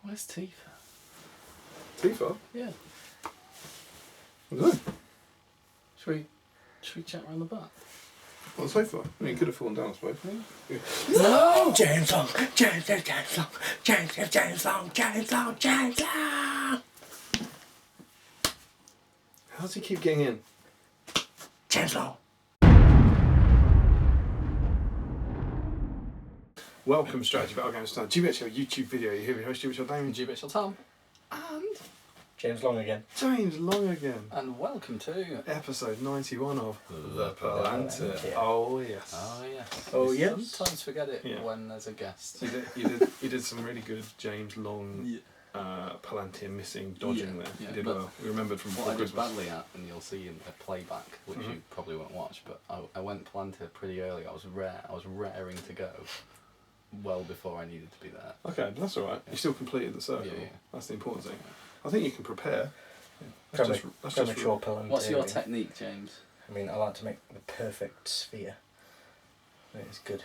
Where's Tifa? Tifa? Yeah. Good. Should we chat around the back? On the sofa? I mean, you could have fallen down, I suppose. Yeah. No! James Long, James Long. How does he keep getting in? James Long. Welcome, Strategy Battle Games Star GBHL YouTube video. You're here with host GBHL Damian. GBHL Tom. And James Long again. James Long again. And welcome to Episode 91 of The Palantir. Palantir. Oh yes. Oh yes. Oh, We yes. sometimes forget it Yeah. when there's a guest. You did some really good James Long Palantir missing dodging Yeah, there. yeah, You did but well. We remembered from What before I did Christmas. badly at, and you'll see in the playback, which you probably won't watch, but I went Palantir pretty early. I was raring to go well before I needed to be there. Okay, that's alright. Yeah. You still completed the circle. Yeah, yeah. That's the important thing. I think you can prepare. Premature Palantir. What's your technique, James? I mean, I like to make the perfect sphere. I think it's good.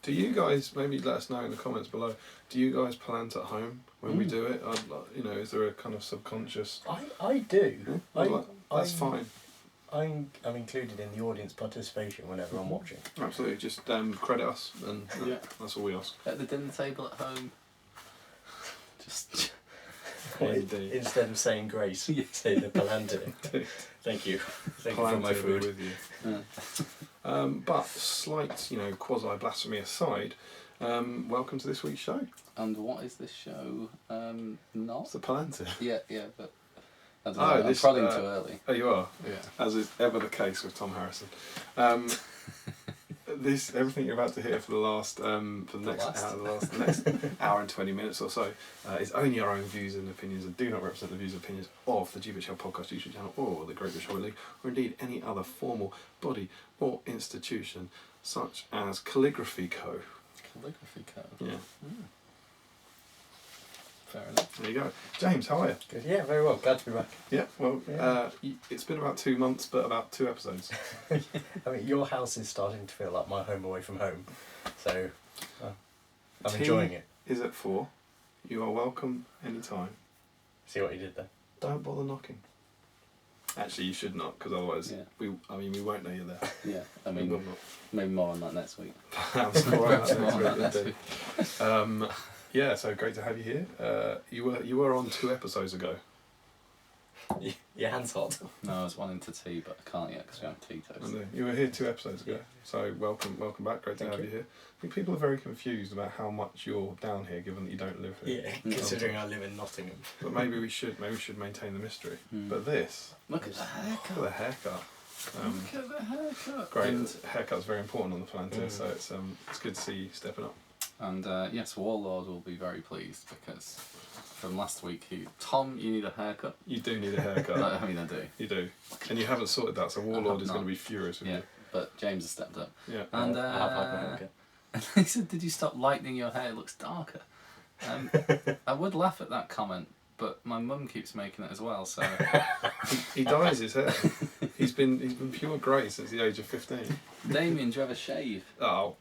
Do you guys, maybe let us know in the comments below, do you guys plant at home when we do it? Is there a kind of subconscious... I do. Yeah? That's fine. I'm included in the audience participation whenever I'm watching. Absolutely, just credit us and Yeah. that's all we ask. At the dinner table at home. Just Indeed. Instead of saying grace, say the Palantir. Thank you. Thank you for my Palantir be food. with you. But slight, quasi-blasphemy aside, welcome to this week's show. and what is this show? Not. It's the Palantir. Yeah, but I don't Oh, know, I'm this, prodding too early. Oh, you are? Yeah. As is ever the case with Tom Harrison. Everything you're about to hear for the next hour and 20 minutes or so is only our own views and opinions and do not represent the views and opinions of the GBHL podcast YouTube channel or the Great British Hockey League or indeed any other formal body or institution such as Calligraphy Co. Calligraphy Co. Yeah. Fair enough. There you go. James, how are you? Good. Yeah, very well. Glad to be back. Yeah, well, Yeah. it's been about 2 months, but about 2 episodes. I mean, your house is starting to feel like my home away from home, so I'm Tea enjoying it. is at 4. You are welcome anytime. See what you did there? Don't bother knocking. Actually, you should not, because otherwise, we won't know you're there. Yeah, I We mean, will not. maybe more on that next week. Perhaps more on that More on that next week, indeed. Yeah, so great to have you here. You were on 2 episodes ago. Your hand's hot. No, I was wanting to tea, but I can't yet because we have tea toast. You were here 2 episodes ago. Yeah. So welcome back. Great to Thank have you here. I think people are very confused about how much you're down here, given that you don't live here. Yeah, considering I live in Nottingham. But maybe we should maintain the mystery. But this, Look at the haircut. look at the haircut. Look at the haircut. Great. And, Haircut's very important on the Palantir, so it's good to see you stepping up. and yes, Warlord will be very pleased because from last week, Tom, you need a haircut. You do need a haircut. I mean, I do. You do. And you haven't sorted that, so Warlord is going to be furious with Yeah, you. but James has stepped up. Yeah. And I have had my haircut. he said, "Did you stop lightening your hair? It looks darker." I would laugh at that comment, but my mum keeps making it as well. So He dyes his hair. He's been pure grey since the age of 15. Damian, do you ever shave? Oh.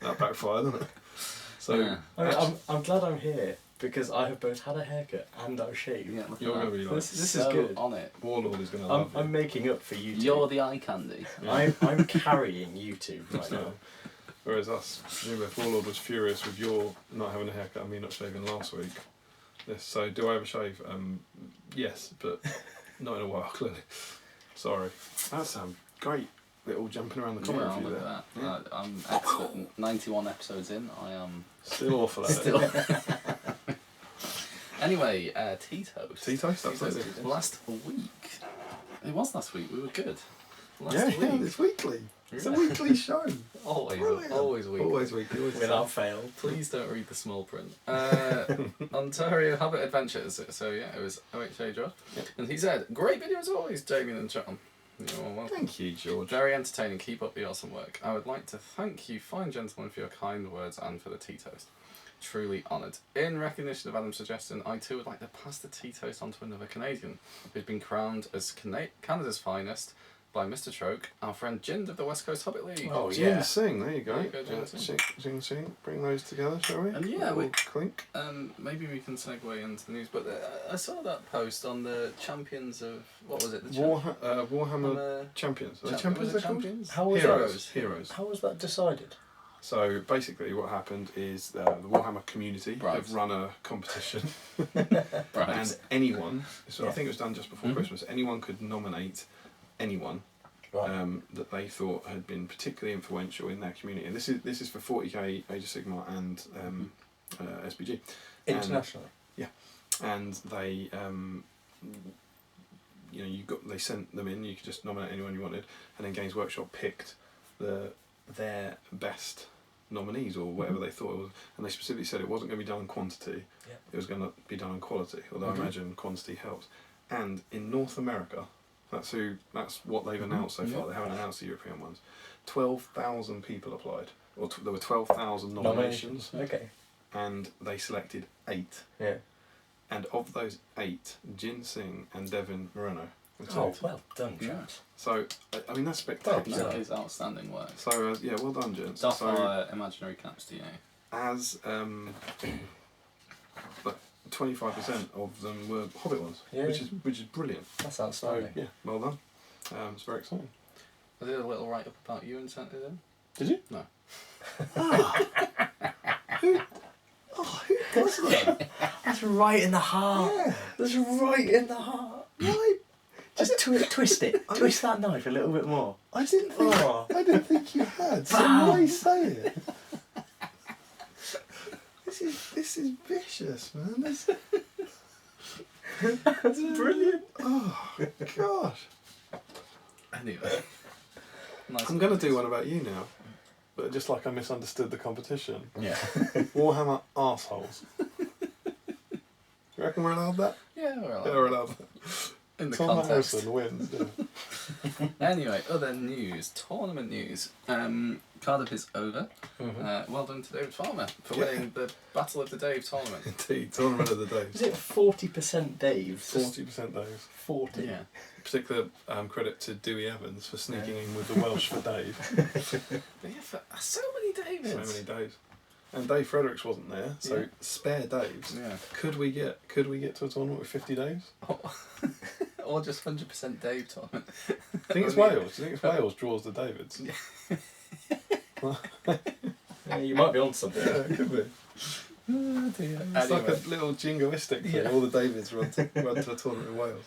That backfired, didn't it? So Yeah. I mean, I'm glad I'm here because I have both had a haircut and I've shaved. Yeah, look you're at going to that. be like, This So is good. on it. Warlord is going to love I'm making up for you two. You're the eye candy. I'm carrying you two right you. now. Whereas us, remember, if Warlord was furious with your not having a haircut and me not shaving last week. So do I ever shave? Yes, but not in a while, clearly. Sorry. That's great. Little jumping around the comment Yeah, for you look there. at that. I'm expert. 91 episodes in. I am Still awful at still. it. Anyway, tea toast. Tea toast, absolutely. Last week. It was last week. We were good. Last Yeah, week. it's weekly. It's a Yeah. weekly show. Always, Brilliant. always weekly. Always weekly. Always Without fail. Please don't read the small print. Ontario Habit Adventures. So yeah, it was OHA George. Yep. And he said, "Great video as always, Damian and John. You're welcome. Thank you, George. Very entertaining. Keep up the awesome work. I would like to thank you, fine gentlemen, for your kind words and for the tea toast. Truly honoured. In recognition of Adam's suggestion, I too would like to pass the tea toast on to another Canadian who's been crowned as Canada's finest by Mr. Troke, our friend Jind of the West Coast Hobbit League. Oh, yeah. Ginseng, there you go. There you go, Ginseng. Ginseng, bring those together, shall we? And yeah, Little clink. maybe we can segue into the news, but I saw that post on the champions of, what was it? The Warhammer Champions. Are they champions? Was They're it called? champions? How was Heroes. How was that decided? So basically, what happened is the Warhammer community have run a competition, and anyone. So I think it was done just before Christmas. Anyone could nominate anyone that they thought had been particularly influential in their community. And this is for 40k, Age of Sigmar, and SBG. Internationally. And they, they sent them in. You could just nominate anyone you wanted, and then Games Workshop picked their best nominees or whatever they thought it was, and they specifically said it wasn't going to be done on quantity. It was going to be done on quality. Although I imagine quantity helps. And in North America, that's what they've announced so far. They haven't announced the European ones. 12,000 people applied, or there were 12,000 nominations. Okay. And they selected 8. Yeah. And of those 8, Ginseng and Devin Moreno were 2. Oh, well done, chaps. So, I mean, that's spectacular. That is outstanding work. So, well done, gents. Doff So, our imaginary caps to you. as 25% of them were Hobbit ones, which is brilliant. That's So, outstanding. yeah, well done. It's very exciting. I did a little write up about you and sent it in. Did you? No. Who does that? That's right in the heart. Yeah. That's right in the heart. Why? Just twist it. Twist that knife a little bit more. I didn't think you had. So Wow. why say it? This is vicious, man. That's brilliant. Oh gosh. Anyway. Nice. I'm gonna do one about you now, but just like I misunderstood the competition. Yeah. Warhammer arseholes. You reckon we're allowed that? Yeah, we're allowed. Yeah, we're allowed that. In the Tom context. Harrison wins. Yeah. Anyway, other news. Tournament news. Cardiff is over. Well done to David Farmer for winning the Battle of the Dave tournament. Indeed, tournament of the Is day. it 40% Dave? 40% those. 40. Yeah. Particular credit to Dewey Evans for sneaking in with the Welsh for Dave. But yeah, for so many Davids. So many Daves. And Dave Fredericks wasn't there, so spare Daves. Yeah. Could we get to a tournament with 50 Daves? Or just 100% Dave tournament. I think it's Wales. I think it's Wales draws the Davids. Yeah, you might be on something. Yeah, it could be. Oh dear. It's like a little jingoistic thing. All the Davids run to a tournament in Wales.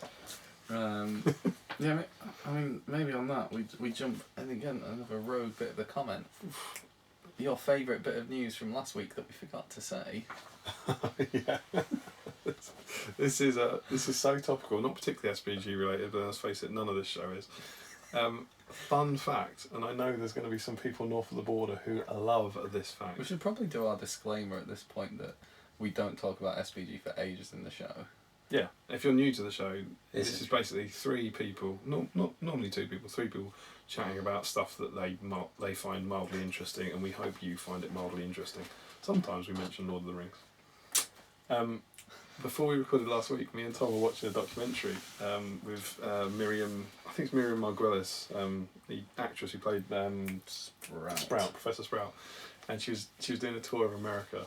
Yeah, I mean, maybe on that we jump, and again, another rogue bit of the comment. Your favourite bit of news from last week that we forgot to say. Yeah. This is so topical, not particularly SPG related, but let's face it, none of this show is. Fun fact, and I know there's going to be some people north of the border who love this fact. We should probably do our disclaimer at this point that we don't talk about SPG for ages in the show. Yeah, if you're new to the show, this is basically 3 people, not normally 2 people, 3 people chatting about stuff that they find mildly interesting, and we hope you find it mildly interesting. Sometimes we mention Lord of the Rings. Before we recorded last week, me and Tom were watching a documentary with Miriam, I think it's Miriam Margulis, the actress who played Sprout, Professor Sprout, and she was doing a tour of America,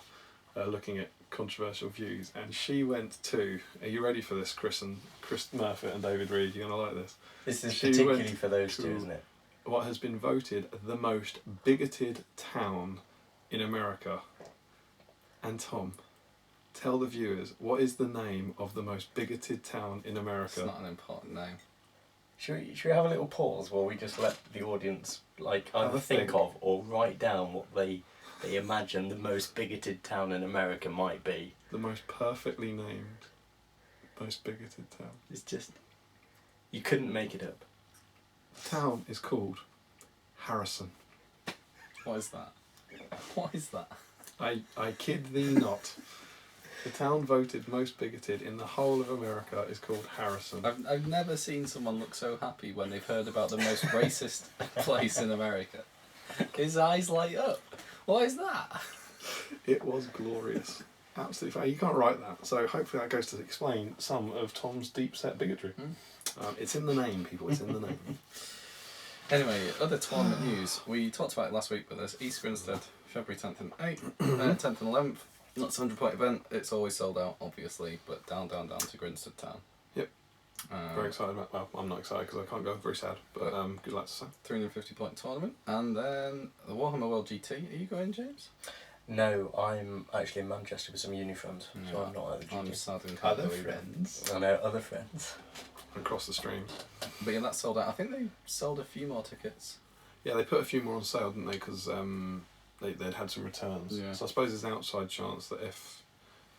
looking at controversial views, and she went to. Are you ready for this, Chris Murfitt and David Reed? You're gonna like this. This is She particularly went for those to two, isn't it? What has been voted the most bigoted town in America. And Tom, tell the viewers, what is the name of the most bigoted town in America? It's not an important name. Should we have a little pause while we just let the audience either think of or write down what they imagine the most bigoted town in America might be? The most perfectly named, most bigoted town. It's just, you couldn't make it up. The town is called Harrison. What is that? What is that? I kid thee not. The town voted most bigoted in the whole of America is called Harrison. I've never seen someone look so happy when they've heard about the most racist place in America. His eyes light up. What is that? It was glorious. Absolutely fine. You can't write that. So hopefully that goes to explain some of Tom's deep set bigotry. It's in the name, people. It's in the name. Anyway, other tournament news. We talked about it last week, but there's East Grinstead, February 10th and 10th and 11th. That's a 100-point event. It's always sold out, obviously, but down to Grinstead Town. Yep. Very excited about. Well, I'm not excited because I can't go. Very sad, but good luck to say. 350-point tournament, and then the Warhammer World GT. Are you going, James? No, I'm actually in Manchester with some uni friends, so I'm not at the GT. I'm sad and can't Other believe it. friends. I know, other friends. Across the stream. But yeah, that's sold out. I think they sold a few more tickets. Yeah, they put a few more on sale, didn't they? Because they'd had some returns. Yeah. So I suppose there's an outside chance that if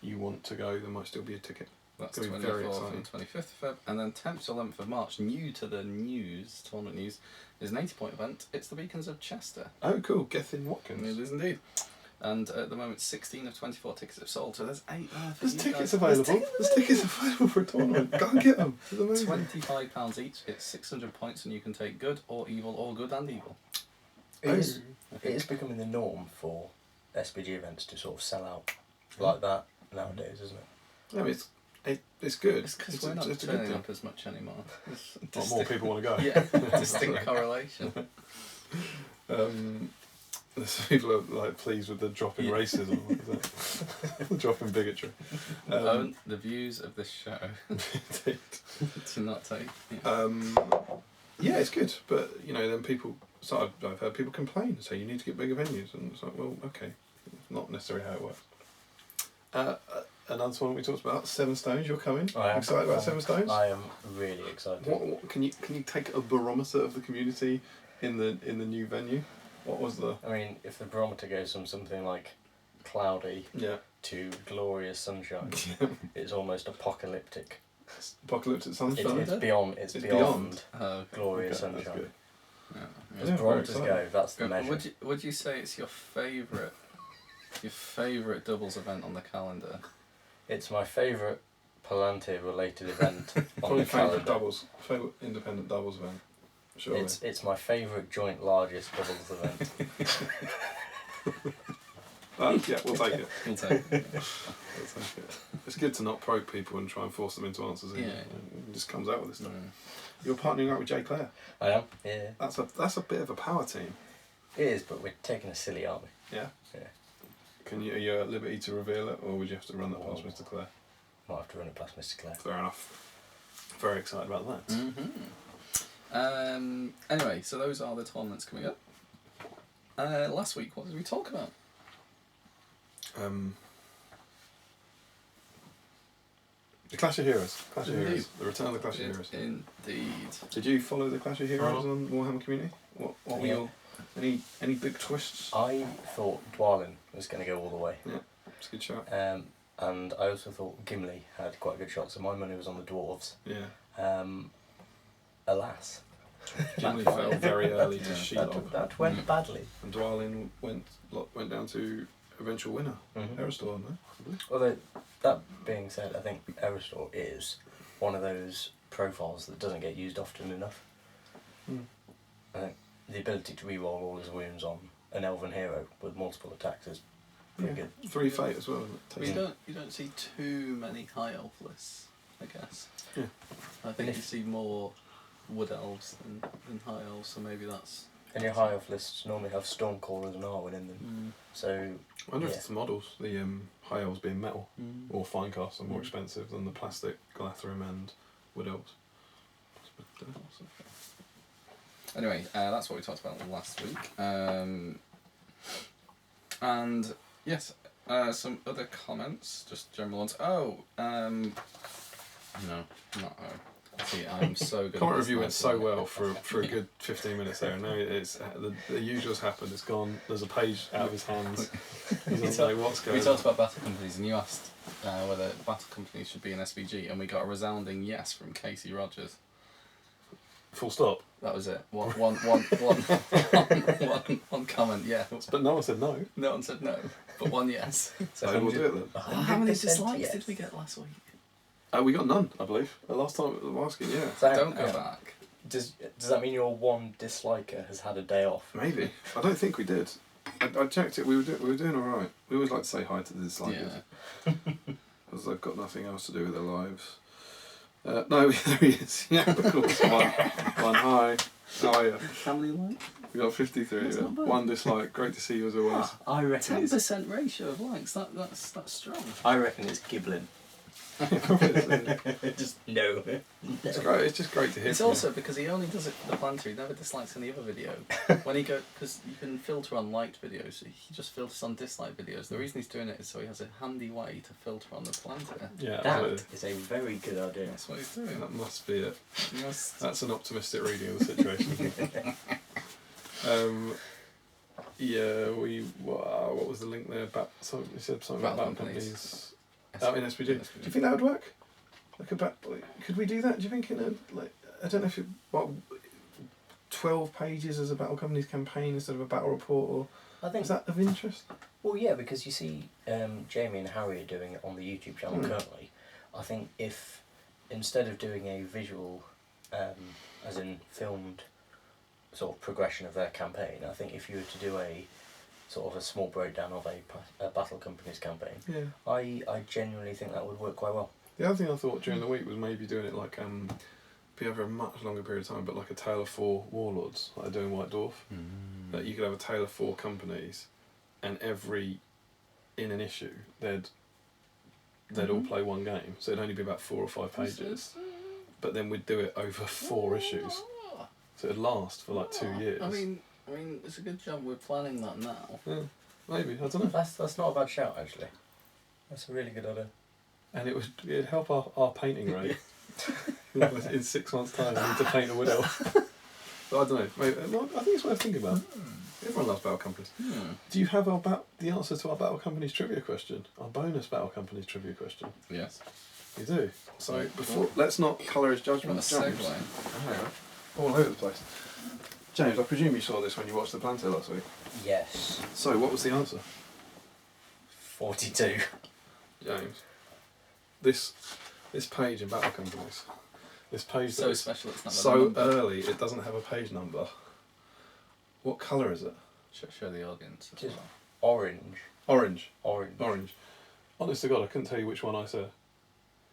you want to go, there might still be a ticket. That's It's gonna be very 24th and exciting. 25th of Feb. And then 10th to 11th of March, new to the news, tournament news, is an 80-point event. It's the Beacons of Chester. Oh, cool. Gethin Watkins. It is indeed. And at the moment, 16 of 24 tickets have sold, so there's 8 there for There's you tickets guys. available. There's tickets available for a tournament. Go and get them. It's amazing. £25 each. It's 600 points, and you can take good or evil, or good and evil. It is becoming the norm for SBG events to sort of sell out like that nowadays, isn't it? I mean, it's good. It's because we're not it's a good turning thing. up as much anymore. What, more people want to go. Yeah, distinct correlation. Some people are like pleased with the drop in racism. The drop in bigotry. The views of this show do not take. Yeah. Yeah, it's good, but then people. So I've heard people complain and say you need to get bigger venues, and it's like, well, okay, it's not necessarily how it works. Another one we talked about, Seven Stones. You're coming. I am Excited about Seven Stones? I am really excited. What can you take a barometer of the community in the new venue? What was the? I mean, if the barometer goes from something like cloudy Yeah. to glorious sunshine, it's almost apocalyptic. Apocalyptic sunshine. It's beyond. It's It's beyond Oh, glorious Okay, that's sunshine. good. yeah. As Yeah, barometers very go, exciting. that's the measure. Would you say it's your favourite doubles event on the calendar? It's my favourite Palantir related event on Probably the calendar. favourite independent doubles event. Sure. It's my favourite joint largest doubles event. Yeah, we'll take it. We'll take it. We'll take it. It's good to not probe people and try and force them into answers. Yeah. It just comes out with this stuff. Mm. You're partnering up with Jay Clare. I am. Yeah. That's a bit of a power team. It is, but we're taking a silly, aren't we? Yeah. Yeah. Are you at liberty to reveal it, or would you have to run that past Mr. Clare? Might have to run it past Mr. Clare. Fair enough. Very excited about that. Anyway, so those are the tournaments coming up. Last week, what did we talk about? The Clash of Heroes. Clash of Indeed. Heroes. The return of the Clash of Heroes. Indeed. Did you follow the Clash of Heroes on Warhammer Community? What were Yeah. your any big twists? I thought Dwalin was going to go all the way. Yeah, it's a good shot. And I also thought Gimli had quite a good shot, so my money was on the dwarves. Yeah. Alas, Gimli fell very early to Yeah. Shelob, that went badly. and Dwalin went down to eventual winner. Mhm. Aristor, no? Probably. Although, that being said, I think Aristor is one of those profiles that doesn't get used often enough. Mm. I think the ability to reroll all his wounds on an elven hero with multiple attacks is pretty good. 3 fate as well. But you don't see too many high elf lists, I guess. Yeah. I think you see more wood elves than high elves, so maybe that's. And your high elf lists normally have Stormcallers and Arwen in them. So, I wonder if yeah. it's the models, the high elves being metal or fine cast are more Mm. expensive than the plastic Galathrim and wood elves. Anyway, that's what we talked about last week. And yes, some other comments, just general ones. No, not See, I'm so good. Comment at this review went now, so well for a good 15 minutes there. And now it's the usual's happened. It's gone. There's a page out of his hands. He doesn't know what's going We on. talked about battle companies, and you asked whether battle companies should be an SBG, and we got a resounding yes from Casey Rogers. Full stop. That was it. One comment, yeah. But no one said no. No one said no, but one yes. So we'll do it then. How many 100% dislikes yes. did we get last week? We got none, I believe. The last time I was asking, yeah. So, Don't go back. Does that mean your one disliker has had a day off? Maybe. I don't think we did. I checked it. We were doing all right. We always like to say hi to the dislikers because they've got nothing else to do with their lives. No, there he is. Yeah, of course. One hi. Oh yeah. How many likes? We got 53. That's not bad. 1 dislike. Great to see you as always. I reckon it's 10% ratio of likes. That's strong. I reckon it's gibbling. It's Just no. great. It's just great to hear. It's from also because he only does it for the Palantir. He never dislikes any other video. When he because you can filter on liked videos, so he just filters on disliked videos. The reason he's doing it is so he has a handy way to filter on the Palantir. you. Yeah, That absolutely. is a very good idea. That's what he's doing. That must be it. He must- That's an optimistic reading of the situation. Yeah, what was the link there? So you said something about battle companies. Oh, in SPG. Do you think that would work? Could we do that? Do you think in a I don't know if 12 pages as a battle companies campaign instead of a battle report, or I think is that of interest? Well, yeah, because you see, Jamie and Harry are doing it on the YouTube channel currently. I think if instead of doing a visual, as in filmed, sort of progression of their campaign, I think if you were to do a sort of a small breakdown of a battle company's campaign, Yeah. I genuinely think that would work quite well. The other thing I thought during the week was maybe doing it like be over a much longer period of time, but like a tale of 4 warlords, like they're doing White Dwarf. That you could have a tale of 4 companies, and in an issue they'd all play one game, so it'd only be about 4 or 5 pages, but then we'd do it over 4 issues, so it'd last for like 2 years. I mean, it's a good job we're planning that now. Yeah, maybe, I don't know. That's not a bad shout, actually. That's a really good idea. And it'd help our painting rate. In 6 months' time, we need to paint a widow. But I don't know. Maybe, I think it's worth thinking about. Everyone loves battle companies. Do you have the answer to our battle companies trivia question? Our bonus battle companies trivia question? Yes. You do. So let's not colour his What a judgment. segue. All over the place. James, I presume you saw this when you watched the Palantir last week. Yes. So what was the answer, 42. James? This page in battle companies. This page So that is special it's not so the number. early it doesn't have a page number. What colour is it? Show the audience as Just- well. Orange. Orange. Orange. Orange. Honest to God, I couldn't tell you which one I said.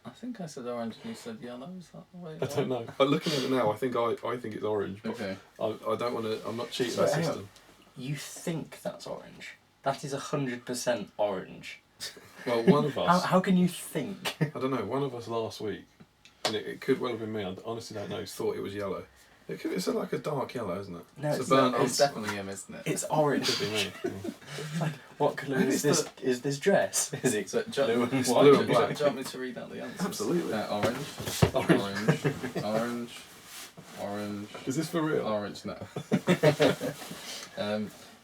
I think I said orange and you said yellow. Is that the way? I don't know. But looking at it now, I think it's orange. But Okay. I don't want to. I'm not cheating So the hang on. system. You think that's orange? That is 100% orange. Well, one of us. How can you think? I don't know. One of us last week, and it could well have been me. I honestly don't know. Thought it was yellow. It's like a dark yellow, isn't it? No, it's it's a burnt. It's definitely him, isn't it? It's It orange. could be me. Yeah. What colour Maybe is it's this? Is this dress? Is it So, blue and it's white? blue and Do black. you want me to read out the answers? Absolutely. Orange. Orange. Orange. Orange. Is this for real? Orange, no.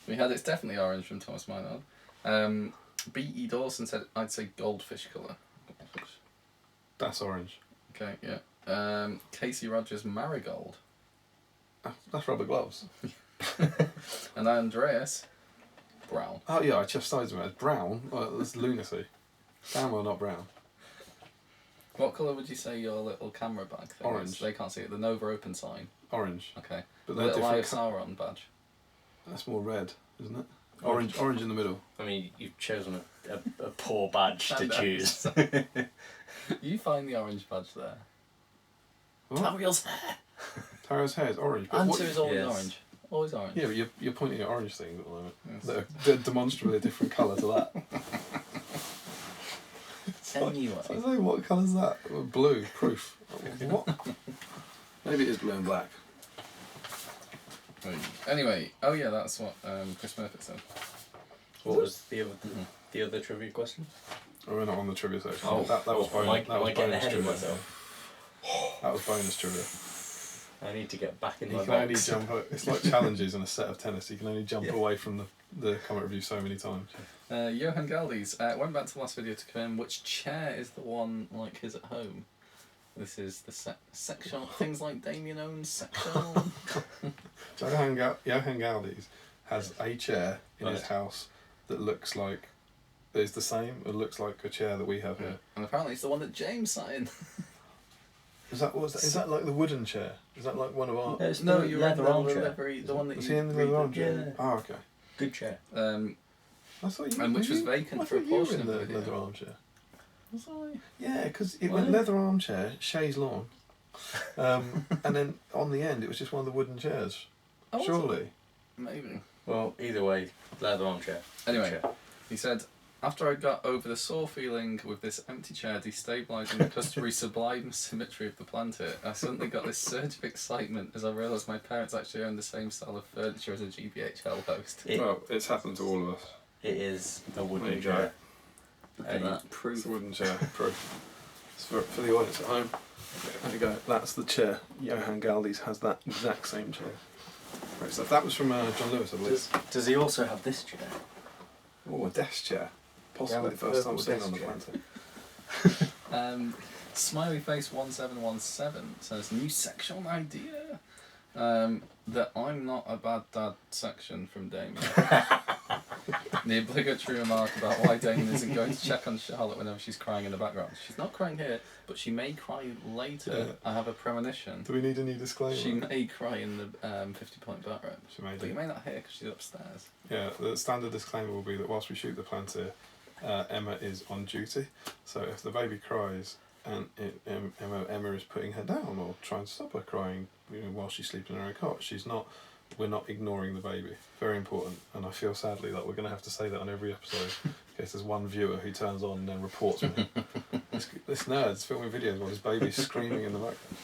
We had it's definitely orange from Thomas Maynard. B.E. Dawson said I'd say goldfish colour. Goldfish. That's orange. Okay, yeah. Casey Rogers marigold. That's rubber gloves. And Andreas brown. Oh yeah, I chastised him. It's brown. Well, that's lunacy. Damn well not brown. What colour would you say your little camera bag thing Orange. is? They can't see it. The Nova Open sign. Orange. Okay. But The they're little Eye different. of Sauron badge. That's more red, isn't it? Orange in the middle. I mean, you've chosen a poor badge to I know. choose. You find the orange badge there. What? Tariel's hair. Tara's hair is orange. But Answer is always Yes. orange. Always orange. Yeah, but you're pointing at orange things at the moment. Yes. They're demonstrably a different colour to that. Anyway. I don't know, what colour's that? Blue, proof. What? Maybe it is blue and black. Anyway, oh yeah, that's what Chris Murphy said. What was the other trivia question? Oh, we're not on the trivia section. Oh, that was bonus. am I That was getting bonus ahead of trivia. myself? That was bonus trivia. I need to get back in You my can only box. jump. It's like challenges in a set of tennis. You can only jump away from the comment review so many times. Johan Galdes went back to the last video to confirm which chair is the one like his at home. This is the section things like Damian owns section. Johan Galdes has a chair in his Right. house that looks like is the same. It looks like a chair that we have here. And apparently it's the one that James sat in. Is that like the wooden chair? Is that like one of our? It's No, the you're leather in the armchair. livery, the one that Was you he in the read leather armchair? Yeah. Oh, okay. Good chair. I thought you. And which were was you- vacant I for a thought you were portion in of the the video. leather armchair. Was I? Yeah, because it Why? went leather armchair, chaise lawn, And then on the end, it was just one of the wooden chairs. Oh, was Surely. it? Maybe. Well, either way, leather armchair. Anyway, Chair. he said, after I got over the sore feeling with this empty chair destabilising the customary sublime symmetry of the Palantir, I suddenly got this surge of excitement as I realised my parents actually own the same style of furniture as a GBHL host. Well, it's happened to all of us. It is a There wooden you go. chair. Look at that. It's a wooden chair. Proof. It's for the audience at home. There you go. That's the chair. Johann Galdi's has that exact same chair. Great stuff. That was from John Lewis, I believe. Does he also have this chair? Oh, a desk chair. Possibly Yeah, the first time purple seen on the desk Palantir. Smiley face 1717 says, new section idea. That I'm not a bad dad section from Damian. The obligatory remark about why Damian isn't going to check on Charlotte whenever she's crying in the background. She's not crying here, but she may cry later. Yeah. I have a premonition. Do we need a new disclaimer? She may cry in the 50-point background. She may But do. you may not hear because she's upstairs. Yeah, the standard disclaimer will be that whilst we shoot the Palantir, Emma is on duty. So if the baby cries and Emma is putting her down or trying to stop her crying, while she's sleeping in her cot, we're not ignoring the baby. Very important. And I feel sadly that we're going to have to say that on every episode in case there's one viewer who turns on and then reports me. this nerd's filming videos while his baby's screaming in the background.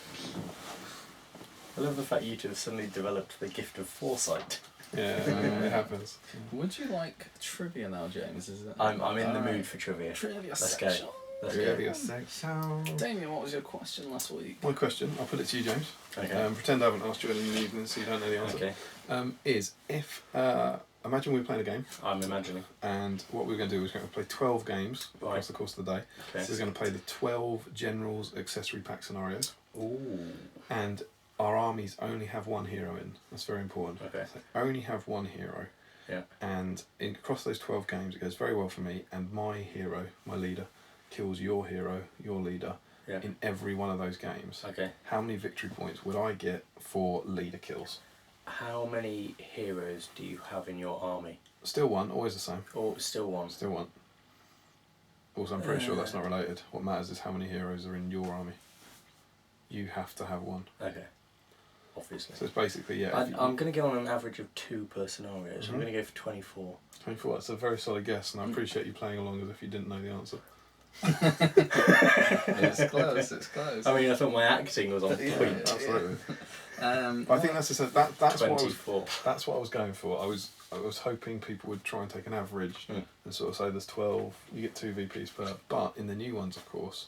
I love the fact you two have suddenly developed the gift of foresight. Yeah, it happens. Would you like trivia now, James? Is it? I'm in the Alright. mood for trivia. Trivia Let's section. go. Let's Trivia section. Damien, what was your question last week? My question, I'll put it to you, James. Okay. Pretend I haven't asked you any in the evening so you don't know the answer. Okay. Is if, imagine we're playing a game I'm imagining. and what we're going to do is we're going to play 12 games Right. across the course of the day. Okay. So we're going to play the 12 Generals accessory pack scenarios. Ooh. And our armies only have one hero in. That's very important. Okay. So they only have one hero. Yeah. And across those 12 games, it goes very well for me. And my hero, my leader, kills your hero, your leader, Yeah. in every one of those games. Okay. How many victory points would I get for leader kills? How many heroes do you have in your army? Still one, always the same. Or still one? Still one. Also, I'm pretty sure that's not related. What matters is how many heroes are in your army. You have to have one. Okay. Obviously. So it's basically, yeah. I'm going to go on an average of 2 per scenario, so I'm Mhm. going to go for 24. 24, that's a very solid guess, and I appreciate you playing along as if you didn't know the answer. It's close, it's close. I mean, I thought my acting was on Yeah. point. Absolutely. But I think that's what 24. that's what I was going for. I was hoping people would try and take an average Mm. and sort of say there's 12, you get 2 VPs per. But in the new ones, of course,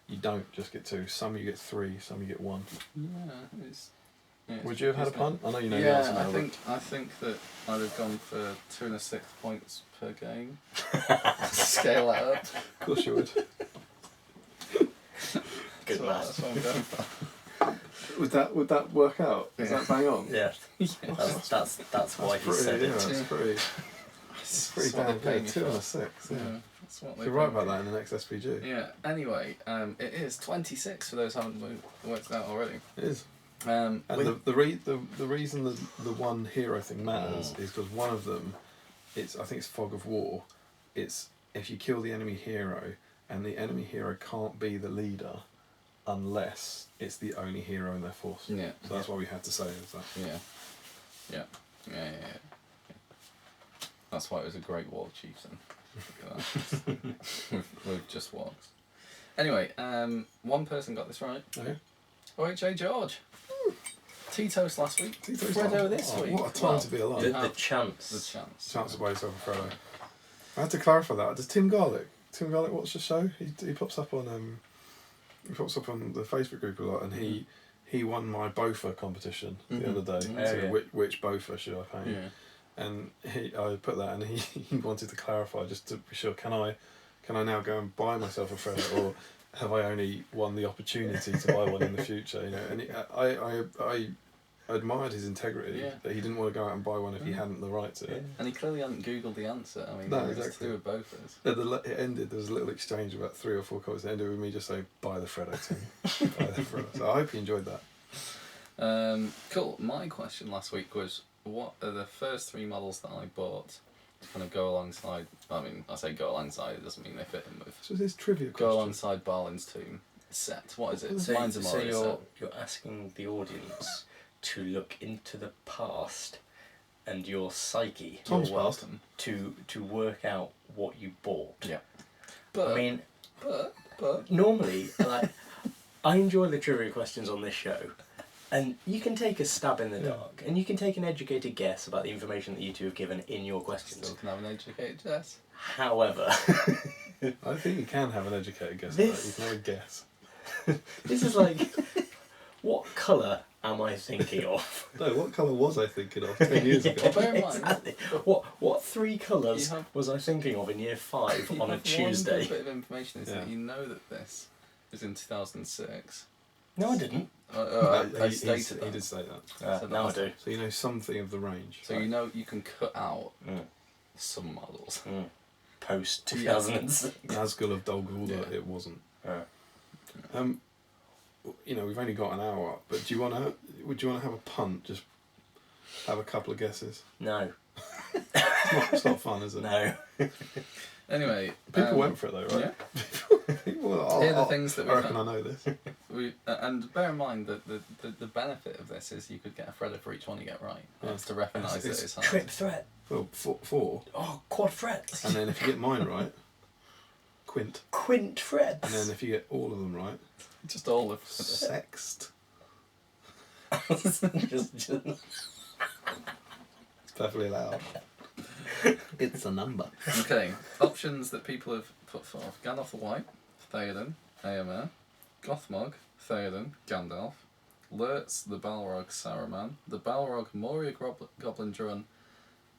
you don't just get 2. Some you get 3, some you get 1. Yeah, it's Would you have had a isn't it? punt? I know you know the answer Yeah, now. I think that I'd have gone for 2 1/6 points per game. Scale that up. Of course you would. Good So math. that's what I'm going for. Would that work out? Is Yeah. that bang on? Yeah. That's why he said it. That's Yeah. pretty That's pretty what damn they pay good. me 2 for. and a 6. Yeah. Yeah, that's what they You're right pay me about for. that in the next SPG. Yeah. Anyway, it is 26 for those who haven't worked it out already. It is. Um, And with- the reason the one hero thing matters is because one of them, I think it's Fog of War. It's if you kill the enemy hero and the enemy hero can't be the leader unless it's the only hero in their force. yeah. So that's why we had to say is that. Yeah. That's why it was a great Warg Chieftain. Look at that. with just wargs. Anyway, one person got this right. Okay. OHA George. Tito's last week. Tito's Fredo like, this oh, week. what a time Well, to be alive. The chance. The chance. Chance to buy yourself a Fredo. I had to clarify that. Does Tim Garlick watch the show? He pops up on the Facebook group a lot, and he won my Bofa competition the other day. Mhm. So Oh, yeah. which Bofa should I paint? Yeah. And I put that, and he wanted to clarify just to be sure. Can I now go and buy myself a Fredo, or have I only won the opportunity to buy one in the future? You know, and I admired his integrity Yeah. that he didn't want to go out and buy one if he Mhm. hadn't the right to. Yeah. And he clearly hadn't Googled the answer. I mean, No, it was exactly. to do with both of us. It ended. There was a little exchange about 3 or 4 comments. It ended with me just saying, "Buy the Fredo, Tim." Buy the Fredo. So I hope you enjoyed that. Cool. My question last week was, what are the first 3 models that I bought to kind of go alongside? I mean, I say go alongside. It doesn't mean they fit in with. So this trivia Go question. alongside Barlin's tomb. set. What is it? So, Mine's a Mario set. you're asking the audience to look into the past and your psyche. Tom's You're past. welcome. To work out what you bought. Yeah. But I mean, but normally, like, I enjoy the trivia questions on this show, and you can take a stab in the dark, and you can take an educated guess about the information that you two have given in your questions. still can have an educated guess. However, I think you can have an educated guess. This- You can have a guess. this is like, what colour am I thinking of? No, what colour was I thinking of 10 years ago? Well, bear in mind- Exactly. What three colours You have- was I thinking of in year 5 on a One Tuesday? good bit of information is Yeah. that you know that this was in 2006. No, I didn't. I He stated that. did say that. So Now I that's- do. So you know something of the range. So you know you can cut out Mm. some models. Post 2006. Nazgul of Dol Yeah. it wasn't. Yeah. You know, we've only got an hour, but would you want to have a punt? Just have a couple of guesses. No. It's not fun, is it? No. Anyway, People went for it though, right? Yeah. Well, Here are the things that I we reckon I know this. and bear in mind that the benefit of this is you could get a Freddo for each one you get right. Yeah. It's to recognise that It's it's hard. Trip threat. Well, four, Oh, quad threats. and then if you get mine right, quint, Quint threats. and then if you get all of them right, Just all of sext. just It's perfectly allowed. It's a number. Okay, options that people have put forth: Gandalf the White, Theoden, Éomer, Gothmog, Theoden, Gandalf, Lurtz the Balrog Saruman, the Balrog Moria Goblin Druin,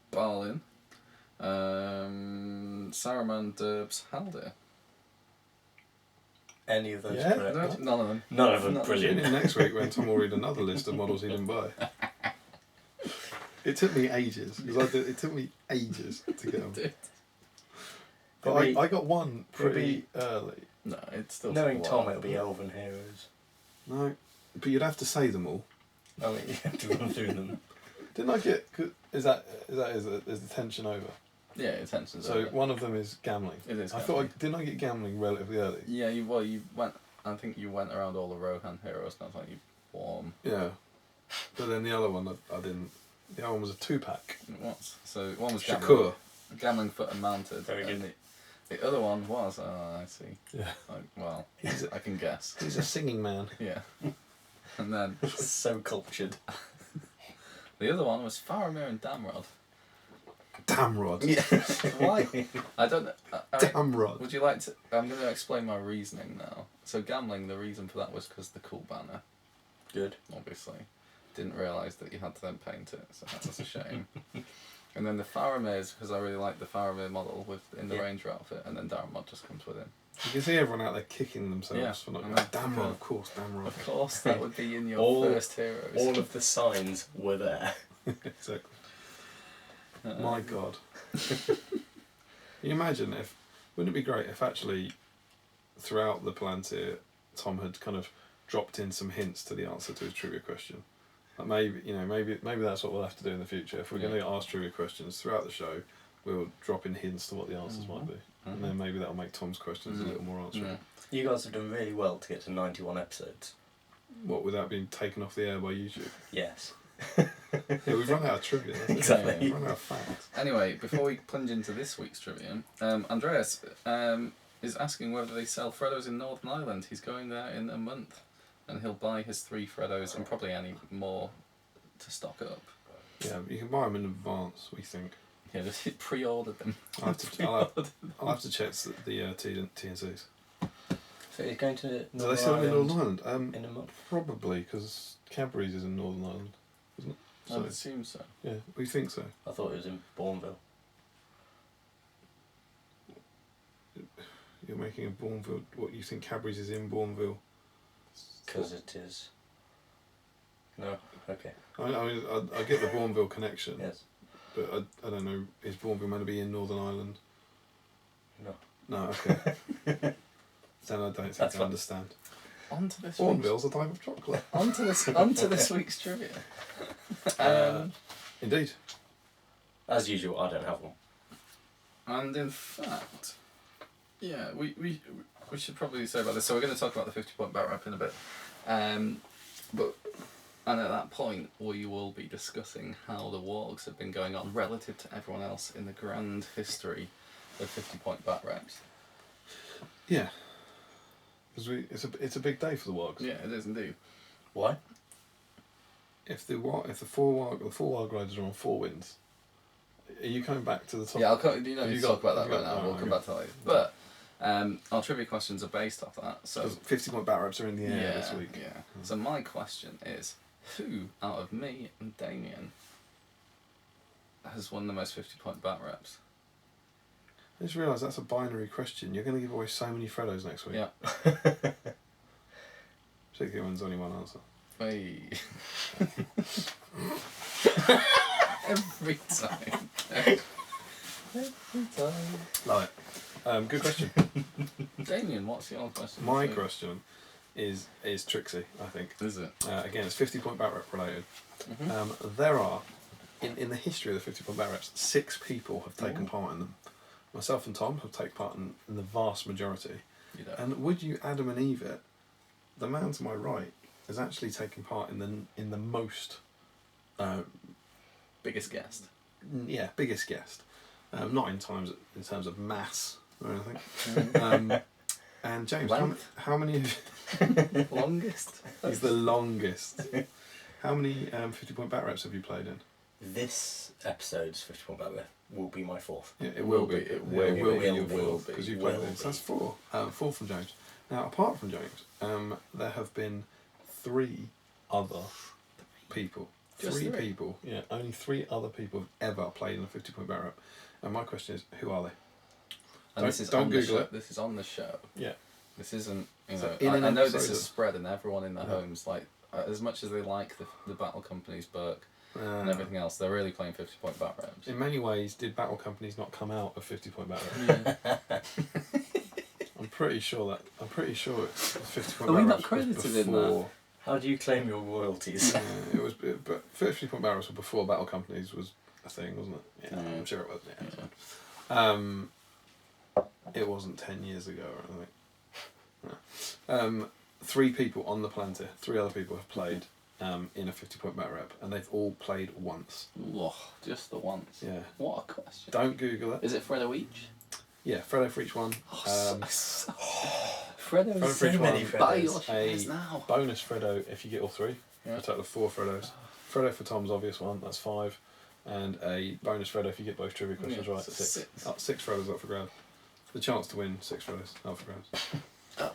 Balin, Saruman Derbs Haldir. any of those Yeah, correct? No, none of them. None of them No. Tune brilliant. in next week when Tom will read another list of models he didn't buy. It took me ages because it took me ages to get them. Dude. But It'll be- I got one it'll pretty be- early. No, it's still. Knowing took a while. Tom, it'll be Elven Heroes. No, but you'd have to say them all. I mean, you have to run through them. Didn't I get? Is the tension over? Yeah, attention's So over. one of them is gambling. It is. I thought didn't I get gambling relatively early? Yeah, you went. I think you went around all the Rohan heroes. And I thought you warm. Yeah, but then the other one I didn't. The other one was a 2-pack. What? So one was Shakur. gambling foot and mounted. Very and good. The other one was. I see. Yeah, Well, He's I can guess. he's a singing man. Yeah. And then So cultured. the other one was Faramir and Damrod. Damrod. Yeah. Why? I don't know. Damrod. Would you like to? I'm going to explain my reasoning now. So gambling, the reason for that was because the cool banner. Good. Obviously, didn't realise that you had to then paint it, so that was a shame. And then the Faramir's because I really like the Faramir model in the Yeah. Ranger outfit, and then Damrod just comes with him. You can see everyone out there kicking themselves Yeah, for not. I know. Damrod, of course, Damrod. Of course, that would be in your All- first heroes. All of the signs were there. Exactly. My God. Can you imagine if? Wouldn't it be great if actually, throughout the Palantir, Tom had kind of dropped in some hints to the answer to his trivia question. Like maybe that's what we'll have to do in the future. If we're going to get asked trivia questions throughout the show, we'll drop in hints to what the answers might be, and then maybe that'll make Tom's questions a little more answerable. Yeah. You guys have done really well to get to 91 episodes. What, without being taken off the air by YouTube? Yes. Yeah, we've run out of trivia. That's it. Exactly. We've run out of facts. Anyway, before we plunge into this week's trivia, Andreas is asking whether they sell Freddos in Northern Ireland. He's going there in a month, and he'll buy his 3 Freddos and probably any more to stock up. Yeah, you can buy them in advance. We think. Yeah, just pre-ordered them. I'll have to check the T&Cs. So he's going to Do they Northern sell them in Ireland Northern Ireland? in a month. Probably, because Cadbury's is in Northern Ireland, isn't it? I would assume so. Yeah, we think so. I thought it was in Bourneville. You're making a Bourneville. What, you think Cadbury's is in Bourneville? Because it is. No, okay. I get the Bourneville connection, Yes. but I don't know. Is Bourneville meant to be in Northern Ireland? No. No, okay. Then I don't think That's I fine. understand. On to this week's, Bourneville's a type of chocolate. on to this week's trivia. Yeah, we should probably say about this. So we're going to talk about the 50-point bat rep in a bit. And at that point, we will be discussing how the Wargs have been going on relative to everyone else in the grand history of 50-point bat reps. Yeah. Because it's a big day for the Wargs. Yeah, it is indeed. Why? If the four Warg Riders are on 4 wins, are you coming back to the top? Yeah, I'll talk about that right now. We'll come back to that later. But our trivia questions are based off that. So 50-point bat reps are in the air this week. Yeah. So my question is, who out of me and Damian has won the most 50-point bat reps? I just realised that's a binary question. You're going to give away so many Freddos next week. Yeah. Particularly when there's only one answer. Hey. Every time. Every time. Love it. Good question. Damien, what's your question? My question is Trixie, I think. Is it? Again, it's 50-point bat rep related. Mm-hmm. There are, in the history of the 50-point bat reps, 6 people have taken part in them. Myself and Tom have taken part in the vast majority. You don't. And would you Adam and Eve it? The man to my right is actually taking part in the most biggest guest. Biggest guest. Not in terms of mass or anything. And James, how many? Longest. He's the longest. How many 50-point bat reps have you played in? This episode's 50-point bat rep will be my 4th. Yeah, it will be. It will be. Because you played Will this. be. That's 4. 4 from James. Now, apart from James, there have been 3 other people. Just 3 3? people. Yeah, only 3 other people have ever played in a 50-point bat rep. And my question is, who are they? And this is don't on Google the show. it. This is on the show. Yeah. This isn't, So I know this episode is spread and everyone in their Yeah. homes, like, as much as they like the Battle Company's book and everything else, they're really playing 50-point bat reps. In many ways, did battle companies not come out of 50-point bat reps? Yeah. I'm pretty sure it's 50-point Are bat we not reps credited was in that? before. How do you claim your royalties? But 50-point bat reps were before battle companies was a thing, wasn't it? Yeah, Yeah. I'm sure it was. Yeah, it's fine. It wasn't 10 years ago or anything. No. 3 people on the Palantir, 3 other people have played in a 50-point bat rep, and they've all played once. Oh, just the once. Yeah. What a question. Don't Google it. Is it Freddo each? Yeah, Freddo for each one. Freddo Freddo for each one. Buy your A shares now. bonus Freddo if you get all 3. Yeah. A total of 4 Freddos. Freddo for Tom's obvious one, that's 5. And a bonus Freddo if you get both trivia questions right, so 6. 6. 6 Freddos up for grabs. The chance to win 6 Freddos up for grabs.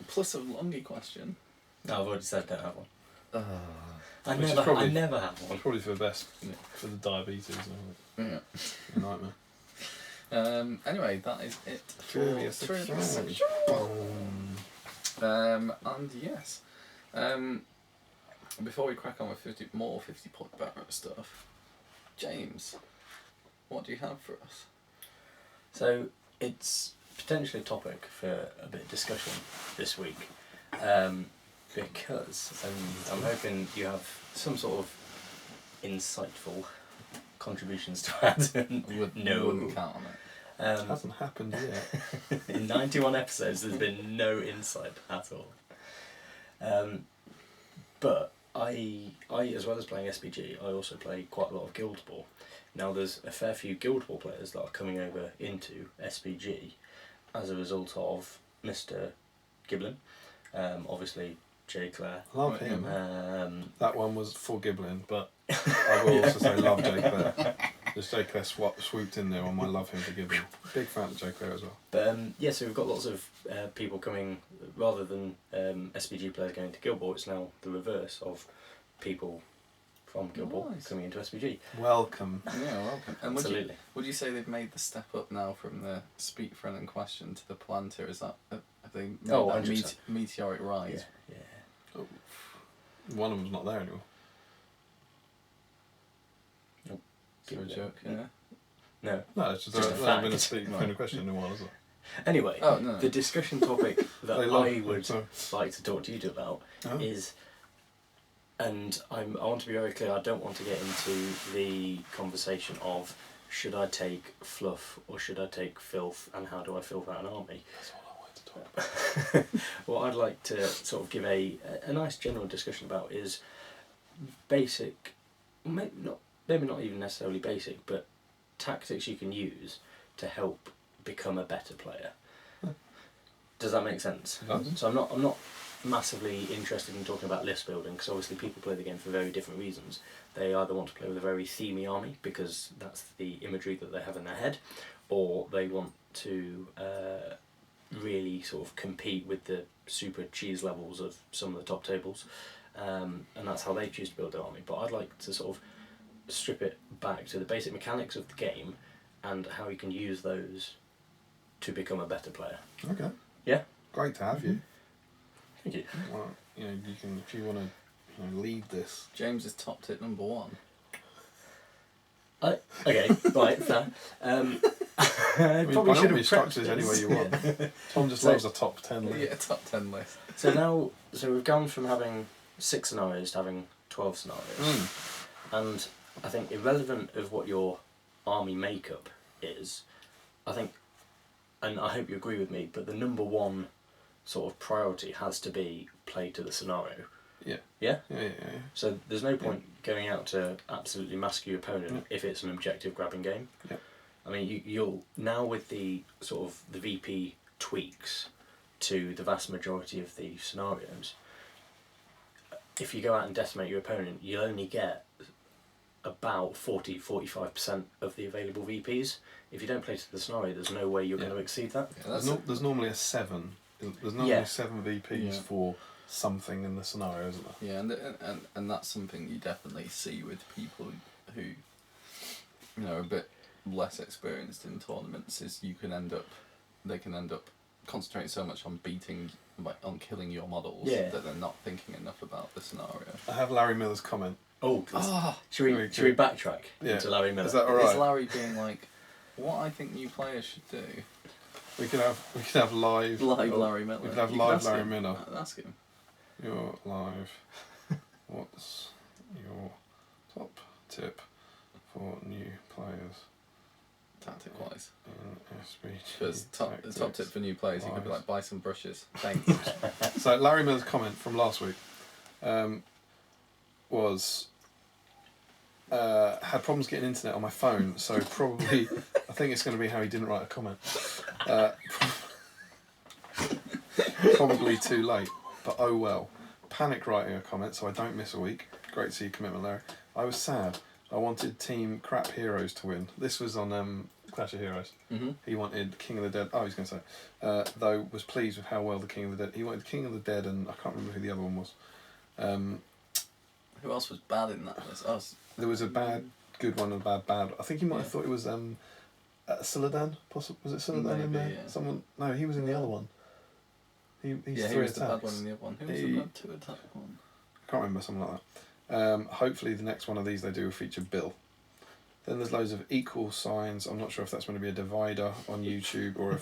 Plus a longy question. No, I've already said I don't have one. I Which is never probably- have one. It's probably for the best, Yeah. for the diabetes and Yeah. a nightmare. Anyway, that is it for Trivia trivia section. section. Boom. And yes, before we crack on with 50-point bat rep stuff, James, what do you have for us? So it's potentially a topic for a bit of discussion this week, because I'm hoping you have some sort of insightful contributions to add. Wouldn't count on it. It hasn't happened yet. In 91 episodes, there's been no insight at all. But I, as well as playing SPG, I also play quite a lot of Guild Ball. Now, there's a fair few Guild Ball players that are coming over into SPG as a result of Mr. Giblin, obviously J. Clare. Love him. That one was for Giblin, but I will also say love J. Clare. Just J. Clare swooped in there on my love him for Giblin. Big fan of J. Clare as well. But yeah, so we've got lots of people coming, rather than SPG players going to Guild Ball, it's now the reverse of people from Guild Ball coming into SPG. Welcome. Yeah, welcome. And Absolutely. would you say they've made the step up now from the Speak Friend in question to the Palantir? Is that have they made that 100%. meteoric rise? Yeah. Oh, one of them's not there anymore. Is there a joke? Yeah. No. No, it's just Just a there hasn't been a fact. speak Right. friend question in a while, has it? Anyway, Oh no. the discussion topic that They love- I would sorry. like to talk to you about Oh. is, and I want to be very clear, I don't want to get into the conversation of should I take fluff or should I take filth and how do I filth out an army. what I'd like to sort of give a nice general discussion about is basic, maybe not even necessarily basic, but tactics you can use to help become a better player. Does that make sense? Mm-hmm. So I'm not massively interested in talking about list building, because obviously people play the game for very different reasons. They either want to play with a very themey army because that's the imagery that they have in their head, or they want to really sort of compete with the super cheese levels of some of the top tables, and that's how they choose to build their army. But I'd like to sort of strip it back to the basic mechanics of the game and how you can use those to become a better player. Okay. Yeah. Great to have you. Thank you. Well, you know, you can, if you want to lead this. James is top tip number 1. Okay, right, fair. I mean, Probably by all should have means, structure this any way you want. Tom just loves a top 10 list. Yeah, top 10 list. So we've gone from having 6 scenarios to having 12 scenarios. And I think irrelevant of what your army makeup is, I think, and I hope you agree with me, but the number one sort of priority has to be play to the scenario. Yeah. Yeah? Yeah. So there's no point going out to absolutely mask your opponent if it's an objective grabbing game. Yeah. I mean, you'll now with the sort of the VP tweaks to the vast majority of the scenarios, if you go out and decimate your opponent, you'll only get about 40-45% of the available VPs. If you don't play to the scenario, there's no way you're going to exceed that. Yeah, there's normally a 7. There's normally 7 VPs for something in the scenario, isn't there? Yeah, and that's something you definitely see with people who, you know, are a bit less experienced in tournaments. Is they can end up concentrating so much on on killing your models that they're not thinking enough about the scenario. I have Larry Miller's comment. Should we backtrack to Larry Miller? Is that alright? Is Larry being like, what I think new players should do? We could have live Larry Miller. We could have You live ask Larry him. Miller. Ask him. You're live. What's your top tip for new players? Tactic wise. In SBG Because the top tip for new players, you could be like, buy some brushes. Thanks. So Larry Miller's comment from last week was had problems getting internet on my phone, so probably I think it's going to be how he didn't write a comment. Probably too late, but oh well. Panic writing a comment so I don't miss a week. Great to see your commitment, Larry. I was sad. I wanted Team Crap Heroes to win. This was on Clash of Heroes. Mm-hmm. He wanted King of the Dead. He's going to say. Though was pleased with how well the King of the Dead. He wanted King of the Dead, and I can't remember who the other one was. Who else was bad in that list? There was a bad, good one, and a bad. I think he might have thought it was Siladan. Possibly was it Siladan in there? Yeah. Someone? No, he was in the other one. He's he 3 was attacks. the bad one in the other one. Who was the bad 2 attack one? I can't remember, something like that. Hopefully the next one of these they do will feature Bill. Then there's loads of equal signs. I'm not sure if that's going to be a divider on YouTube or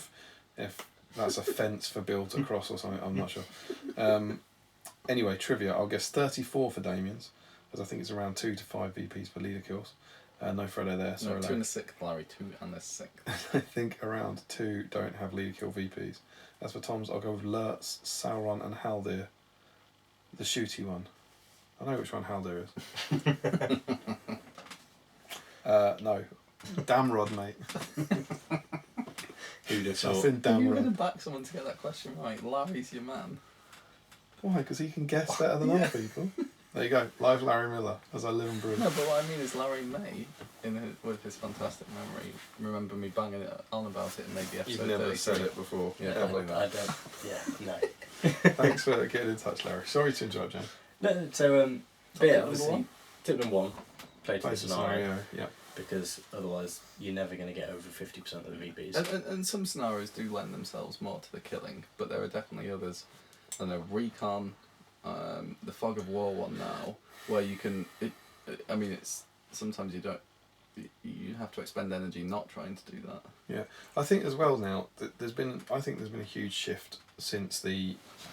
if that's a fence for Bill to cross or something. I'm not sure. Anyway, trivia. I'll guess 34 for Damian's, as I think it's around 2 to 5 VPs per leader kills. No Freddo there. Sorry, no, 2 and a 6th, Larry. 2 and a 6th. I think around 2 don't have leader kill VPs. As for Tom's, I'll go with Lurtz, Sauron and Haldir. The shooty one. I know which one Haldir is. No. Damrod, mate. Who'd have I thought? think Have you Damrod. really back someone to get that question right? Larry's your man. Why? Because he can guess better than other people. There you go. Live Larry Miller, as I live and breathe. No, but what I mean is Larry may, with his fantastic memory, remember me banging it on about it in maybe episode You've never 33. said it before. Yeah, I probably don't. not. No. Thanks for getting in touch, Larry. Sorry to interrupt, James. No. So but yeah, Tip number obviously, 1? tip number 1, play to the Place the scenario. Yeah. Because otherwise you're never going to get over 50% of the VPs. And some scenarios do lend themselves more to the killing, but there are definitely others. I know Recon, the Fog of War one now, where you can. It's sometimes you don't. You have to expend energy not trying to do that. Yeah, I think as well now that there's been a huge shift since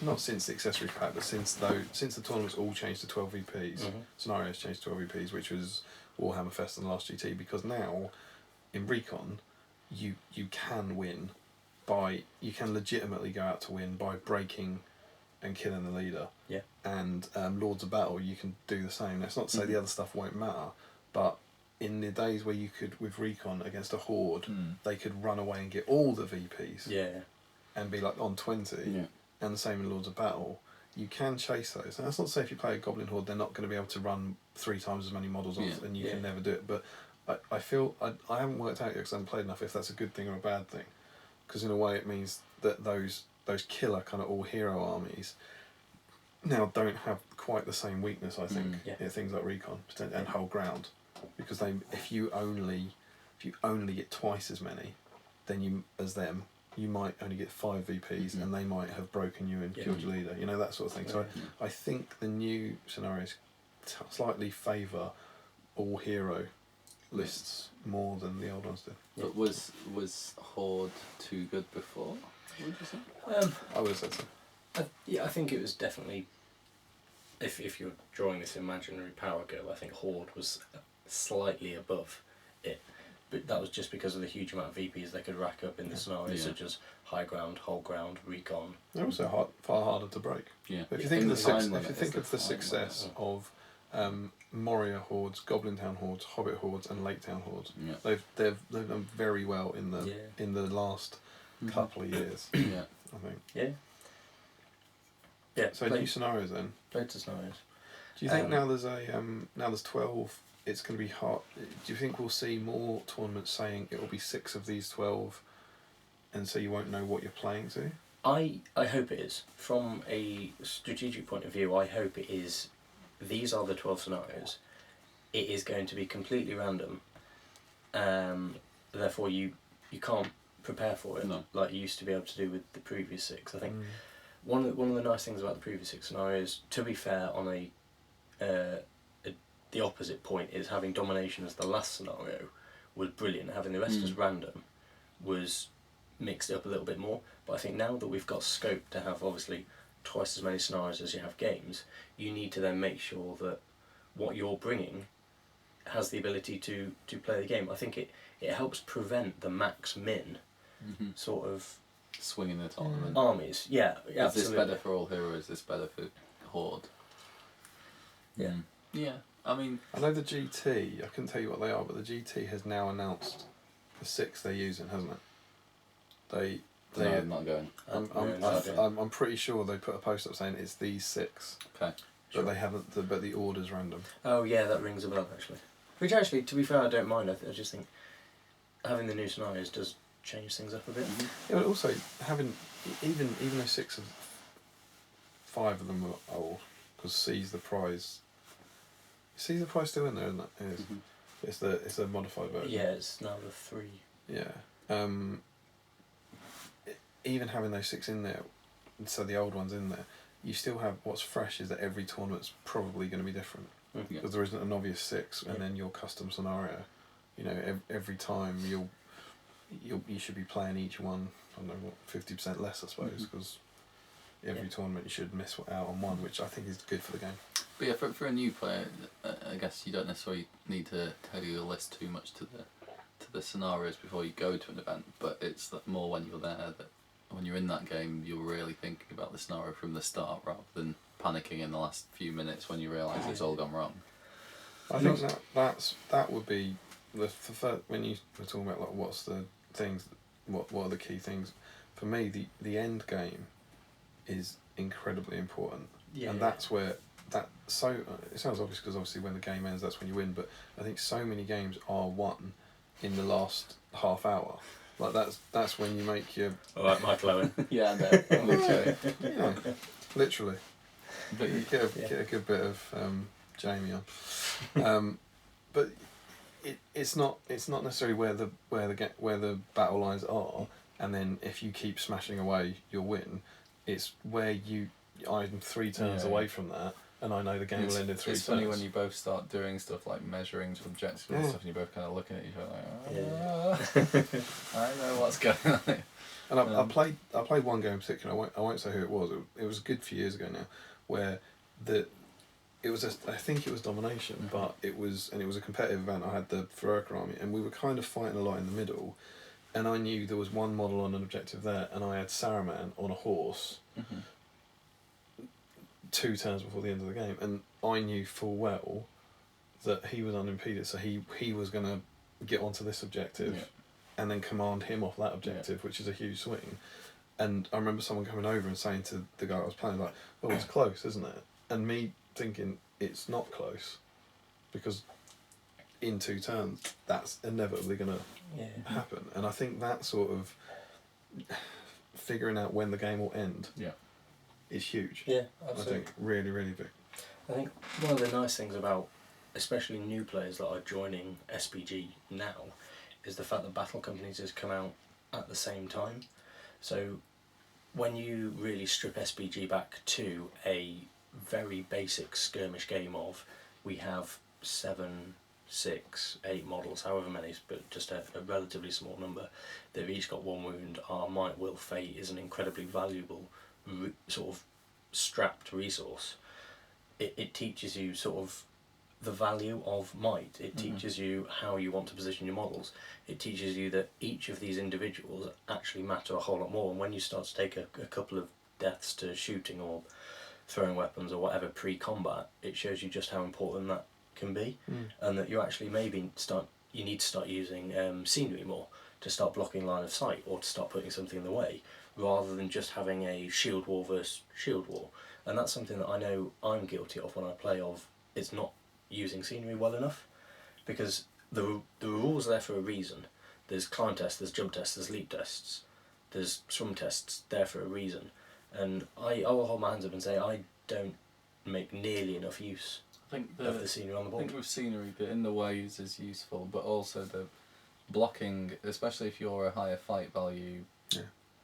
not since the accessories pack, but since the tournaments all changed to 12 VPs, scenarios changed to 12 VPs, which was Warhammer Fest and the last GT, because now in Recon you can win you can legitimately go out to win by breaking and killing the leader. Yeah. And Lords of Battle, you can do the same. That's not to say the other stuff won't matter, but in the days where you could, with Recon against a Horde, they could run away and get all the VPs. Yeah. And be like on 20. Yeah. And the same in Lords of Battle. You can chase those. And that's not to say if you play a Goblin Horde, they're not going to be able to run 3 times as many models off, and you can never do it. But I feel I haven't worked out yet because I haven't played enough if that's a good thing or a bad thing. Because in a way it means that those killer kind of all hero armies now don't have quite the same weakness, I think, in things like Recon and Whole Ground, because if you only get twice as many as them, you might only get 5 VPs, and they might have broken you and killed your leader. You know, that sort of thing. So I think the new scenarios slightly favour all hero lists more than the old ones did. But was Horde too good before? Would you say? I would have said so. I think it was definitely. If you're drawing this imaginary power curve, I think Horde was slightly above it, but that was just because of the huge amount of VPs they could rack up in the scenarios, such as high ground, whole ground, recon. They're also far harder to break. Yeah. But if you think of the success of Moria Hordes, Goblin Town Hordes, Hobbit Hordes, and Lake Town Hordes, they've done very well in the last couple of years. Yeah. I think. Yeah. Yeah. So new scenarios then. Played to scenarios. Do you think now there's 12? It's going to be hard. Do you think we'll see more tournaments saying it will be 6 of these 12, and so you won't know what you're playing to? I hope it is. From a strategic point of view, I hope it is. These are the 12 scenarios. It is going to be completely random. Therefore, you can't prepare for it like you used to be able to do with the previous 6. I think one of the nice things about the previous 6 scenarios, to be fair, on the opposite point, is having domination as the last scenario was brilliant. Having the rest as random was mixed up a little bit more. But I think now that we've got scope to have obviously twice as many scenarios as you have games, you need to then make sure that what you're bringing has the ability to play the game. I think it helps prevent the max min sort of swinging the tournament armies. Yeah, absolutely. Is this better for all heroes? Is this better for Horde? Yeah. Yeah. I mean, I know the GT. I couldn't tell you what they are, but the GT has now announced the 6 they're using, hasn't it? I'm not going. I'm pretty sure they put a post up saying it's these 6. Okay. But they haven't. But the order's random. Oh yeah, that rings a bell actually. Which actually, to be fair, I don't mind. I just think having the new scenarios does change things up a bit. Yeah, but also having even though 6 of 5 of them are old, because C's the prize. C's the prize still in there, isn't it? It is. It's a modified version. Yeah, it's now the 3. Yeah. Even having those 6 in there, so the old ones in there, you still have what's fresh is that every tournament's probably going to be different because there isn't an obvious 6 and then your custom scenario. You know, every time you should be playing each one. I don't know what 50% less, I suppose, because every tournament you should miss out on one, which I think is good for the game. But yeah, for a new player, I guess you don't necessarily need to tailor your list too much to the scenarios before you go to an event. But it's more when you're there that when you're in that game, you're really thinking about the scenario from the start rather than panicking in the last few minutes when you realise it's all gone wrong. I think that would be the first, when you were talking about like what's the things, what are the key things. For me, the end game is incredibly important, and that's where it sounds obvious because obviously when the game ends, that's when you win. But I think so many games are won in the last half hour. Like that's when you make your. I like Michael Owen. Yeah, no, literally. Yeah, literally. But you get a good bit of Jamie on. But it's not necessarily where the battle lines are, and then if you keep smashing away, you'll win. It's where I'm 3 turns away from that, and I know the game will end in 3 turns. It's funny when you both start doing stuff like measuring to objectives and stuff, and you're both kind of looking at each other like, I know what's going on. And I played one game in particular. I won't say who it was. It was a good few years ago now, where I think it was domination, but it was a competitive event. I had the Ferrerka army, and we were kind of fighting a lot in the middle, and I knew there was one model on an objective there, and I had Saruman on a horse 2 turns before the end of the game, and I knew full well that he was unimpeded, so he was going to get onto this objective and then command him off that objective, which is a huge swing. And I remember someone coming over and saying to the guy I was playing, like, "Oh, it's close, isn't it?" And me thinking, it's not close, because in 2 turns, that's inevitably going to happen. And I think that sort of figuring out when the game will end is huge. Yeah, absolutely. I think really, really big. I think one of the nice things about especially new players that are joining SPG now is the fact that Battle Companies has come out at the same time. So when you really strip SPG back to a very basic skirmish game of, we have 7, 6, 8 models, however many, but just a relatively small number, they've each got 1 wound, our might, will, fate is an incredibly valuable sort of strapped resource. It teaches you sort of the value of might. It teaches you how you want to position your models. It teaches you that each of these individuals actually matter a whole lot more, and when you start to take a couple of deaths to shooting or throwing weapons or whatever pre-combat, it shows you just how important that can be, and that you actually you need to start using scenery more to start blocking line of sight or to start putting something in the way, rather than just having a shield wall versus shield wall. And that's something that I know I'm guilty of when I play of, it's not using scenery well enough, because the rules are there for a reason. There's climb tests, there's jump tests, there's leap tests, there's swim tests there for a reason, and I will hold my hands up and say I don't make nearly enough use of the scenery on the board. I think with scenery, the in the ways is useful, but also the blocking, especially if you're a higher fight value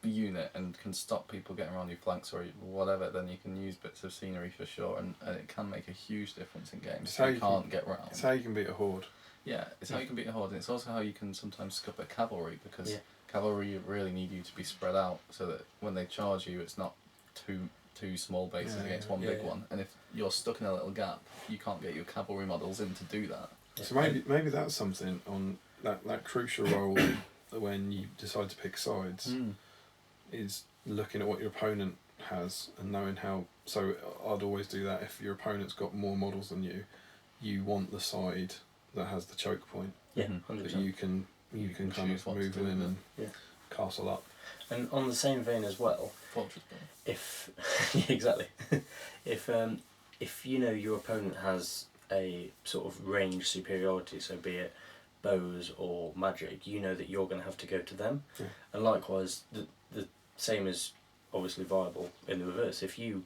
unit and can stop people getting around your flanks or whatever, then you can use bits of scenery for sure, and it can make a huge difference in games if you can't get round. It's how you can beat a horde. Yeah, it's how you can beat a horde, and it's also how you can sometimes scup a cavalry, because cavalry really need you to be spread out so that when they charge you, it's not two small bases against one big one, and if you're stuck in a little gap, you can't get your cavalry models in to do that. So maybe that's something on that crucial role when you decide to pick sides, is looking at what your opponent has and knowing how. So I'd always do that. If your opponent's got more models than you want the side that has the choke point, that you can kind of move in and castle up. And on the same vein as well, Fortress build. If exactly, if you know your opponent has a sort of range superiority, so be it bows or magic, you know that you're going to have to go to them, and likewise the same is obviously viable in the reverse. If you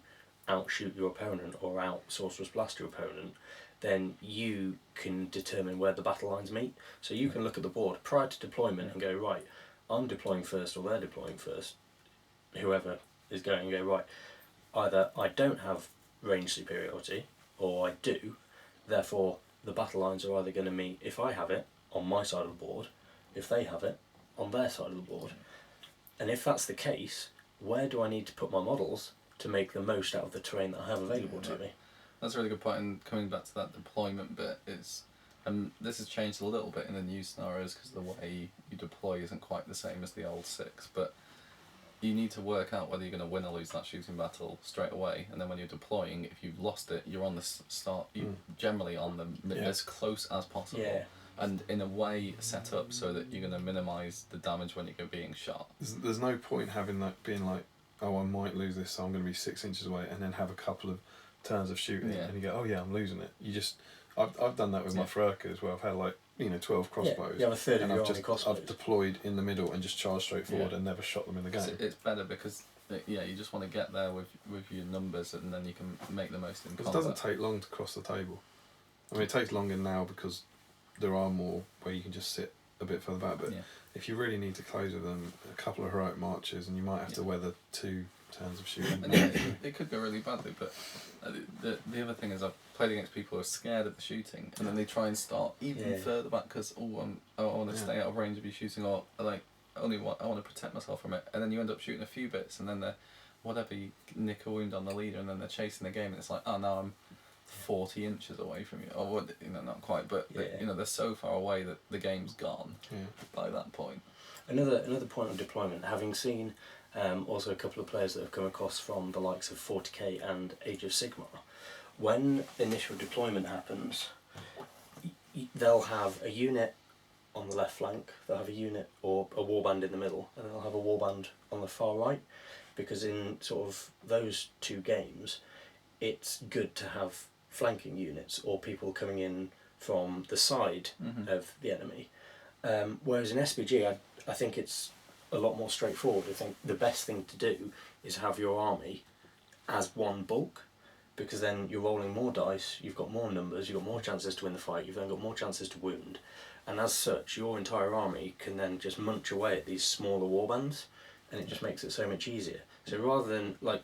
outshoot your opponent or out sorceress blast your opponent, then you can determine where the battle lines meet. So you can look at the board prior to deployment and go, right, I'm deploying first or they're deploying first, whoever is going, and go, right, either I don't have range superiority or I do, therefore the battle lines are either going to meet, if I have it, on my side of the board, if they have it, on their side of the board. And if that's the case, where do I need to put my models to make the most out of the terrain that I have available to me? That's a really good point, and coming back to that deployment bit, is this has changed a little bit in the new scenarios because the way you deploy isn't quite the same as the old 6, but you need to work out whether you're going to win or lose that shooting battle straight away, and then when you're deploying, if you've lost it, you're on the start, you're generally on the as close as possible. Yeah. And in a way set up so that you're going to minimise the damage when you're being shot. There's no point having that being like, oh, I might lose this, so I'm going to be 6 inches away, and then have a couple of turns of shooting, and you go, oh yeah, I'm losing it. You just, I've done that with my Frerker as well. I've had like 12 crossbows. You have a third of and your army crossbows. I've deployed in the middle and just charged straight forward and never shot them in the game. It's better because you just want to get there with your numbers, and then you can make the most in combat. It doesn't take long to cross the table. I mean, it takes longer now because there are more where you can just sit a bit further back, but if you really need to close with them, a couple of heroic marches, and you might have to weather 2 turns of shooting. And it could go really badly, but the other thing is I've played against people who are scared of the shooting, and then they try and start even further back because I want to stay out of range of you shooting, or like I want to protect myself from it, and then you end up shooting a few bits, and then you nick a wound on the leader, and then they're chasing the game, and it's like, oh, now I'm 40 inches away from you, or not quite, but they're so far away that the game's gone by that point. Another point on deployment, having seen also a couple of players that have come across from the likes of 40k and Age of Sigmar, when initial deployment happens, they'll have a unit on the left flank, they'll have a unit or a warband in the middle, and they'll have a warband on the far right, because in sort of those two games, it's good to have flanking units or people coming in from the side of the enemy. Whereas in SPG, I think it's a lot more straightforward. I think the best thing to do is have your army as one bulk, because then you're rolling more dice, you've got more numbers, you've got more chances to win the fight, you've then got more chances to wound, and as such your entire army can then just munch away at these smaller warbands, and it just makes it so much easier. So rather than, like,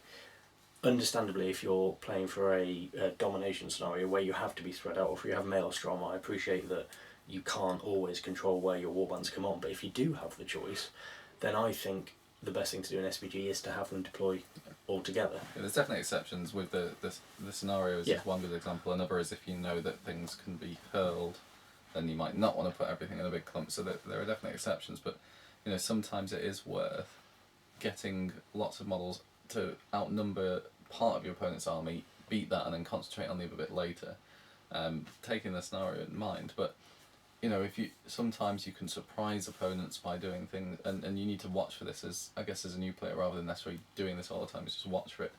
understandably if you're playing for a domination scenario where you have to be spread out, or if you have Maelstrom, I appreciate that you can't always control where your warbands come on, but if you do have the choice, then I think the best thing to do in SPG is to have them deploy all together. Yeah, there's definitely exceptions with the scenarios. Is one good example. Another is if you know that things can be hurled, then you might not want to put everything in a big clump. So there are definitely exceptions, but sometimes it is worth getting lots of models to outnumber part of your opponent's army, beat that, and then concentrate on the other bit later. Taking the scenario in mind, but sometimes you can surprise opponents by doing things, and you need to watch for this as a new player, rather than necessarily doing this all the time. It's just watch for it.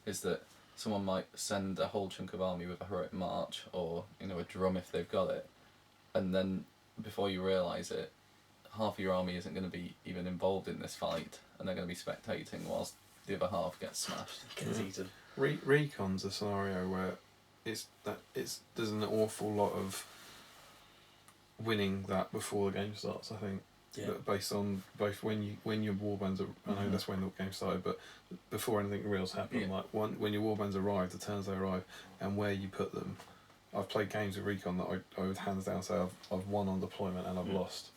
Is that someone might send a whole chunk of army with a heroic march, or a drum if they've got it, and then before you realise it, half of your army isn't going to be even involved in this fight, and they're going to be spectating whilst the other half gets smashed. Gets eaten. Recon's a scenario where there's an awful lot of winning that before the game starts, I think. Yeah. But based on both when your warbands are, I know that's when the game started, but before anything real's happened, like when your warbands arrive, the turns they arrive, and where you put them. I've played games with Recon that I would hands down say I've won on deployment and I've lost.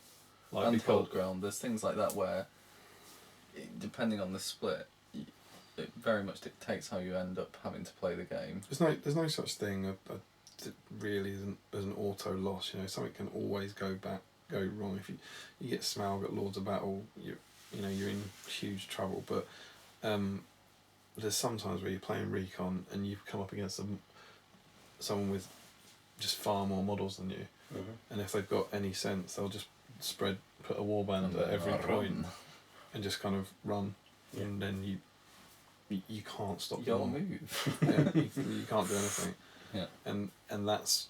Like, and cold ground, there's things like that where, depending on the split, it very much dictates how you end up having to play the game. There's no such thing. It really isn't as an auto loss. Something can always go wrong. If you get Smaug at Lords of Battle, you're in huge trouble. But there's sometimes where you're playing Recon and you come up against someone with just far more models than you, and if they've got any sense, they'll just put a warband at every point and just kind of run, and then you can't stop your them. Move. You can't do anything. Yeah. And that's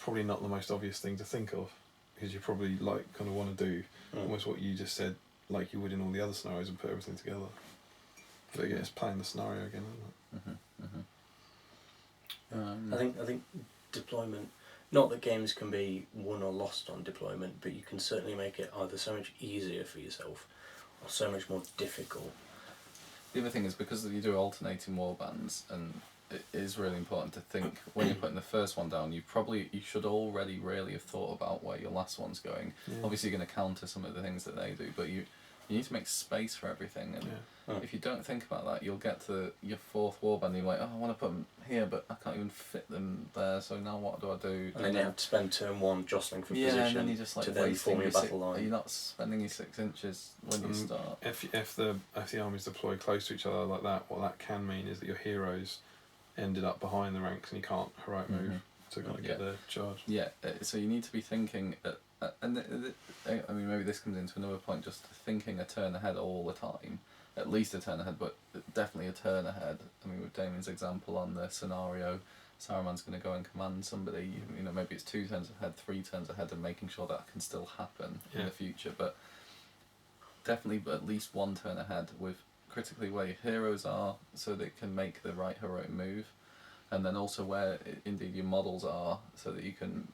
probably not the most obvious thing to think of, because you probably kind of want to do almost what you just said, like you would in all the other scenarios, and put everything together. But again, it's playing the scenario again, isn't it? I think deployment, not that games can be won or lost on deployment, but you can certainly make it either so much easier for yourself or so much more difficult. The other thing is, because you do alternating warbands, and it is really important to think when you're putting the first one down, you should already really have thought about where your last one's going. Yeah. Obviously you're going to counter some of the things that they do, but you need to make space for everything, and if you don't think about that, you'll get to your fourth warband and you're like, I want to put them here, but I can't even fit them there, so now what do I do? And then you have to spend turn one jostling for position, and then you just, like, to then form your battle line. You're not spending your 6 inches when you start. If the armies deploy close to each other like that, what that can mean is that your heroes ended up behind the ranks and you can't heroic move to kind of get the charge. Yeah, so you need to be thinking, and I mean, maybe this comes into another point, just thinking a turn ahead all the time, at least a turn ahead, but definitely a turn ahead. I mean, with Damian's example on the scenario, Saruman's going to go and command somebody, maybe it's 2 turns ahead, 3 turns ahead, and making sure that can still happen in the future, but definitely at least 1 turn ahead with critically where your heroes are, so they can make the right heroic move, and then also where indeed your models are, so that you can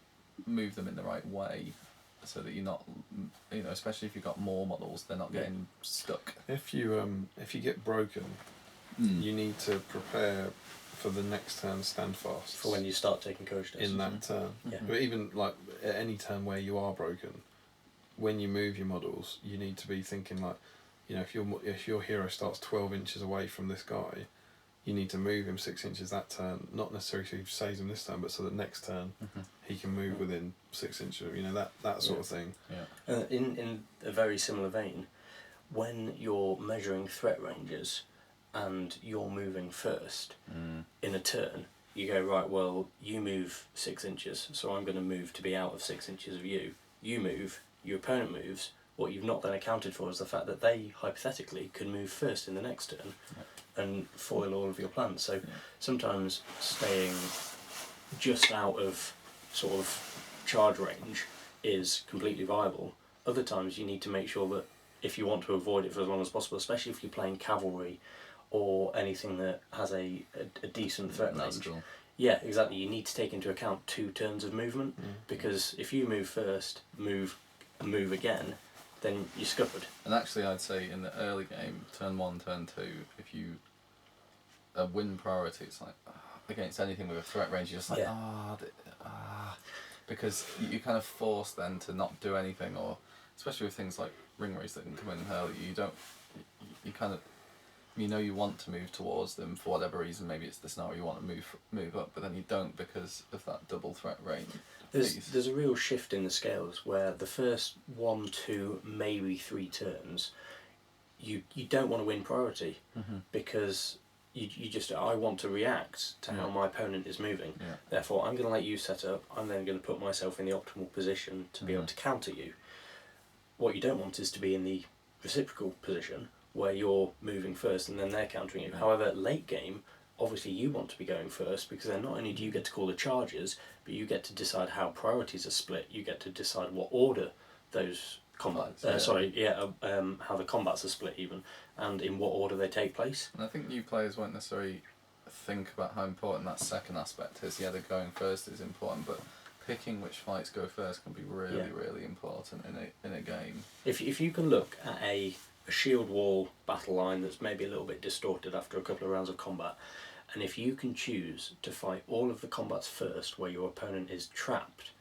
move them in the right way, so that you're not, especially if you've got more models, they're not getting stuck. If you get broken, you need to prepare for the next turn stand fast. For when you start taking coach in that turn. Yeah. But even like at any turn where you are broken, when you move your models, you need to be thinking like, if your hero starts 12 inches away from this guy, you need to move him 6 inches that turn, not necessarily so he saves him this turn, but so that next turn he can move within 6 inches, you know, that sort of thing. Yeah. In a very similar vein, when you're measuring threat ranges and you're moving first in a turn, you go, right, well, you move 6 inches, so I'm going to move to be out of 6 inches of you. You move, your opponent moves. What you've not then accounted for is the fact that they, hypothetically, could move first in the next turn and foil all of your plans. So sometimes staying just out of sort of charge range is completely viable. Other times you need to make sure that if you want to avoid it for as long as possible, especially if you're playing cavalry or anything that has a decent threat range. Cool. Yeah, exactly. You need to take into account 2 turns of movement, because if you move first, move again, then you're scuppered. And actually, I'd say in the early game, turn 1, turn 2, if you win priority, it's like against anything with a threat range, you're just like because you kind of force then to not do anything, or especially with things like ring race that can come in early, you kind of, you know, you want to move towards them for whatever reason. Maybe it's the scenario you want to move up, but then you don't because of that double threat range. There's a real shift in the scales where the first 1, 2, maybe 3 turns, you don't want to win priority because you just, I want to react to how my opponent is moving. Yeah. Therefore, I'm going to let you set up. I'm then going to put myself in the optimal position to be able to counter you. What you don't want is to be in the reciprocal position where you're moving first and then they're countering you. However, late game, obviously you want to be going first, because then not only do you get to call the charges, but you get to decide how priorities are split. You get to decide what order those combats, how the combats are split even, and in what order they take place. And I think new players won't necessarily think about how important that second aspect is. Yeah, the going first is important, but picking which fights go first can be really important in a game. If you can look at a shield wall battle line that's maybe a little bit distorted after a couple of rounds of combat, and if you can choose to fight all of the combats first where your opponent is trapped,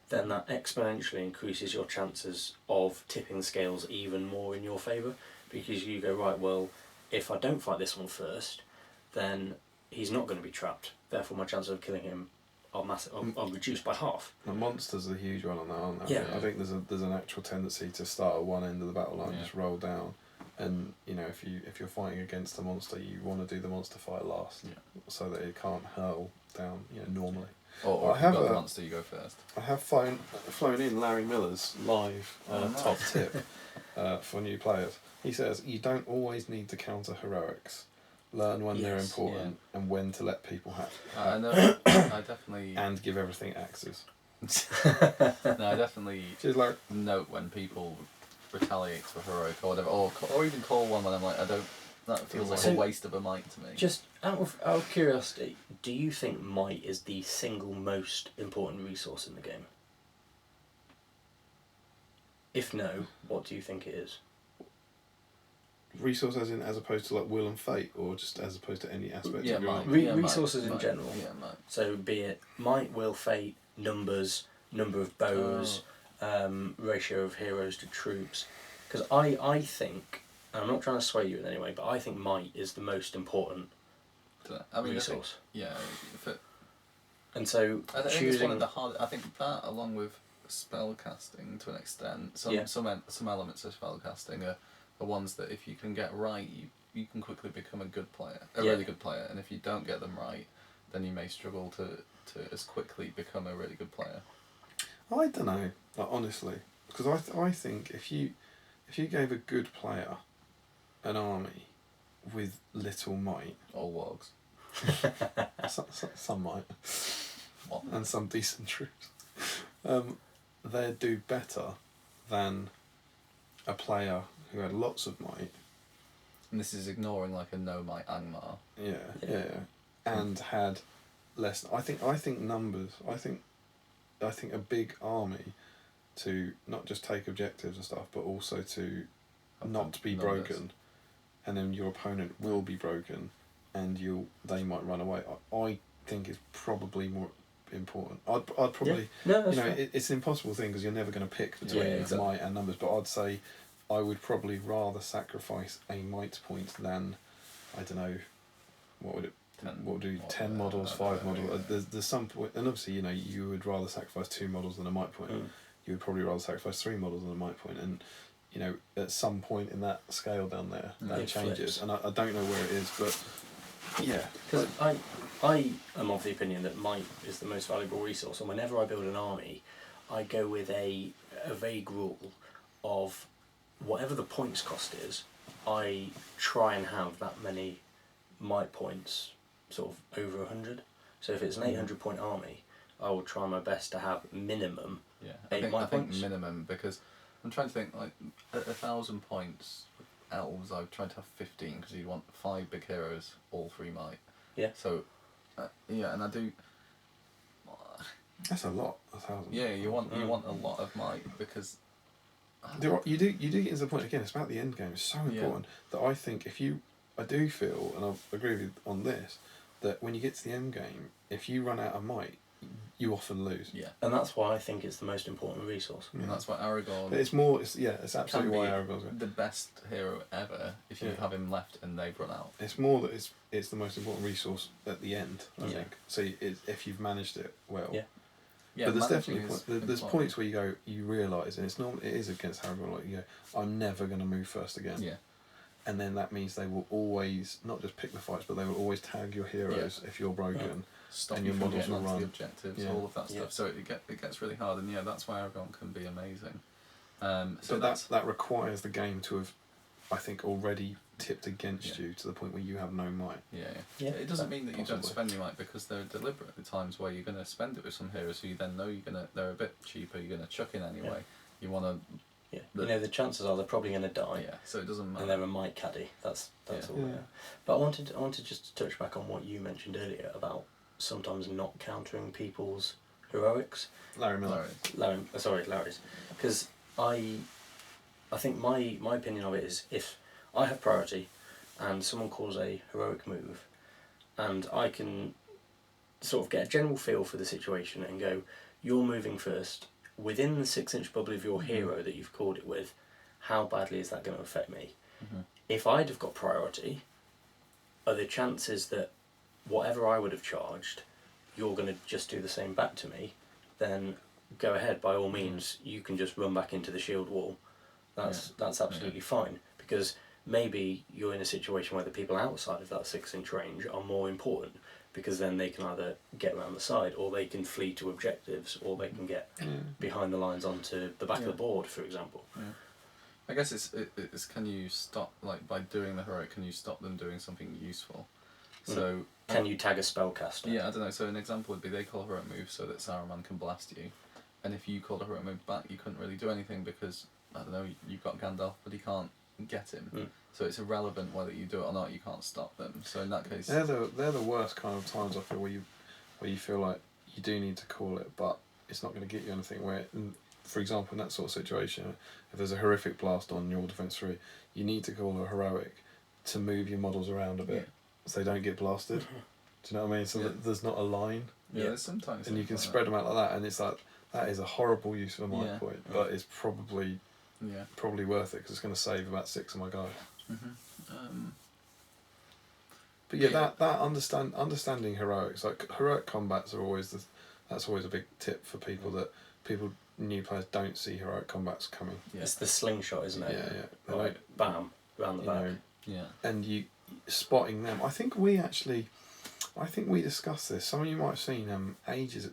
then that exponentially increases your chances of tipping the scales even more in your favour, because you go, right, well, if I don't fight this one first, then he's not going to be trapped, therefore my chances of killing him are reduced by half. The monsters are a huge one on that, aren't they? Yeah. I think there's a natural tendency to start at one end of the battle line, just roll down, and you know, if you're fighting against a monster, you want to do the monster fight last, so that it can't hurl down, you know, normally. Or if you've got the monster, you go first. I have flown in Larry Miller's live top tip for new players. He says you don't always need to counter heroics. Learn when they're important and when to let people have. I know. I definitely. And give everything axes. No, I definitely Like, note when people retaliate for heroic or whatever, or even call one when I'm like, I don't. That feels like a waste of a might to me. Just out of curiosity, do you think might is the single most important resource in the game? If no, what do you think it is? resource as opposed to like will and fate, or just as opposed to any aspect of your might. Resources in might. general. Yeah, might. So be it might, will, fate, numbers, number of bows, ratio of heroes to troops. Because I think, and I'm not trying to sway you in any way, but I think might is the most important resource. And so I think choosing it's one of the hard. I think that, along with spell casting to an extent, some elements of spell casting are the ones that if you can get right, you can quickly become a good player, really good player. And if you don't get them right, then you may struggle to as quickly become a really good player. I don't know, like, honestly, because I think if you gave a good player an army with little might, All wargs. some might, and some decent troops, they'd do better than a player who had lots of might. And this is ignoring like a no might Angmar. Yeah, and had less. I think numbers. I think a big army to not just take objectives and stuff, but also to not be broken, and then your opponent will be broken, and they might run away. I think is probably more important. I'd probably it's an impossible thing because you're never going to pick between might and numbers. But I'd say I would probably rather sacrifice a might point than, I don't know, what would it what do 10 models, 5 models. There's some point, and obviously you would rather sacrifice 2 models than a might point. You would probably rather sacrifice 3 models than a might point, and at some point in that scale down there that changes, and I don't know where it is, but yeah. Because I am of the opinion that might is the most valuable resource, and whenever I build an army, I go with a vague rule of whatever the points cost is, I try and have that many might points sort of over 100. So if it's an 800 point army, I will try my best to have minimum 8 might I think points. minimum, because I'm trying to think, like, at 1,000 points, elves, I've tried to have 15, because you want 5 big heroes, all 3 might. Yeah. So, and I do... That's a lot, 1,000. Yeah, you want a lot of might, because... You do get to the point, again, it's about the end game. It's so important that I think I do feel, and I agree with you on this, that when you get to the end game, if you run out of might, you often lose. Yeah. And that's why I think it's the most important resource. And that's why Aragorn... But it's absolutely why Aragorn's the best hero ever if you have him left and they've run out. It's more that it's the most important resource at the end, I think. So if you've managed it well. Yeah. Yeah, but there's definitely there's points where you realise, and it is against Aragorn, like you go, I'm never going to move first again. Yeah. And then that means they will always not just pick the fights, but they will always tag your heroes if you're broken. Stop and you your from models getting will onto run. the objectives, all of that stuff. So it gets really hard, and that's why Aragorn can be amazing. So but that requires the game to have, I think, already tipped against you to the point where you have no might. Yeah. It doesn't mean that you don't spend your might, because there are deliberately times where you're going to spend it with some heroes who you then know they're a bit cheaper. You're going to chuck in anyway. You want to. Yeah. The chances are they're probably going to die. Yeah. So it doesn't matter. And they're a might caddy. That's all. Yeah. But I wanted just to touch back on what you mentioned earlier about sometimes not countering people's heroics. Larry's. Because I think my opinion of it is, if I have priority and someone calls a heroic move, and I can sort of get a general feel for the situation and go, you're moving first, within the 6-inch bubble of your hero that you've called it with, how badly is that going to affect me? If I'd have got priority, are the chances that whatever I would have charged, you're going to just do the same back to me, then go ahead, by all means, you can just run back into the shield wall. That's absolutely fine, because maybe you're in a situation where the people outside of that 6-inch range are more important, because then they can either get around the side, or they can flee to objectives, or they can get behind the lines onto the back of the board, for example. I guess it's can you stop, like, by doing the heroic, can you stop them doing something useful? So can you tag a spellcaster? Yeah, I don't know. So an example would be they call a heroic move so that Saruman can blast you, and if you called a heroic move back, you couldn't really do anything because, I don't know, you've got Gandalf, but he can't get him. So it's irrelevant whether you do it or not. You can't stop them. So in that case, they're the worst kind of times, I feel, where you feel like you do need to call it, but it's not going to get you anything. Where, for example, in that sort of situation, if there's a horrific blast on your defense 3, you need to call a heroic to move your models around a bit so they don't get blasted. Do you know what I mean? So there's not a line. There's sometimes. And you can spread them out like that, and it's like, that is a horrible use of a might point, but it's probably worth it because it's going to save about 6 of my guys. But that understanding heroics, like heroic combats are always that's always a big tip for people, that new players don't see heroic combats coming. It's the slingshot, isn't it? Yeah. Like, bam, round the back. And you spotting them. I think we discussed this. Some of you might have seen ages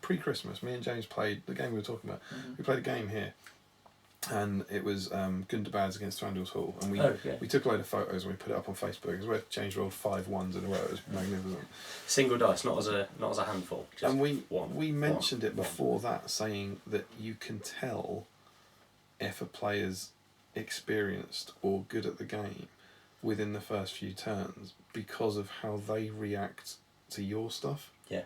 pre-Christmas. Me and James played the game we were talking about. We played a game here, and it was Gundabad's against Thranduil's Hall, and we took a load of photos and we put it up on Facebook. It was where James rolled 5 1s in a row. It was magnificent. Single dice, not as a handful. Just and we mentioned it before that, saying that you can tell if a player's experienced or good at the game within the first few turns because of how they react to your stuff. Yeah.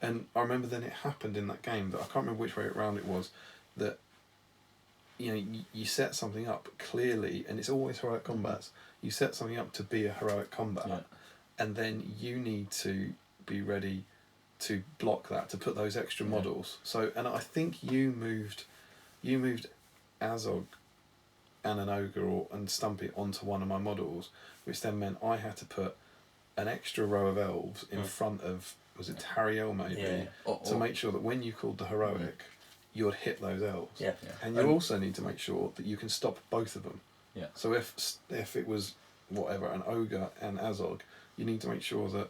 And I remember then it happened in that game, that I can't remember which way around it was, that you set something up clearly, and it's always heroic combats. You set something up to be a heroic combat, and then you need to be ready to block that, to put those extra models. So, and I think you moved Azog and an ogre and Stumpy onto one of my models, which then meant I had to put an extra row of elves in front of, was it Tariel maybe, to make sure that when you called the heroic, you would hit those elves. Yeah. And you also need to make sure that you can stop both of them. Yeah. So if it was whatever, an ogre and Azog, you need to make sure that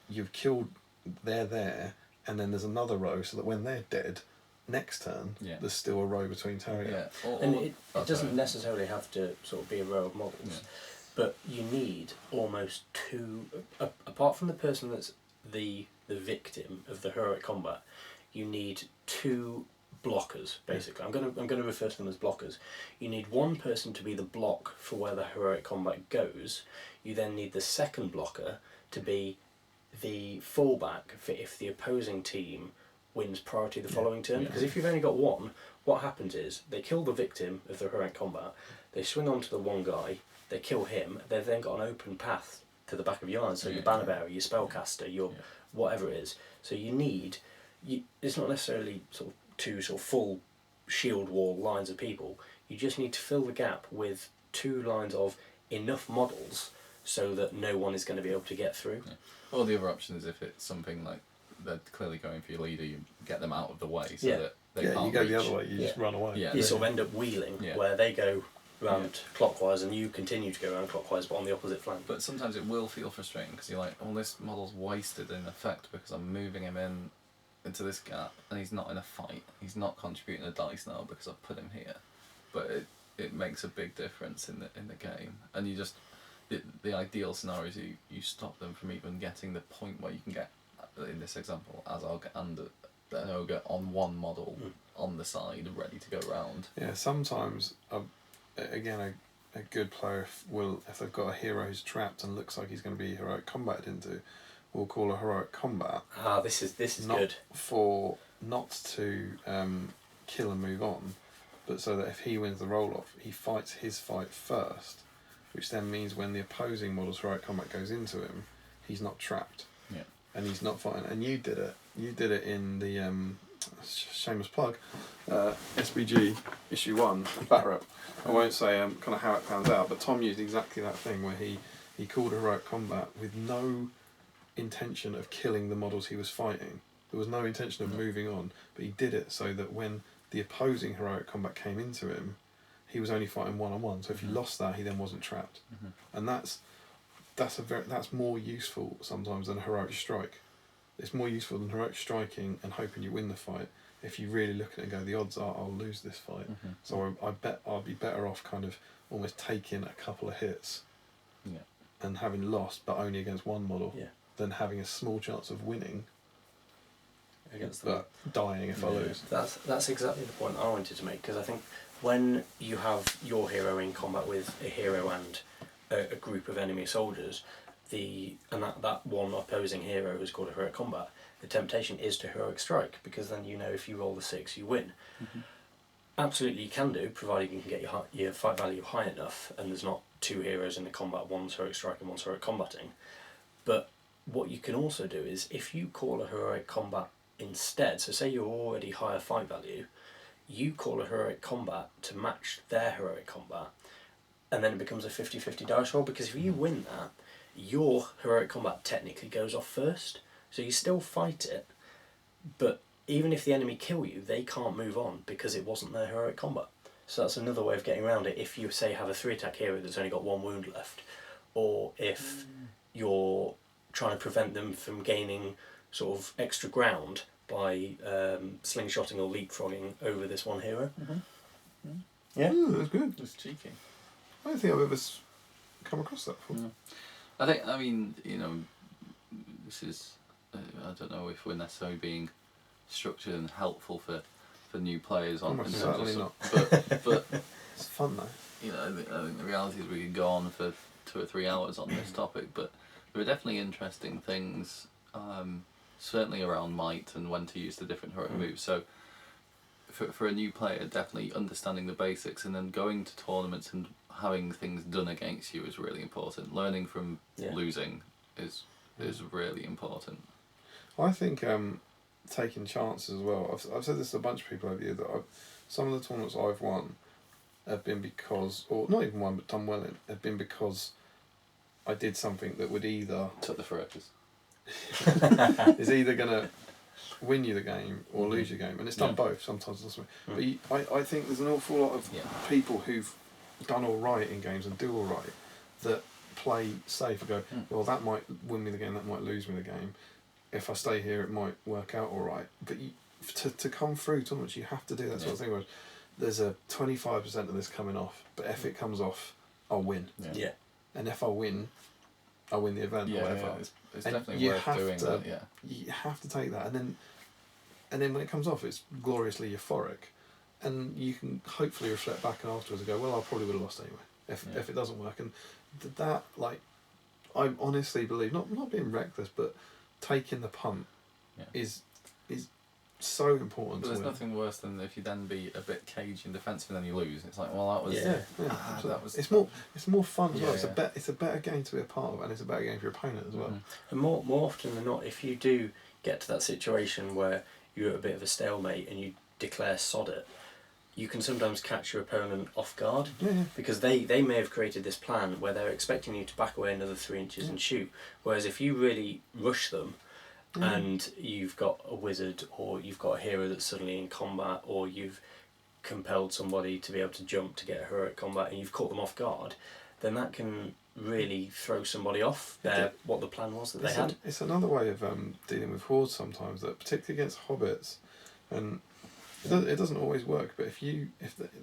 you've killed, they're there, and then there's another row so that when they're dead, next turn there's still a row between Tariel. And it doesn't necessarily have to sort of be a row of models, but you need almost two, apart from the person that's the victim of the heroic combat, you need two blockers basically. I'm gonna refer to them as blockers. You need one person to be the block for where the heroic combat goes. You then need the second blocker to be the fallback for if the opposing team wins priority the following turn. Because if you've only got one, what happens is they kill the victim of the heroic combat, they swing on to the one guy, they kill him, they've then got an open path to the back of your line, so your banner bearer, your spellcaster, your whatever it is. So you need, it's not necessarily sort of two sort of full shield wall lines of people, you just need to fill the gap with two lines of enough models so that no one is going to be able to get through. Or the other option is if it's something like they're clearly going for your leader, you get them out of the way so that they can't you go reach. the other way, you just run away. You sort of end up wheeling where they go round clockwise and you continue to go round clockwise but on the opposite flank. But sometimes it will feel frustrating because you're like, oh, this model's wasted in effect because I'm moving him into this gap and he's not in a fight. He's not contributing a dice now because I've put him here. But it makes a big difference in the game. And you just, the ideal scenario is you stop them from even getting the point where you can get, in this example, Azog and an ogre on one model on the side ready to go round. Yeah, sometimes, again, a good player will, if they've got a hero who's trapped and looks like he's going to be heroic combated into, will call a heroic combat. This is not good. Not to kill and move on, but so that if he wins the roll-off, he fights his fight first, which then means when the opposing model's heroic combat goes into him, he's not trapped. Yeah. And he's not fighting. And you did it in the shameless plug, SBG issue 1 batter up. I won't say kind of how it pans out, but Tom used exactly that thing where he called heroic combat with no intention of killing the models he was fighting. There was no intention of moving on, but he did it so that when the opposing heroic combat came into him, he was only fighting one-on-one. So if he lost that, he then wasn't trapped. And that's more useful sometimes than a heroic strike. It's more useful than heroic striking and hoping you win the fight. If you really look at it and go, the odds are I'll lose this fight. So I bet I'll be better off kind of almost taking a couple of hits and having lost, but only against one model, than having a small chance of winning against but dying if I lose. That's exactly the point I wanted to make, because I think when you have your hero in combat with a hero and a group of enemy soldiers, that one opposing hero who's called a heroic combat, the temptation is to heroic strike, because then you know if you roll the 6 you win. Absolutely you can do, provided you can get your fight value high enough and there's not two heroes in the combat, one's heroic strike and one's heroic combating. But what you can also do is, if you call a heroic combat instead, so say you're already higher fight value, you call a heroic combat to match their heroic combat, and then it becomes a 50-50 dice roll, because if you win that, your heroic combat technically goes off first, so you still fight it, but even if the enemy kill you, they can't move on because it wasn't their heroic combat. So that's another way of getting around it. If you, say, have a 3-attack hero that's only got 1 wound left, or if you're trying to prevent them from gaining sort of extra ground by slingshotting or leapfrogging over this one hero. Yeah, that's good. It's cheeky. I don't think I've ever come across that before. I mean, this is, I don't know if we're necessarily being structured and helpful for new players on. Certainly not. But it's fun though. I think the reality is we could go on for 2 or 3 hours on this topic, but there are definitely interesting things, certainly around might and when to use the different heroic moves. So for a new player, definitely understanding the basics and then going to tournaments and having things done against you is really important. Learning from losing is really important. I think taking chances as well. I've said this to a bunch of people over the years, that some of the tournaments I've won have been because, or not even won but done well in, have been because I did something that would either Took the ferocious. is either gonna win you the game or lose your game, and it's done both. Sometimes it doesn't. But I think there's an awful lot of people who've done all right in games and do all right that play safe and go, well, that might win me the game, that might lose me the game. If I stay here, it might work out all right. But to come through tournaments, you have to do that sort of thing. Where there's a 25% of this coming off, but if it comes off, I'll win. Yeah. And if I win the event or whatever. Yeah, it's definitely worth doing that. Yeah. You have to take that, and then when it comes off, it's gloriously euphoric, and you can hopefully reflect back and afterwards and go, well, I probably would have lost anyway if it doesn't work. And that, like, I honestly believe, not being reckless, but taking the punt is so important. But there's nothing worse than if you then be a bit cagey and defensive and then you lose. It's like, well, that was that was. It's more fun as well. It's a better game to be a part of, and it's a better game for your opponent as well. And more often than not, if you do get to that situation where you're at a bit of a stalemate and you declare sod it, you can sometimes catch your opponent off guard because they may have created this plan where they're expecting you to back away another 3 inches and shoot, whereas if you really rush them and you've got a wizard or you've got a hero that's suddenly in combat, or you've compelled somebody to be able to jump to get a heroic combat and you've caught them off guard, then that can really throw somebody off what the plan was that they had. It's another way of dealing with hordes sometimes, that particularly against hobbits, and it doesn't always work, but if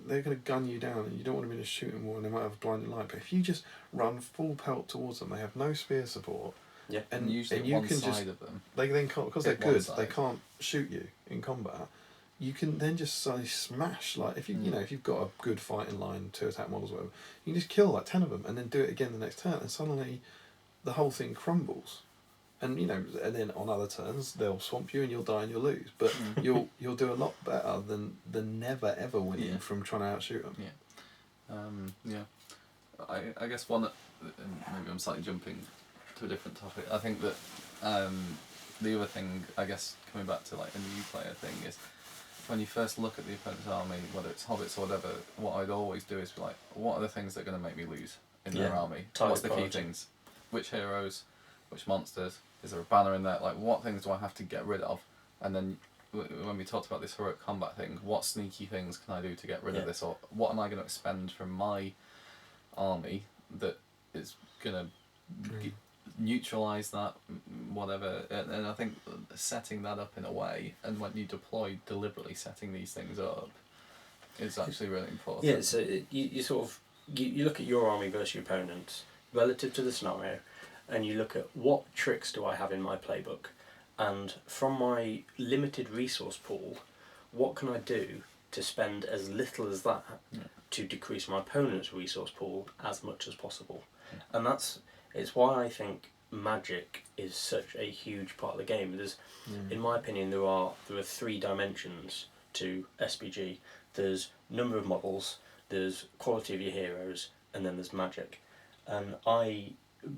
they're going to gun you down and you don't want to be in a shooting war and they might have a blinding light, but if you just run full pelt towards them, they have no spear support. Yeah, and usually you can side of them. They then can't, because they're good, they can't shoot you in combat. You can then just smash, like if if you've got a good fighting line, 2 attack models, whatever, you can just kill like 10 of them and then do it again the next turn, and suddenly the whole thing crumbles. And and then on other turns they'll swamp you and you'll die and you'll lose. But you'll do a lot better than never ever winning from trying to outshoot them. I guess one, maybe I'm slightly jumping to a different topic. I think that the other thing, I guess, coming back to like a new player thing, is when you first look at the opponent's army, whether it's hobbits or whatever, what I'd always do is be like, what are the things that are going to make me lose in their army? What's the key things? Which heroes? Which monsters? Is there a banner in there? Like, what things do I have to get rid of? And then when we talked about this heroic combat thing, what sneaky things can I do to get rid of this? Or what am I going to expend from my army that is going to neutralise that, whatever? And I think setting that up in a way, and when you deploy deliberately setting these things up, is actually really important. Yeah, so you sort of, you look at your army versus your opponent's relative to the scenario, and you look at what tricks do I have in my playbook, and from my limited resource pool, what can I do to spend as little as that to decrease my opponent's resource pool as much as possible. And it's why I think magic is such a huge part of the game. There's, in my opinion, there are 3 dimensions to SPG. There's number of models, there's quality of your heroes, and then there's magic. And I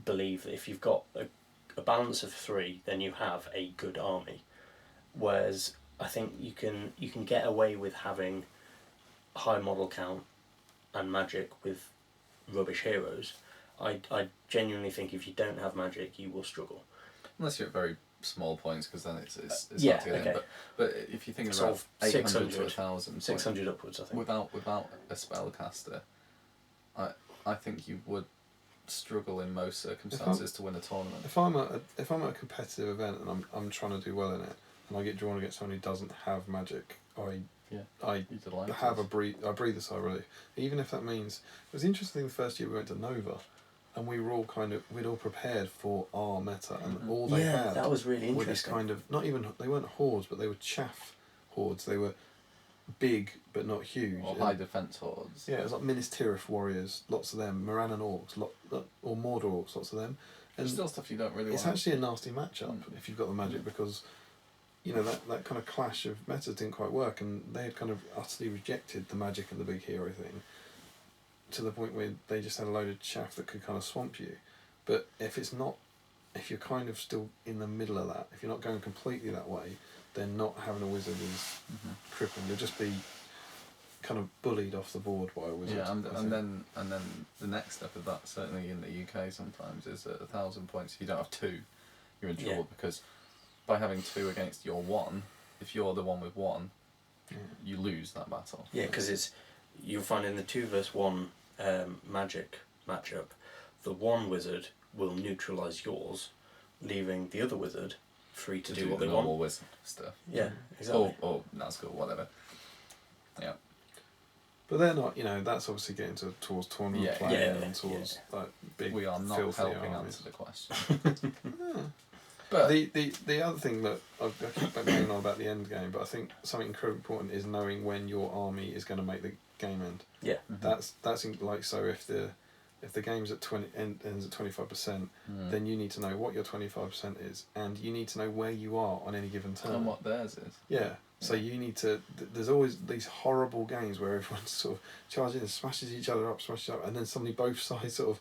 believe that if you've got a balance of 3, then you have a good army. Whereas I think you can get away with having high model count and magic with rubbish heroes. I genuinely think if you don't have magic, you will struggle. Unless you're at very small points, because then it's hard to get in. But if you think about 800 to 1,000, 600 upwards, I think. Without a spellcaster, I think you would struggle in most circumstances to win a tournament. If I'm at a competitive event and I'm trying to do well in it, and I get drawn against someone who doesn't have magic, I have a breathe a sigh of relief. Even if that means, it was interesting the first year we went to Nova, and we'd all prepared for our meta, and all they had that was really interesting. were this kind of, not even, they weren't hordes, but they were chaff hordes. They were big but not huge. Or high defence hordes. Yeah, it was like Minas Tirith warriors, lots of them, Morannon orcs, or Mordor orcs, lots of them. And there's still stuff you don't really want. It's actually a nasty matchup if you've got the magic, because that kind of clash of metas didn't quite work, and they had kind of utterly rejected the magic and the big hero thing to the point where they just had a load of chaff that could kind of swamp you. But if you're kind of still in the middle of that, if you're not going completely that way, then not having a wizard is crippling. You'll just be kind of bullied off the board by a wizard. Yeah, and then the next step of that, certainly in the UK sometimes, is at 1,000 points. If you don't have 2, you're in trouble because by having 2 against your 1, if you're the one with 1, you lose that battle. Yeah, because you'll find in the 2 versus 1 magic matchup, the 1 wizard will neutralise yours, leaving the other wizard free to do what they want. Normal wizard stuff. Yeah, exactly. Or Nazgul, whatever. Yeah. But they're not, that's obviously getting towards tournament play and towards like big. We are not filthy helping armies. answer the question. But the other thing that I keep banging on about the end game, but I think something incredibly important is knowing when your army is going to make the game end. Yeah. That's like, so if the game's at ends at 25%, then you need to know what your 25% is, and you need to know where you are on any given turn. And what theirs is. Yeah. So you need to. There's always these horrible games where everyone sort of charges in and smashes each other up, and then suddenly both sides sort of,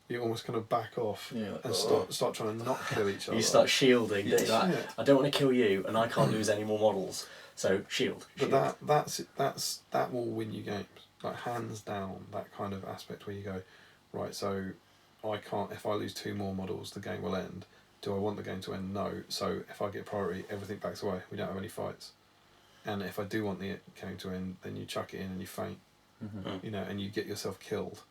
you almost kind of back off and start trying to not kill each other. You start shielding. Yeah. I don't want to kill you, and I can't lose any more models. So shield. But that will win you games. Like hands down, that kind of aspect where you go, right. So I can't. If I lose 2 more models, the game will end. Do I want the game to end? No. So if I get priority, everything backs away. We don't have any fights. And if I do want the game to end, then you chuck it in and you faint, and you get yourself killed.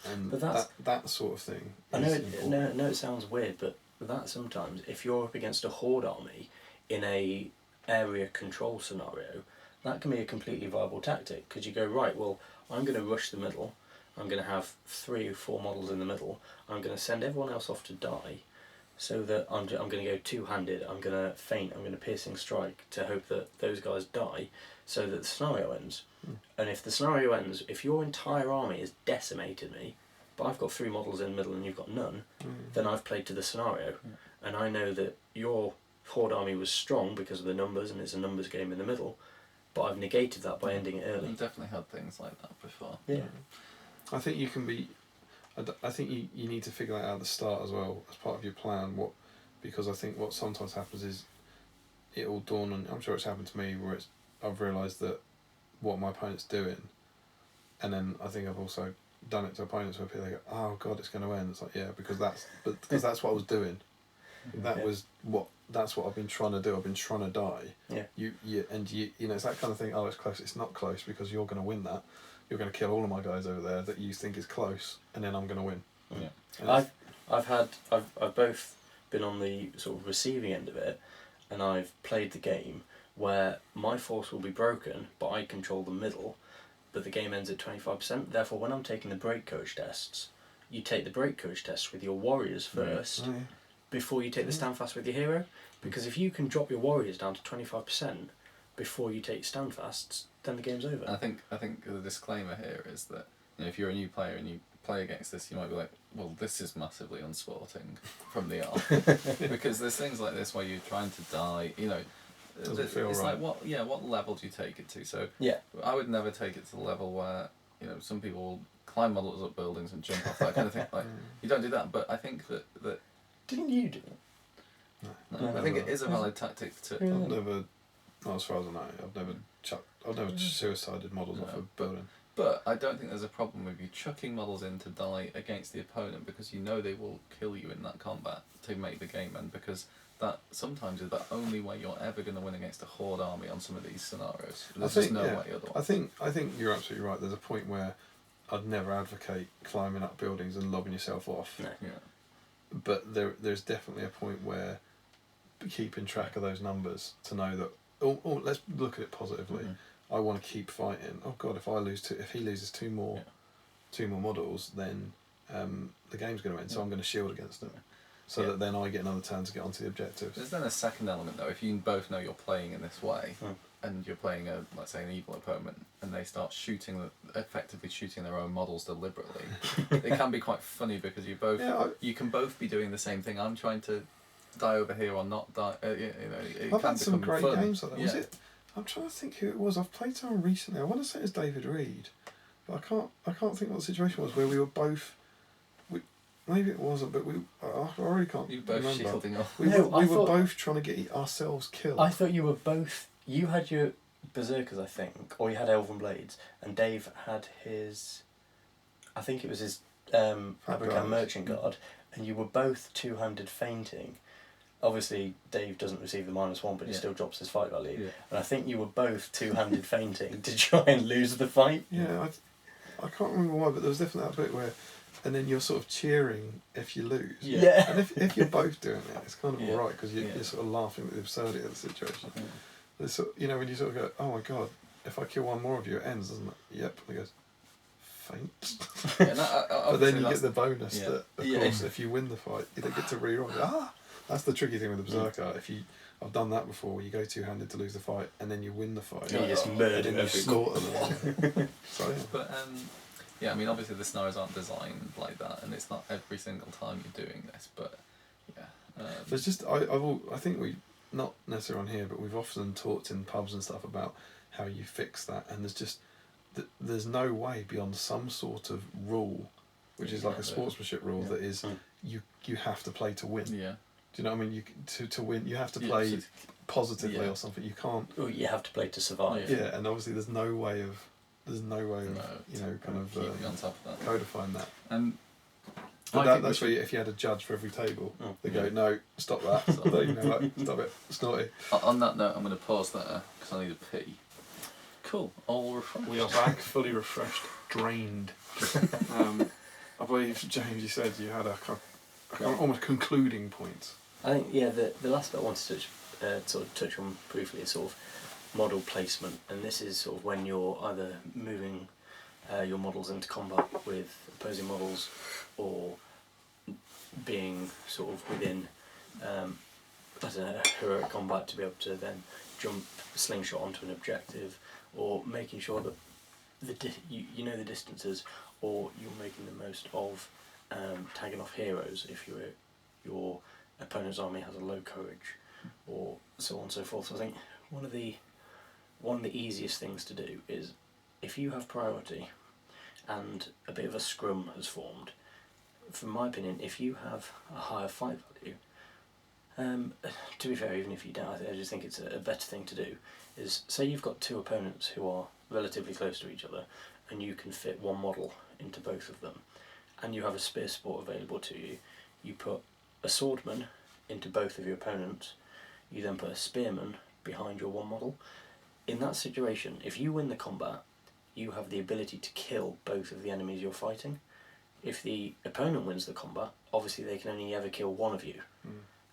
And that sort of thing. I know it sounds weird, but that sometimes, if you're up against a horde army in a area control scenario, that can be a completely viable tactic, because you go, right, well, I'm going to rush the middle, I'm going to have 3 or 4 models in the middle, I'm going to send everyone else off to die, so that I'm going to go 2-handed, I'm going to feint, I'm going to piercing strike to hope that those guys die, so that the scenario ends. And if the scenario ends, if your entire army has decimated me, but I've got 3 models in the middle and you've got none, then I've played to the scenario. And I know that your horde army was strong because of the numbers, and it's a numbers game in the middle, but I've negated that by ending it early. I've definitely had things like that before. Yeah. I think you can be. I think you need to figure that out at the start as well as part of your plan. Because I think what sometimes happens is it will dawn on. I'm sure it's happened to me where I've realised that what my opponent's doing, and then I think I've also done it to opponents where people go, "Oh God, it's going to end." It's like, yeah, because that's what I was doing. That's what I've been trying to do. I've been trying to die. Yeah. You it's that kind of thing. Oh, it's close. It's not close because you're going to win that. You're going to kill all of my guys over there that you think is close, and then I'm going to win. Yeah. I've both been on the sort of receiving end of it, and I've played the game where my force will be broken, but I control the middle, but the game ends at 25%. Therefore, when I'm taking the break coach tests, you take the break coach tests with your warriors first, before you take the stand fast with your hero, because if you can drop your warriors down to 25% before you take stand fasts, then the game's over. I think the disclaimer here is that if you're a new player and you play against this, you might be like, well, this is massively unsporting from the off, because there's things like this where you're trying to die. Doesn't feel it's right. like what level do you take it to? So Yeah. I would never take it to the level where some people will climb models up buildings and jump off, that kind of thing. Like you don't do that, but I think that Didn't you do it? no, I think it is a valid tactic to. I've never, not as far as I know, I've never suicided models off a building. But I don't think there's a problem with you chucking models in to die against the opponent, because they will kill you in that combat to make the game end, because that sometimes is the only way you're ever going to win against a horde army on some of these scenarios. There's just no way otherwise. I think you're absolutely right. There's a point where I'd never advocate climbing up buildings and lobbing yourself off. No. Yeah. But there's definitely a point where keeping track of those numbers to know that. Oh, let's look at it positively. I want to keep fighting. Oh God, if he loses 2 more models, then the game's going to end. So I'm going to shield against them, so that then I get another turn to get onto the objectives. There's then a second element though. If you both know you're playing in this way, and you're playing let's say an evil opponent, and they start effectively shooting their own models deliberately, it can be quite funny, because you can both be doing the same thing. I'm trying to die over here or not die. I've had some great games like that. Yeah. Was it? I'm trying to think who it was. I've played someone recently. I want to say it's David Reed, but I can't think what the situation was where we were both. Maybe it wasn't, but I already can't You both remember. shielding off. We were both trying to get ourselves killed. I thought you were both. You had your Berserkers, I think, or you had Elven Blades, and Dave had his, I think it was his Abercan Merchant Guard, and you were both two-handed fainting. Obviously, Dave doesn't receive the -1, but he still drops his fight value. Yeah. And I think you were both two-handed fainting to try and lose the fight. Yeah, I can't remember why, but there was definitely that bit where, and then you're sort of cheering if you lose. Yeah. And if you're both doing it, it's kind of Yeah. alright because you're sort of laughing at the absurdity of the situation. Yeah. It's sort you know, when you sort of go, oh my god, if I kill one more of you, it ends, doesn't it? Yep. And he goes, faint. Yeah, no, But then you get the bonus yeah. that, of course, if you win the fight, you don't get to reroll. That's the tricky thing with the Berserker. I've done that before, where you go two-handed to lose the fight, and then you win the fight. You just murder and you slaughter them. So yeah. But yeah, I mean, obviously the scenarios aren't designed like that, and it's not every single time you're doing this. But yeah, There's just I think we, not necessarily on here, but we've often talked in pubs and stuff about how you fix that, and there's no way beyond some sort of rule, which is like a sportsmanship rule, that is you have to play to win. Yeah. Do you know what I mean? To win, you have to play positively or something. You can't. Or you have to play to survive. Yeah, and obviously there's no way of you know, kind of keeping on top of that, codifying that. But that's where if you had a judge for every table, they go, no, stop that, stop it, it's naughty. On that note, I'm going to pause there because I need a pee. Cool, all refreshed. We are back, fully refreshed, drained. I believe, James, you said you had a almost concluding point. I think the last bit I wanted to sort of touch on briefly is sort of model placement, and this is sort of when you're either moving your models into combat with opposing models, or being sort of within as a heroic combat to be able to then jump slingshot onto an objective, or making sure that you know the distances, or you're making the most of tagging off heroes if your opponent's army has a low courage, or so on and so forth. So I think one of the easiest things to do is, if you have priority and a bit of a scrum has formed, from my opinion, if you have a higher fight value, to be fair, even if you don't, I just think it's a better thing to do, is say you've got two opponents who are relatively close to each other, and you can fit one model into both of them, and you have a spear support available to you. You put a swordman into both of your opponents, you then put a spearman behind your one model. In that situation, if you win the combat, you have the ability to kill both of the enemies you're fighting. If the opponent wins the combat, obviously they can only ever kill one of you.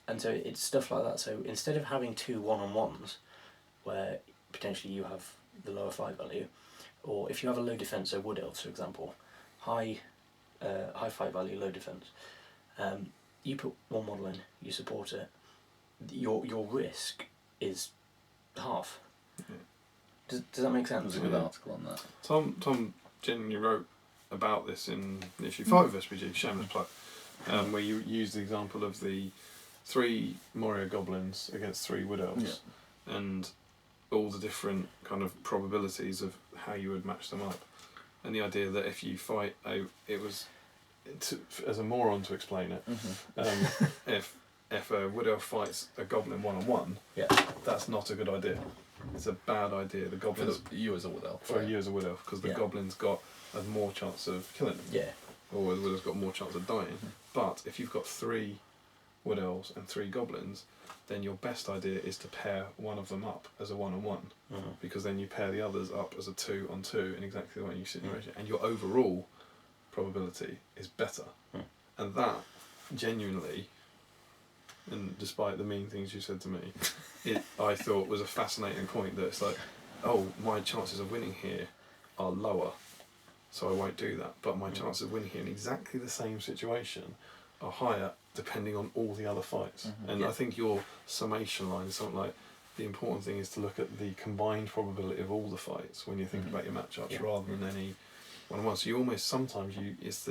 And so it's stuff like that. So instead of having two one-on-ones, where potentially you have the lower fight value, or if you have a low defense, so wood elves, for example, high fight value, low defense, you put one model in, you support it, your risk is half. Does that make sense? There's a good article on that. Tom genuinely wrote about this in issue 5 of SPG, Shameless Plug, where you used the example of the 3 Moria goblins against 3 wood elves, and all the different kind of probabilities of how you would match them up, and the idea that if you fight as a moron to explain it, if a wood elf fights a goblin one-on-one, that's not a good idea. It's a bad idea. The goblins For you as a wood elf. For you as a wood elf, because the goblin's got a more chance of killing them. Yeah. Or the wood elf's got more chance of dying. But if you've got 3 wood elves and 3 goblins, then your best idea is to pair one of them up as a one-on-one, because then you pair the others up as a 2-on-2 in exactly the way you situation, and your overall probability is better. And that, genuinely, and despite the mean things you said to me, I thought was a fascinating point, that it's like, oh, my chances of winning here are lower, so I won't do that, but my chances of winning here in exactly the same situation are higher depending on all the other fights. And I think your summation line is something like, the important thing is to look at the combined probability of all the fights when you think about your matchups, rather than any one-on-one. So you almost, sometimes it's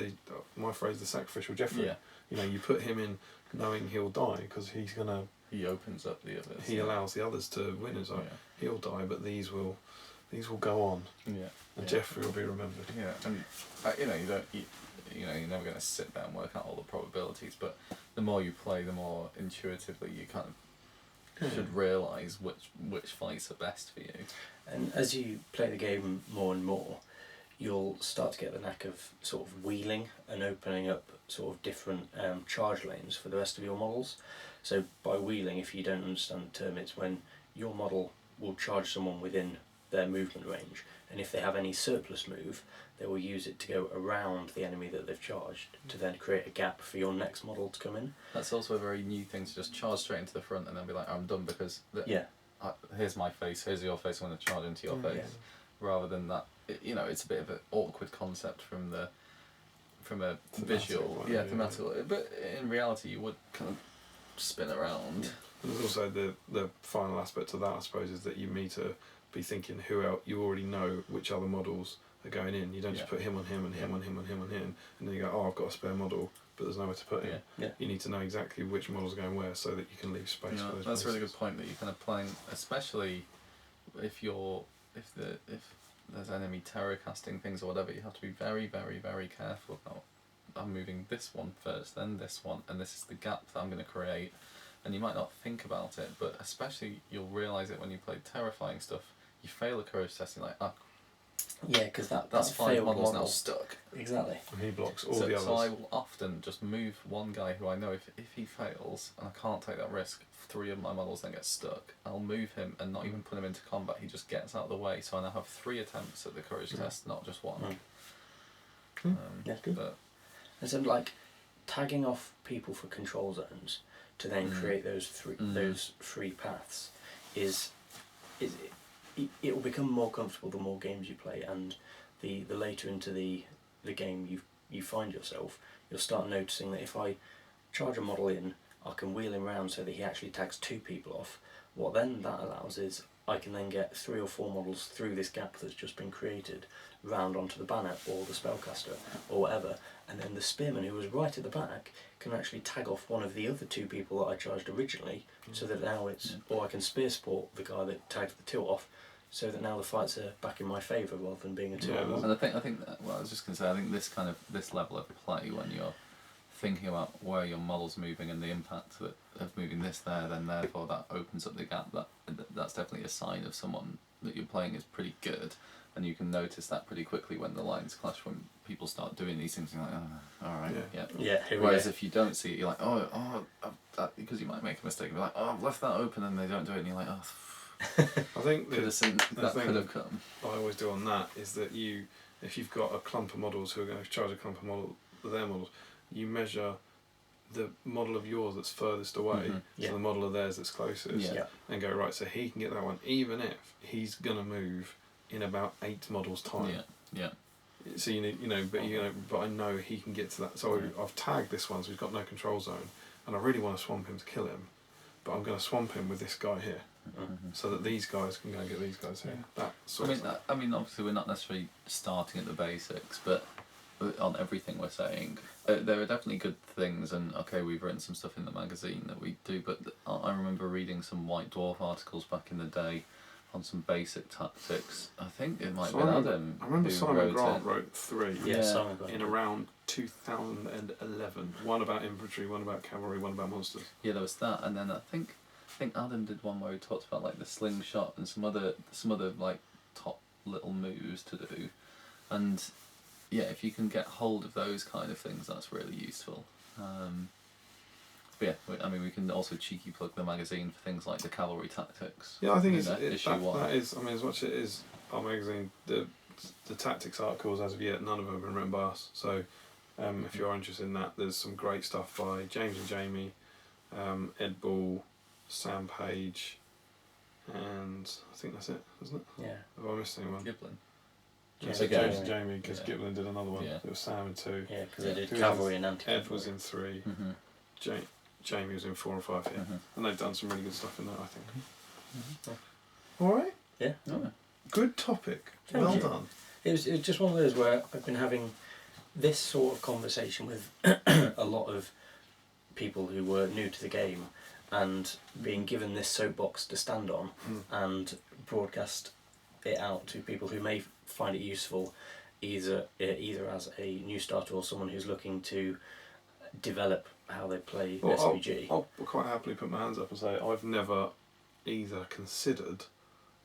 my phrase, the sacrificial Jeffrey. You know, you put him in knowing he'll die, because he opens up the others. He allows the others to win. As he'll die, but these will go on. And Jeffrey will be remembered. And you're never going to sit down and work out all the probabilities, but the more you play, the more intuitively you kind of should realise which fights are best for you. And as you play the game more and more, you'll start to get the knack of sort of wheeling and opening up sort of different charge lanes for the rest of your models. So by wheeling, if you don't understand the term, it's when your model will charge someone within their movement range, and if they have any surplus move, they will use it to go around the enemy that they've charged to then create a gap for your next model to come in. That's also a very new thing, to just charge straight into the front and then be like, I'm done because here's my face, here's your face, I'm going to charge into your face. Rather than that, it's a bit of an awkward concept from a visual, thematic. But in reality, you would kind of spin around. There's also the final aspect of that, I suppose, is that you need to be thinking who else. You already know which other models are going in. You don't just put him on him and him on him and him on him, and then you go, oh, I've got a spare model, but there's nowhere to put him. Yeah. You need to know exactly which models are going where, so that you can leave space for those. That's a really good point, that you're kind of playing, especially if there's enemy terror casting things or whatever. You have to be very, very, very careful about, I'm moving this one first, then this one, and this is the gap that I'm going to create. And you might not think about it, but especially you'll realise it when you play terrifying stuff. You fail a courage test, and you're like, because that's 5 models now stuck. Exactly. And he blocks all the others. So I will often just move one guy who I know if he fails, and I can't take that risk, 3 of my models then get stuck, I'll move him and not even put him into combat, he just gets out of the way, so I now have 3 attempts at the courage test, not just 1. Good. But and so, like, tagging off people for control zones to then create those three paths it will become more comfortable the more games you play, and the later into the game you find yourself, you'll start noticing that if I charge a model in, I can wheel him around so that he actually tags 2 people off. What then that allows is I can then get 3 or 4 models through this gap that's just been created round onto the banner or the spellcaster or whatever, and then the spearman who was right at the back can actually tag off one of the other 2 people that I charged originally, so that now or I can spear support the guy that tagged the tilt off, so that now the fights are back in my favour rather than being a 2-on-1. And I think that, I was just going to say, I think this level of play, when you're thinking about where your model's moving and the impact of moving this there, then therefore that opens up the gap, that's definitely a sign of someone that you're playing is pretty good, and you can notice that pretty quickly when the lines clash, when people start doing these things, you're like, oh, alright, Whereas if you don't see it, you're like, because you might make a mistake, you're like, oh, I've left that open, and they don't do it, and you're like, oh, I think could have come. I always do on that is that if you've got a clump of models who are going to charge a clump of their models, you measure the model of yours that's furthest away to the model of theirs that's closest, and go, right, so he can get that one, even if he's going to move in about 8 models time. So but I know he can get to that. So I've tagged this one, so he's got no control zone, and I really want to swamp him to kill him, but I'm going to swamp him with this guy here, so that these guys can go and get these guys here. That sort of stuff. I mean, obviously we're not necessarily starting at the basics, but on everything we're saying, there are definitely good things, and we've written some stuff in the magazine that we do, but I remember reading some White Dwarf articles back in the day on some basic tactics. I think it might have been Adam. I remember Simon Grant wrote 3 in around 2011. One about infantry, one about cavalry, one about monsters. Yeah, there was that, and then I think Adam did one where he talked about like the slingshot and some other like top little moves to do, and if you can get hold of those kind of things, that's really useful. But I mean, we can also cheeky plug the magazine for things like the cavalry tactics. Yeah, I think that is. I mean, as much as it is our magazine, the tactics articles as of yet, none of them have been written by us. So, if you're interested in that, there's some great stuff by James and Jamie, Ed Ball, Sam Page, and I think that's it, isn't it? Yeah. Have I missed anyone? Giblin. James and Jamie, because Giblin did another one. It was Sam in 2. Yeah, because they did cavalry and anti-cavalry. Ed was in 3. Jamie was in 4 and 5 here, and they've done some really good stuff in there, I think. All right. Yeah. Good topic. Well done. It was just one of those where I've been having this sort of conversation with a lot of people who were new to the game, and being given this soapbox to stand on and broadcast it out to people who may find it useful, either as a new starter or someone who's looking to develop how they play SVG. I'll quite happily put my hands up and say I've never either considered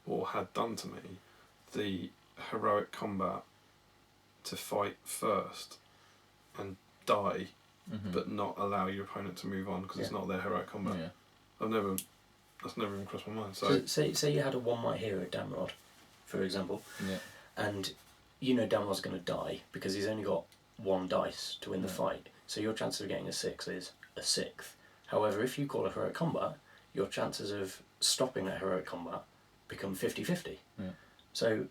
or had done to me the heroic combat to fight first and die, but not allow your opponent to move on because it's not their heroic combat. Yeah. That's never even crossed my mind. So say you had a one white hero, Damrod, for example, and you know Damrod's going to die because he's only got 1 dice to win the fight. So your chances of getting a 6 is a 6th. However, if you call a heroic combat, your chances of stopping that heroic combat become 50-50. Yeah. So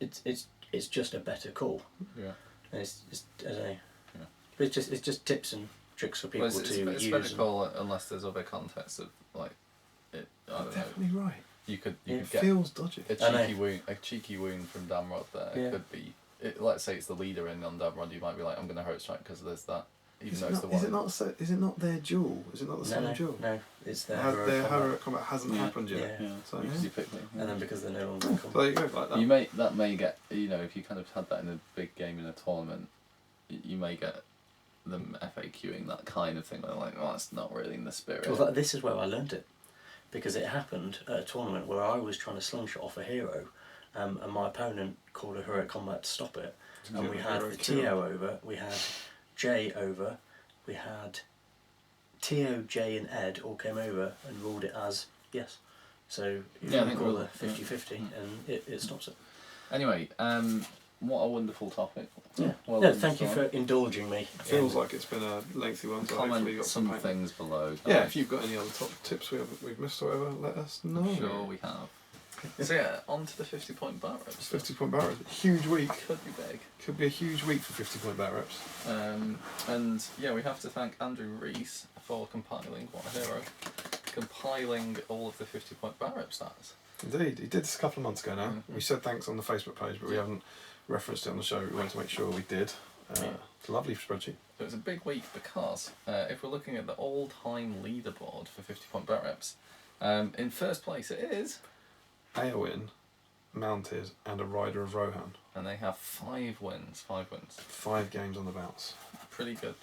it's just a better call. Yeah. And it's but it's just tips and tricks for people to use. It's better call unless there's other context of like it. I don't definitely know. right. You could it get feels dodgy. A cheeky wound from Damrod there could be. Let's say it's the leader in on Damrod, you might be like, I'm going to heroic strike because there's that. Even though it's the one. Is it not their duel? Is it not the same duel? No, it's their heroic combat hasn't happened yet. Yeah. So because you pick them. And then because they're no longer so there you go, like that. That may get, if you kind of had that in a big game in a tournament, you may get them FAQing that kind of thing. They're like, oh, that's not really in the spirit. Well, this is where I learned it, because it happened at a tournament where I was trying to slingshot off a hero, and my opponent called a heroic combat to stop it, and we had the TO over, we had J over, we had TO, J and Ed all came over and ruled it as yes. So you can call it 50-50 and it stops it. Anyway, what a wonderful topic. Yeah. Well, thank you for indulging me. It feels like it's been a lengthy one. So comment you got some things below. Yeah, if you've got any other top tips we've missed or whatever, let us know. I'm sure we have. So yeah, on to the 50-point bat reps. 50-point bat reps. Huge week. Could be big. Could be a huge week for 50-point bat reps. And yeah, we have to thank Andrew Rees for compiling, what a hero, compiling all of the 50-point bat rep stats. Indeed, he did this a couple of months ago now. We said thanks on the Facebook page, but we haven't referenced it on the show. We wanted to make sure we did. It's a lovely spreadsheet. So it's a big week because if we're looking at the all-time leaderboard for 50-point bat reps, in first place it is Eowyn, mounted, and a rider of Rohan. And they have 5 wins. 5 games on the bounce. Pretty good.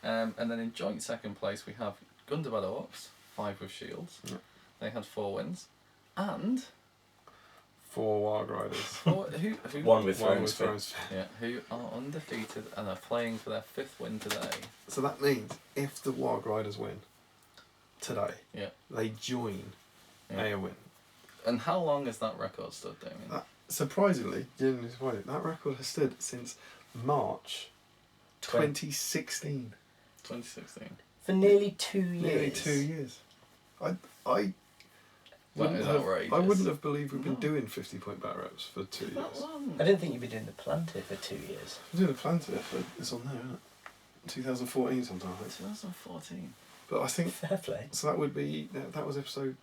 And then in joint second place we have Gundabad Orcs, 5 with shields. Yep. They had 4 wins. And 4 Warg Riders. Who one with Thrones. Yeah, who are undefeated and are playing for their 5th win today. So that means if the Warg Riders win today, they join Eowyn. And how long has that record stood, Damian? Surprisingly, genuinely surprising, that record has stood since March 2016. 2016. For nearly 2 years. Nearly 2 years. I outrageous. I wouldn't have believed we've been doing 50-point bat reps for 2 years. I didn't think you'd be doing the Palantir for 2 years. I'm doing the Palantir, but it's on there, isn't it? 2014 sometime. 2014. But I think fair play. So that would be that was episode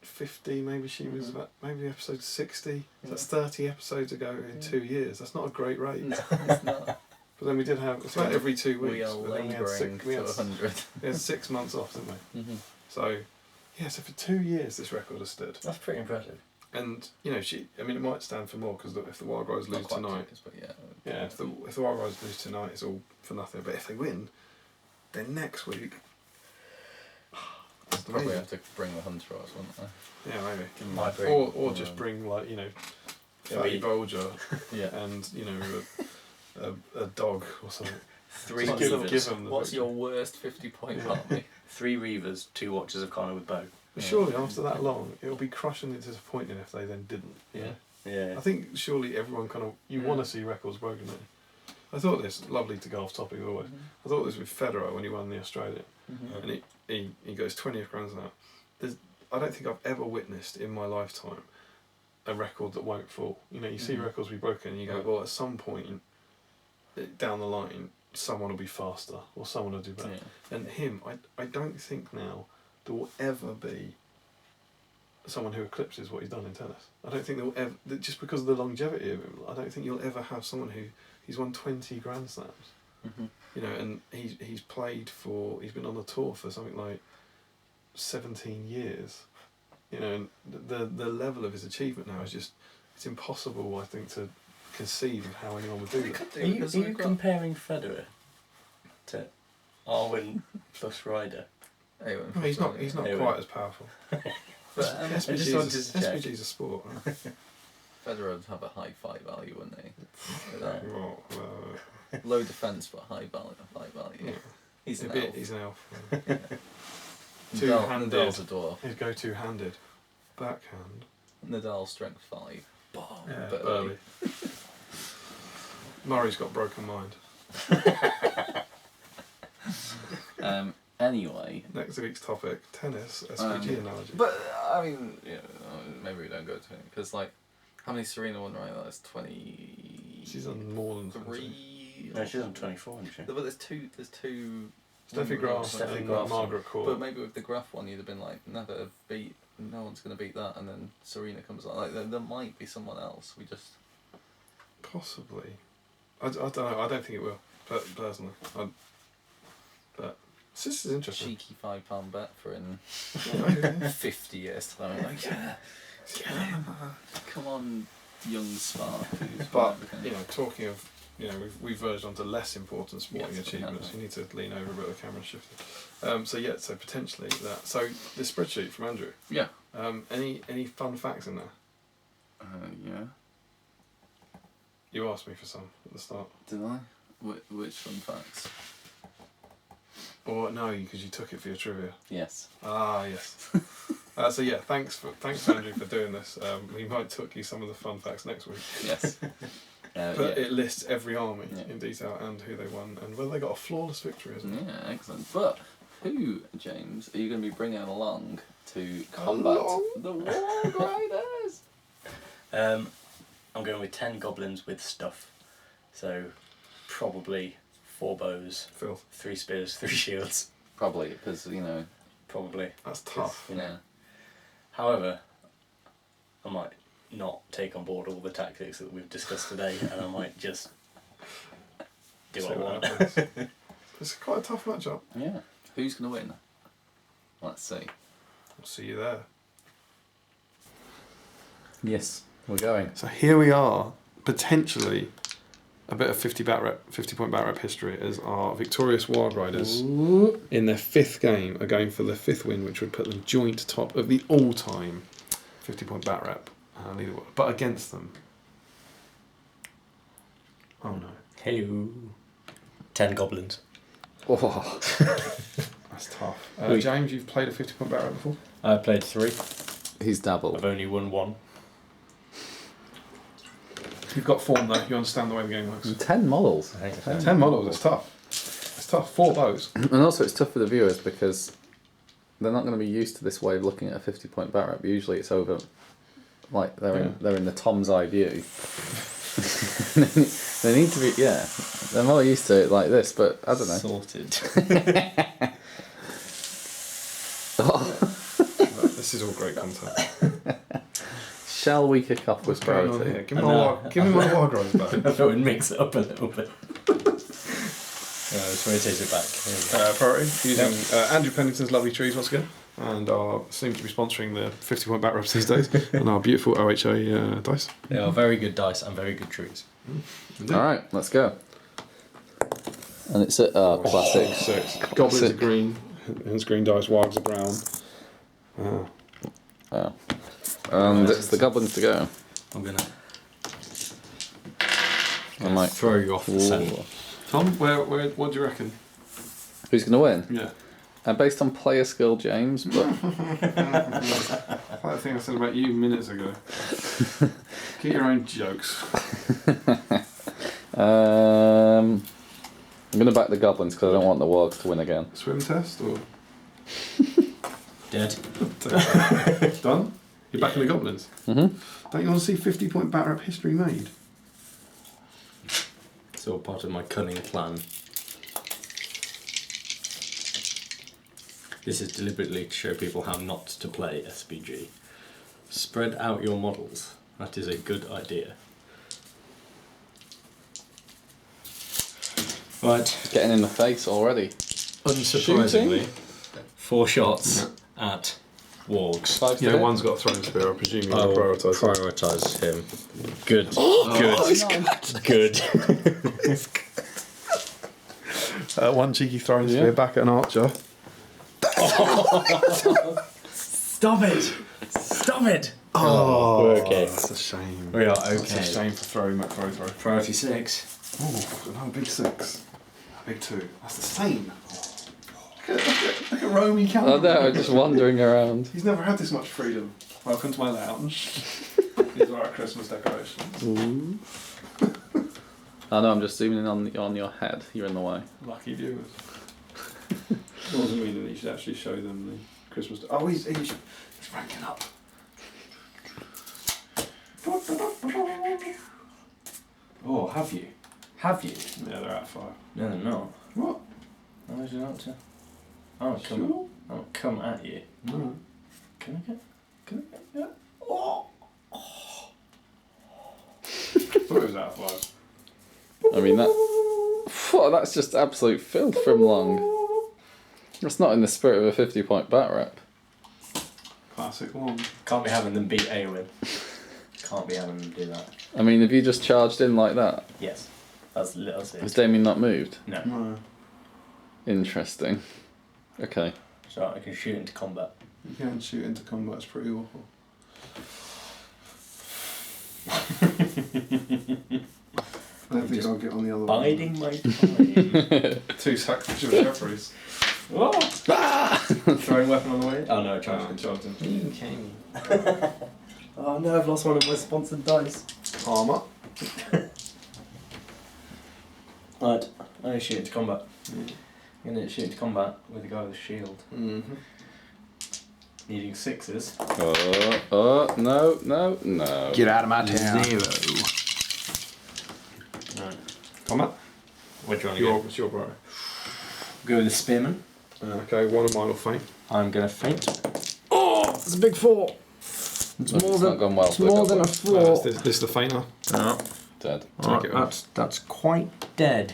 50. Maybe she was about episode 60. So that's 30 episodes ago in 2 years. That's not a great rate. No, it's not. But then we did have it's about every 2 weeks. We are labouring to 100. We had 6 months off, didn't we? So so for 2 years this record has stood. That's pretty impressive. And it might stand for more because if the Warg Riders lose tonight, but if the Warg Riders lose tonight, it's all for nothing. But if they win, then next week. Probably have to bring the Hunter Ours, wouldn't they? Yeah, maybe. Or just bring Fatty Bolger and a dog or something. 3 Reavers. What's your worst 50-point army? 3 Reavers, 2 Watchers of Connor with bow. Surely after that long, it'll be crushingly disappointing if they then didn't. Yeah. I think surely everyone want to see records broken. Don't you? I thought this lovely to go off topic always. I thought this with Federer when he won the Australian, and he goes 20th Grand Slam. I don't think I've ever witnessed in my lifetime a record that won't fall. You see records be broken, and you go, well, at some point down the line, someone will be faster or someone will do better. And him, I don't think now there will ever be someone who eclipses what he's done in tennis. I don't think there will ever, just because of the longevity of him, I don't think you'll ever have someone he's won 20 Grand Slams. And he's been on the tour for something like 17 years. And the level of his achievement now is just, it's impossible, I think, to conceive of how anyone would do that. Are you comparing Federer to Arwen plus Ryder? A1 No, he's not A1. quite as powerful. But SPG's a sport. Right? Federer would have a high fight value, wouldn't he? Well, Low defense but high value. yeah. He's an He's elf. an elf. Nadal's Two-handed. a dwarf. He'd go two-handed. Backhand. Nadal strength 5. Boom. Yeah, Burley. Murray's got broken mind. Anyway. Next week's topic, tennis, SPG analogy. But, I mean, maybe we don't go to it, because, like, how many Serena won right now? That's 20... She's on more than 3... No, she's on 24, isn't she? But there's two... Steffi Graf Steffi and Graf. Margaret Court. But maybe with the Graf one, you'd have been like, no one's going to beat that, and then Serena comes on. Like, there might be someone else. We just... Possibly. I don't know. I don't think it will, personally. But this is interesting. Cheeky £5 bet for in 50 years time. Like, yeah. Come on, young spark. But, talking of, we've verged onto less important sporting Yes, achievements. You need to lean over a bit, the camera shifted. So potentially that. So this spreadsheet from Andrew. Yeah. Any fun facts in there? Yeah. You asked me for some at the start. Did I? Which fun facts? Or no, because you took it for your trivia. Yes. Ah, yes. So yeah, thanks Andrew for doing this. We might talk you some of the fun facts next week. Yes. But it lists every army Yeah. in detail and who they won and whether they got a flawless victory as well. Yeah, excellent. But who, James, are you going to be bringing along to combat the Warg Riders? I'm going with 10 goblins with stuff. So, probably 4 bows, Filth. 3 spears, 3 shields. Probably, because, Probably. That's tough. Yeah. However, I might not take on board all the tactics that we've discussed today, and I might just do what I want. happens. It's quite a tough matchup. Yeah. Who's going to win? Let's see. I'll see you there. Yes, we're going. So here we are, potentially a bit of 50 point bat rep history as our victorious Warg Riders in their 5th game are going for their 5th win, which would put them joint top of the all-time 50 point bat rep leaderboard. But against them, oh no. Hello. 10 goblins. Oh, that's tough. James, you've played a 50 point bat rep before? I've played 3. He's dabbled. I've only won 1. You've got form though, you understand the way the game works. 10 models. 10 models, it's tough. It's tough, 4 bows. And also it's tough for the viewers because they're not going to be used to this way of looking at a 50 point bat rep. Usually it's over, like they're in the Tom's eye view. They need to be, they're more used to it like this, but I don't know. Sorted. This is all great content. Shall we kick off with What's going on priority? here? Give me my Warg Riders back. I thought we'd mix it up a little bit. Let's rotate it back. Priority, using Andrew Pennington's lovely trees once again, and seem to be sponsoring the 50 point bat reps these days, and our beautiful OHA dice. They are very good dice and very good trees. Alright, let's go. And it's a classic. 6. Goblins are green, his green dice, Wargs are brown. It's the goblins to go. I'm gonna I might throw you off the scent. Tom, what do you reckon? Who's going to win? Yeah. Based on player skill, James, but Like the thing I said about you minutes ago. Get your own jokes. I'm going to back the goblins because I don't want the wargs to win again. Swim test or Dead. done? You're backing the goblins. Mm-hmm. Don't you want to see 50 point bat rep history made? It's all part of my cunning plan. This is deliberately to show people how not to play SPG. Spread out your models. That is a good idea. Right. Getting in the face already. Unsurprisingly, 4 shots at Wargs. 5 to Yeah, hit. one's got a throwing spear. I presume you I'll prioritise. prioritise him. Good. Good. One cheeky throwing spear back at an archer. Stop it! Stop it! Oh, we're okay. That's a shame. We are That's a okay. shame for throwing McThrow. Priority 6. Oh, no, big 6. Big 2. That's the same. Look at Romy Campbell. I know, just wandering around. He's never had this much freedom. Welcome to my lounge. These are our Christmas decorations. Ooh. I know, I'm just zooming in on your head. You're in the way. Lucky viewers. It doesn't mean that you should actually show them the Christmas. Oh, he's ranking up. Oh, have you? Have you? Yeah, they're at 5. No, they're not. What? Why is it not to? I'll come at you. No. Can I get? Yeah. Oh. I thought it was out of 5. I mean, that's just absolute filth from Long. That's not in the spirit of a 50-point bat rep. Classic Long. Can't be having them beat Awen. Can't be having them do that. I mean, have you just charged in like that? Yes. That's Has it. Damian not moved? No. No. Interesting. Okay. So I can shoot into combat. You can't shoot into combat, it's pretty awful. I don't think I'll get on the other Biding my time. 2 sacrificial Jeffreys. Oh! Throwing weapon on the way? Oh no, I Charged charged him. him. Okay. Oh no, I've lost one of my sponsored dice. Armour. Right, I'm going to shoot into combat. I'm going to shoot into combat with a guy with a shield. Mm-hmm. Needing 6s. No. Get out of my town. 0. Right. Combat. What do you want to go? It's your priority. Go with the spearman. Okay, one of mine will faint. I'm going to feint. Oh, it's a big 4. It's not gone well. It's more than a 4. This is the fainter. Oh. Dead. Take it off. That's quite dead.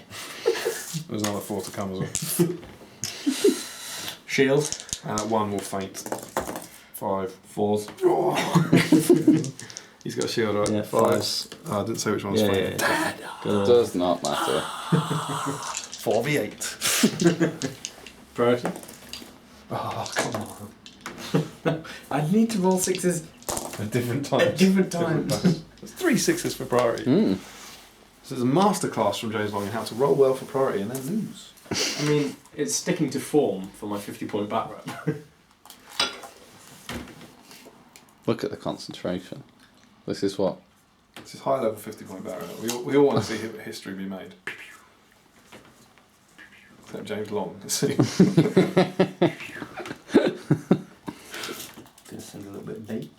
There's another 4 to come as well. Shield. And that 1 will faint. 5. 4s. Oh. He's got a shield, right? Yeah, 5s. Oh, I didn't say which one's fainting. Does not matter. 4v8. Priority. Oh, come on. I need to roll 6s At different times. at different times. There's 3 6s for priority. Mm. This is a masterclass from James Long in how to roll well for priority and then lose. I mean, it's sticking to form for my 50-point bat rep. Look at the concentration. This is what? This is high level 50-point barrier. We all want to see history be made. Except James Long. Gonna send a little bit of bait.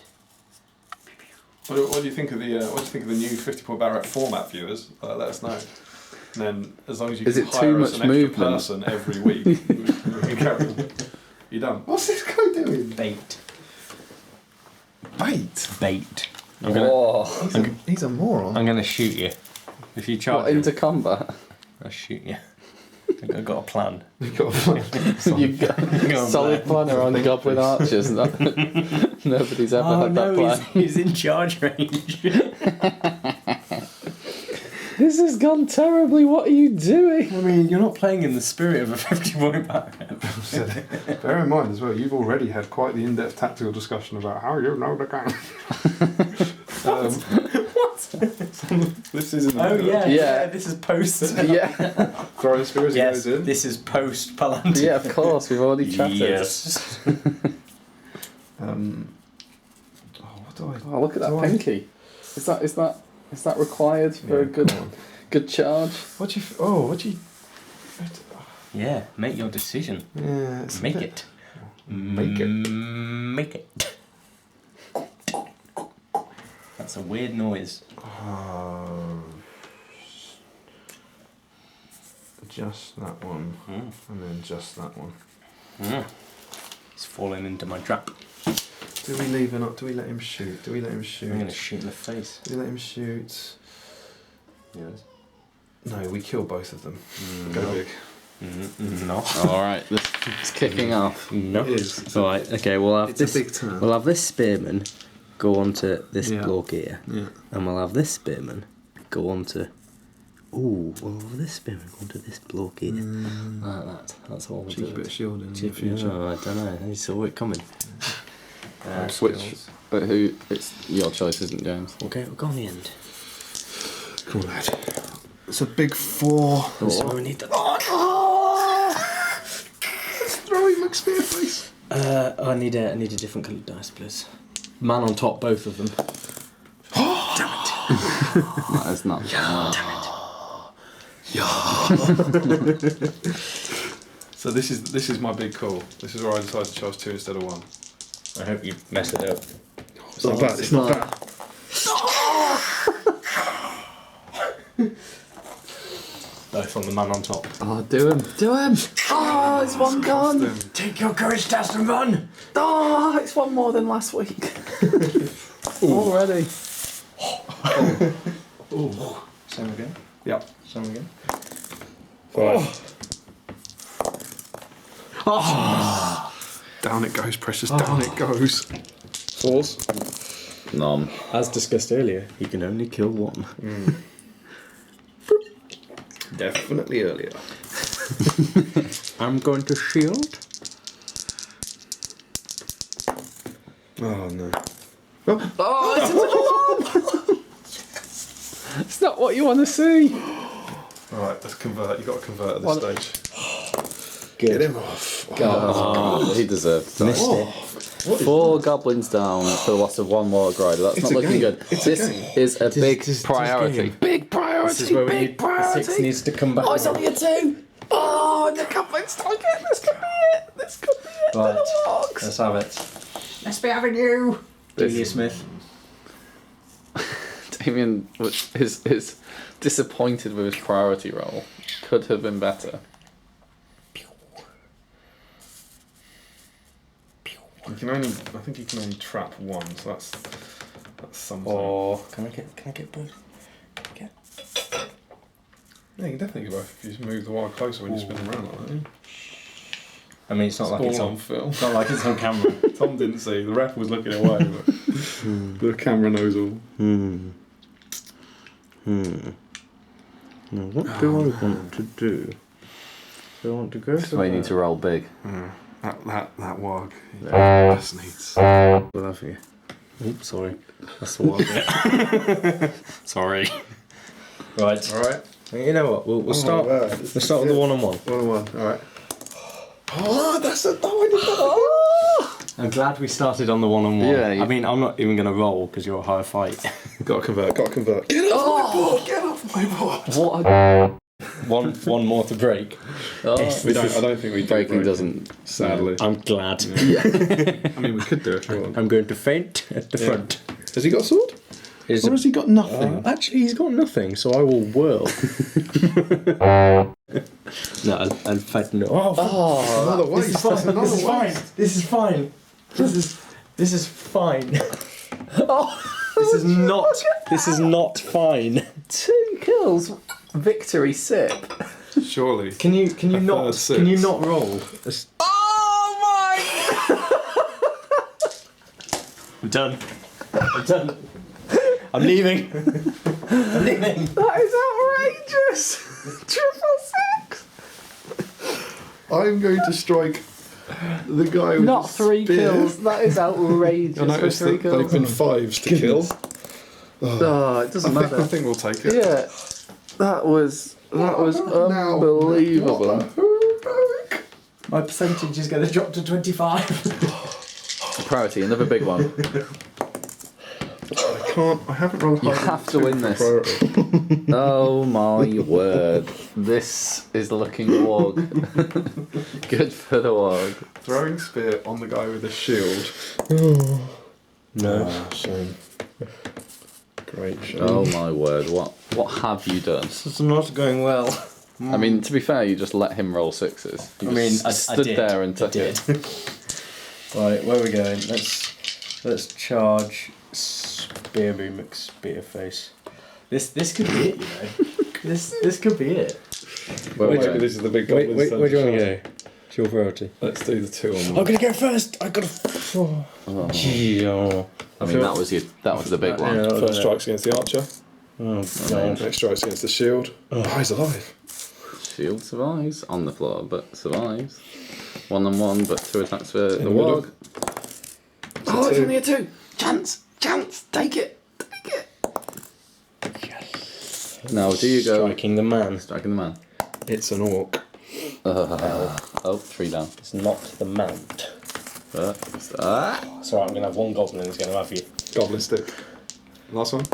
What do you think of the new 50-point barrier format, viewers? Let us know. And then, as long as you Is can it hire too us much an extra movement? person every week, we can carry on. You done? What's this guy doing? Bait. Bait. Bait. He's a moron. I'm gonna shoot you. If you charge What, into combat? I'll shoot you. I've got a plan. You've got a You've got a solid planner on Goblin Archers. Nobody's ever had that plan. He's in charge range. This has gone terribly. What are you doing? I mean, you're not playing in the spirit of a 50-point bat rep. Bear in mind as well, you've already had quite the in-depth tactical discussion about how you know the game. What? This is in the Oh middle. yeah, this is post. Yeah. Throwing spears Yes, goes in. this is post Palantir. Yeah, of course. We've already chatted. Yes. What do I? Oh, look at that do I- pinky. Is that required for a Yeah, good come on. good charge? What do you? Yeah, make your decision. Yeah, it's a Make bit- it. Make it. Make it. That's a weird noise. Just that one, and then just that one. He's falling into my trap. Do we leave him up? Do we let him shoot? I'm gonna shoot in the face. Do we let him shoot? Yes. No, we kill both of them. Go No. big. No. All right, it's kicking off. No. It is. All right. Okay. We'll have It's this. a big turn. We'll have this spearman go on to this Yeah. bloke here, Yeah. and we'll have this spearman go on to Ooh, well, this been going to this bloke here. That's all. Cheeky bit of shielding in the Cheap, future. no, I don't know. He saw it coming. Who? It's your choice, isn't it, James? Okay, we'll go on the end. Come on, lad. It's a big 4. This is where we need the. Let's throw him like spear face. I need a different coloured dice, please. Man on top, both of them. Damn it! That is not. Damn it! So this is my big call. This is where I decided to charge 2 instead of 1. I hope you mess it up. It's not bad. It's not bad. Both on the man on top. Oh, do him! Do him! Oh, it's one gone! Take your courage test and run! Oh, it's one more than last week. Already. Ooh. Same again? Yep. Same again? Down it goes, precious. Down it goes. 4s. None. As discussed earlier, he can only kill one. Definitely earlier. I'm going to shield. Oh no. Oh, it's another one! It's not what you want to see. Alright, let's convert. You've got to convert at this stage. Good. Get him off. Oh, he deserved that. Missed it. 4 goblins down for the loss of 1 Warg Rider. That's It's not a looking game. good. It's a This game. is a big This priority. game. Big priority. This is where we big need priority. 6 needs to come back. Oh, it's only a 2. Oh, and the goblins take it. This could be it. This could be it. Right. To the Wargs. Let's have it. Let's be having you. Delia Smith. Damian is disappointed with his priority roll. Could have been better. I think you can only trap 1, so that's something. Or can I get both? Okay. Yeah, you can definitely get both if you just move the wire closer when you spin around like that. I mean, it's not like all it's on on. film. It's not like it's on camera. Tom didn't see. The ref was looking away, but the camera knows all. Now, what do I want to do? Do I want to go? So you need to roll big. That warg. Yeah. Just needs. Well, have you? Oops, sorry. That's the one. Sorry. Right. All right. You know what? We'll start. We'll start with the 1-on-1. 1-on-1. All right. Oh, that's a. Oh, I did that. I'm glad we started on the 1-on-1. Yeah, I mean, I'm not even going to roll because you're a higher fight. Got to convert. Get off my board. Get off my board. What a... one more to break. Oh, I don't think we do breaking break. doesn't... Sadly. I'm glad. I mean, we could do it if you want. I'm going to faint at the front. Has he got a sword? Or has he got nothing? Actually, he's got nothing, so I will whirl. No, I'll fight no. Oh, Another waste. this is fine. That's This is another fine. waste. This is fine. This is fine. Oh, This is not fine. 2 kills. Victory sip. Surely. Can you not? third six. Can you not roll? Oh my... I'm done. I'm done. I'm leaving. I'm leaving. That is outrageous. 666. I'm going to strike the guy with Not the 3 spear. kills. That is outrageous. I noticed for 3 that they've kills. been 5s to kill. Oh, it doesn't matter. I think we'll take it. Yeah, that was unbelievable. My percentage is going to drop to 25. Priority, another big one. I haven't rolled You high have to win this. priority. Oh my word. This is looking Warg. Good for the Warg. Throwing spear on the guy with the shield. No. Shame. Great shame. Oh my word. What have you done? This is not going well. I mean, to be fair, you just let him roll 6s. You just I stood did. there and took I it. did. Right, where are we going? Let's charge Spearby McSpearface. This could be it, you know. This could be it. Maybe this is the big Wait, goblin where do you centre want to charge. go? It's your priority. Let's do the 2 on I'm 1. gonna go first. I gotta. Oh. Gee, oh. I mean, that was the big one. Yeah, First strikes against the archer. Next strikes against the shield. Oh, he's alive. Shield survives on the floor, but survives. 1-on-1, but 2 attacks for the Warg. Oh, it's only a 2. Chance, take it. Yes. Now, do you go? Striking the man. It's an orc. 3 down. It's not the mount. It's alright, I'm going to have one goblin who's going to have you. Goblin stick. Last one?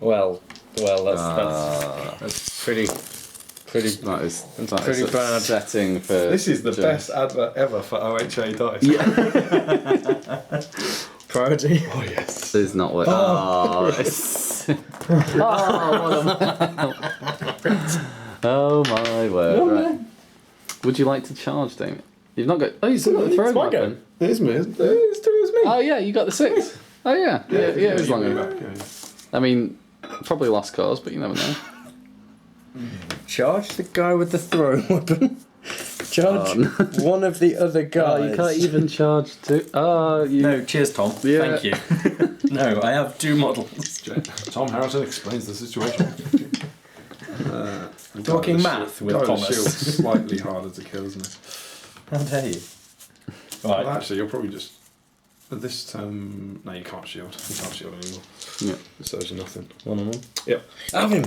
Well, that's pretty that is pretty bad setting for. This is the best advert ever for OHA dice. Yeah. Priority. Oh yes. This is not what. Oh my word! Right. Would you like to charge, Damian? You've not got. Oh, you've still got the throwing weapon. It is me. It's me. Oh yeah, you got the 6. Oh yeah, it was long enough. I mean, probably lost cause, but you never know. Charge the guy with the throwing weapon. Charge one of the other guys. Oh, you can't even charge 2. No, cheers, Tom. Yeah. Thank you. No, I have 2 models. Tom Harrison explains the situation. Talking math with Thomas. Shield's slightly harder to kill, isn't it? How dare you? Right. Well, actually, you'll probably just. At this time. No, you can't shield. You can't shield anymore. Yeah. It serves you nothing. 1-on-1? Yep. Have him!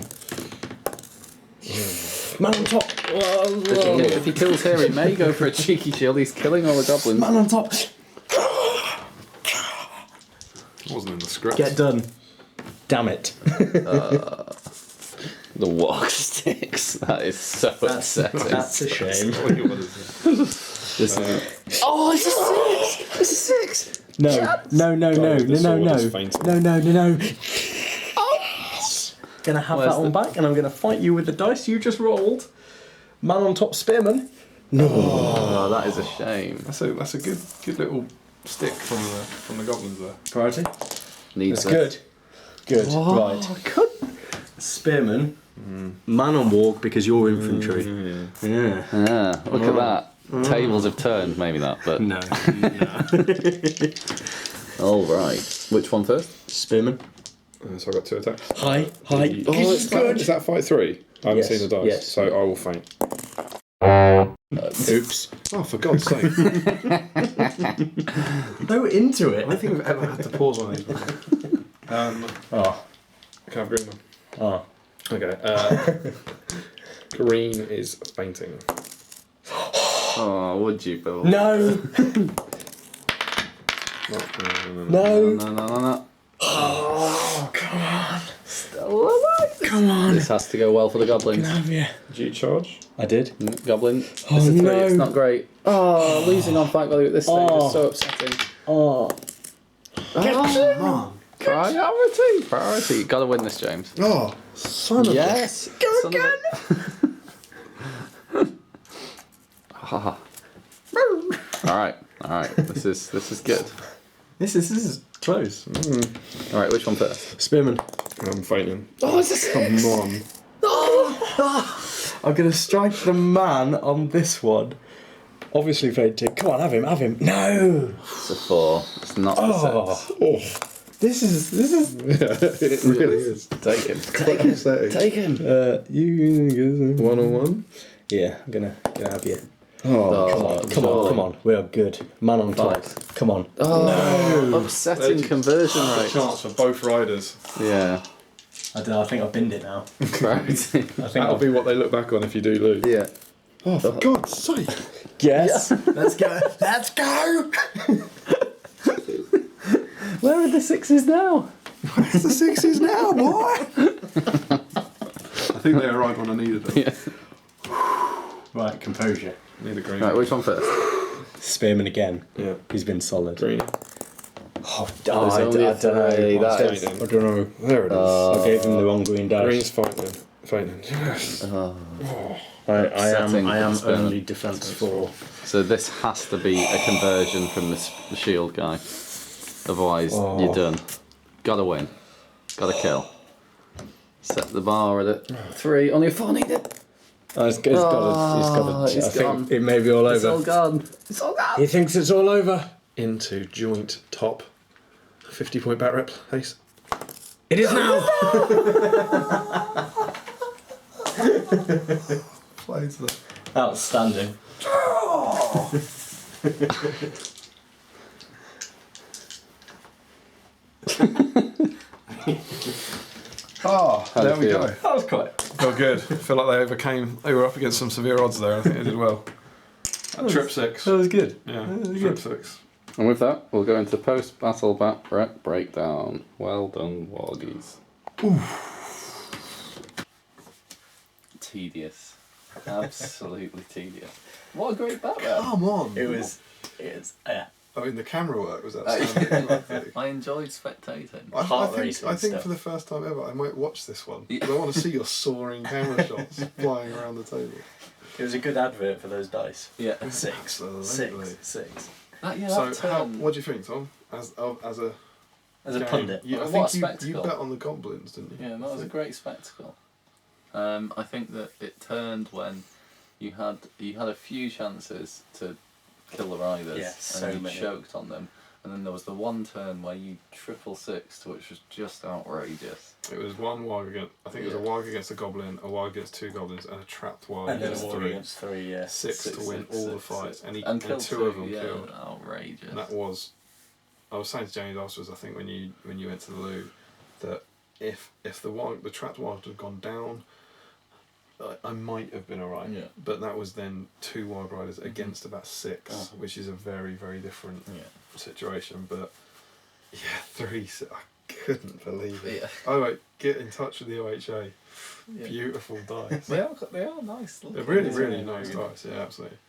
Man on top! If he kills here, he may go for a cheeky shield. He's killing all the goblins. Man on top! It wasn't in the script. Get done. Damn it. The walk sticks. That is so upsetting. That's a shame. This is Oh, it's a 6! It's a 6! No. Gonna have that one back, and I'm gonna fight you with the dice you just rolled. Man on top, spearman. No. Oh, that is a shame. That's a good little stick from the goblins there. Priority. Needs That's good. Oh, Right. Good. Spearman. Man on Warg because you're infantry. Yeah. Look at that. Tables have turned, maybe that, but No. all right. Which one first? Spearman. So I got 2 attacks. Hi. Oh, is that fight 3? I haven't seen the dice, yes. so I will faint. Oops. Oh, for God's sake! Go into it. I don't think I've ever had to pause on these before. Can I have green one? Oh. Okay. Green is fainting. Oh, would you, Bill? No. No. No. Oh, come on. Still alive. Come on. This has to go well for the goblins. Have you? Did you charge? I did. Goblin. Oh, it's a 3. no. It's not great. Oh, losing on fight value at this stage is so upsetting. Oh. Come on. Priority. You gotta win this, James. Oh, son of Yes. Go again. All right. This is good. This is close. All right, which one first? Spearman. I'm fainting. Oh, it's a 6. Come on. I'm gonna strike the man on this one. Obviously fainting. Come on, have him. No. It's a 4. It's not the 6. Oh. This is. Yeah, it really is. Take him. Take him. You 1-on-1. Yeah, I'm gonna have you. Oh, Come on. We are good. Man on top. Come on. Oh, no. Upsetting conversion rate. Chance for both riders. Yeah. I don't know. I think I've binned it now. Priority. I think That'll be what they look back on if you do lose. Yeah. Oh, for God's sake! Yes. Let's go. Let's go. Where are the 6s now? Where's the 6s now, boy? I think they arrived when I needed them. Yeah. Right, composure. Need a green. Right, which one first? Spearman again. Yeah. He's been solid. Green. Oh, There's only a 3. That is. I don't know. There it is. I gave him the wrong green dice. Green's fainting. Yes. I Upsetting am for Spearman. only defense 4. So this has to be a conversion from the shield guy. Otherwise, you're done. Gotta win. Gotta kill. Set the bar at 3. Only a 4 needed. Oh, it's got I gone. think it may be all over. It's all gone. He thinks it's all over. Into joint top. 50-point back rep, Ace. It is now! Plays the... Outstanding. There we go. That was quite... Feel good. I feel like they were up against some severe odds there. I think they did well. Trip 6. That was good. Yeah, was Trip good. 6. And with that, we'll go into post-battle breakdown. Well done, Wargies. Tedious. Absolutely tedious. What a great battle. Come on. It was, yeah. I mean, the camera work was outstanding. I enjoyed spectating. I Heart think racing stuff. for the first time ever, I might watch this one. Because I want to see your soaring camera shots flying around the table. It was a good advert for those dice. Yeah. Six. Absolutely. Six. So, what do you think, Tom? As a game? Pundit. I What a think you spectacle. bet on the goblins, didn't you? Yeah, that was a great spectacle. I think that it turned when you had a few chances to kill the riders, Yeah, and so you many. choked on them, and then there was the one turn where you 666, which was just outrageous. It was one warg against. I think it was a warg against a goblin, a warg against 2 goblins, and a trapped warg And then a against war 3. against 3, yeah. 6 to win all the fights, and killed 2 of them yeah, killed. outrageous. And that was, I was saying to James afterwards, I think when you went to the loo, that if the trapped warg had gone down, I might have been alright. Yeah. But that was then 2 Warg Riders against about 6, which is a very, very different situation. But yeah, 3, I couldn't believe it. Yeah. Oh, right, get in touch with the OHA. Yeah. Beautiful dice. They are nice. They're really, really nice dice, yeah, absolutely.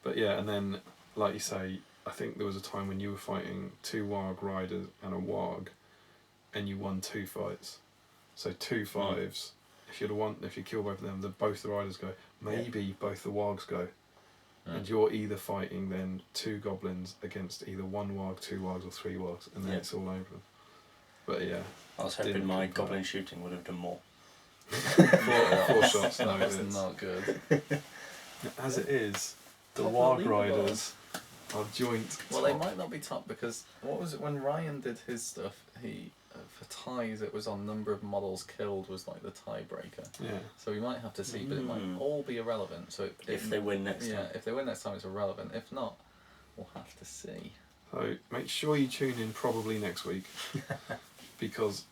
But yeah, and then, like you say, I think there was a time when you were fighting 2 Warg Riders and a Warg, and you won 2 fights. So 2 5s. If you kill both of them, both the riders go. Maybe both the wargs go, and you're either fighting then 2 goblins against either 1 warg, 2 wargs, or 3 wargs, and then it's all over. But yeah, I was hoping my goblin shooting would have done more. 4 shots. No, That's it's not good. as it is. The Top Warg of the Riders are joint. Well, they might not be top because what was it when Ryan did his stuff? He for ties it was on number of models killed was like the tiebreaker. Yeah. So we might have to see, but it might all be irrelevant. So If they win next time. Yeah, if they win next time, it's irrelevant. If not, we'll have to see. So make sure you tune in probably next week, because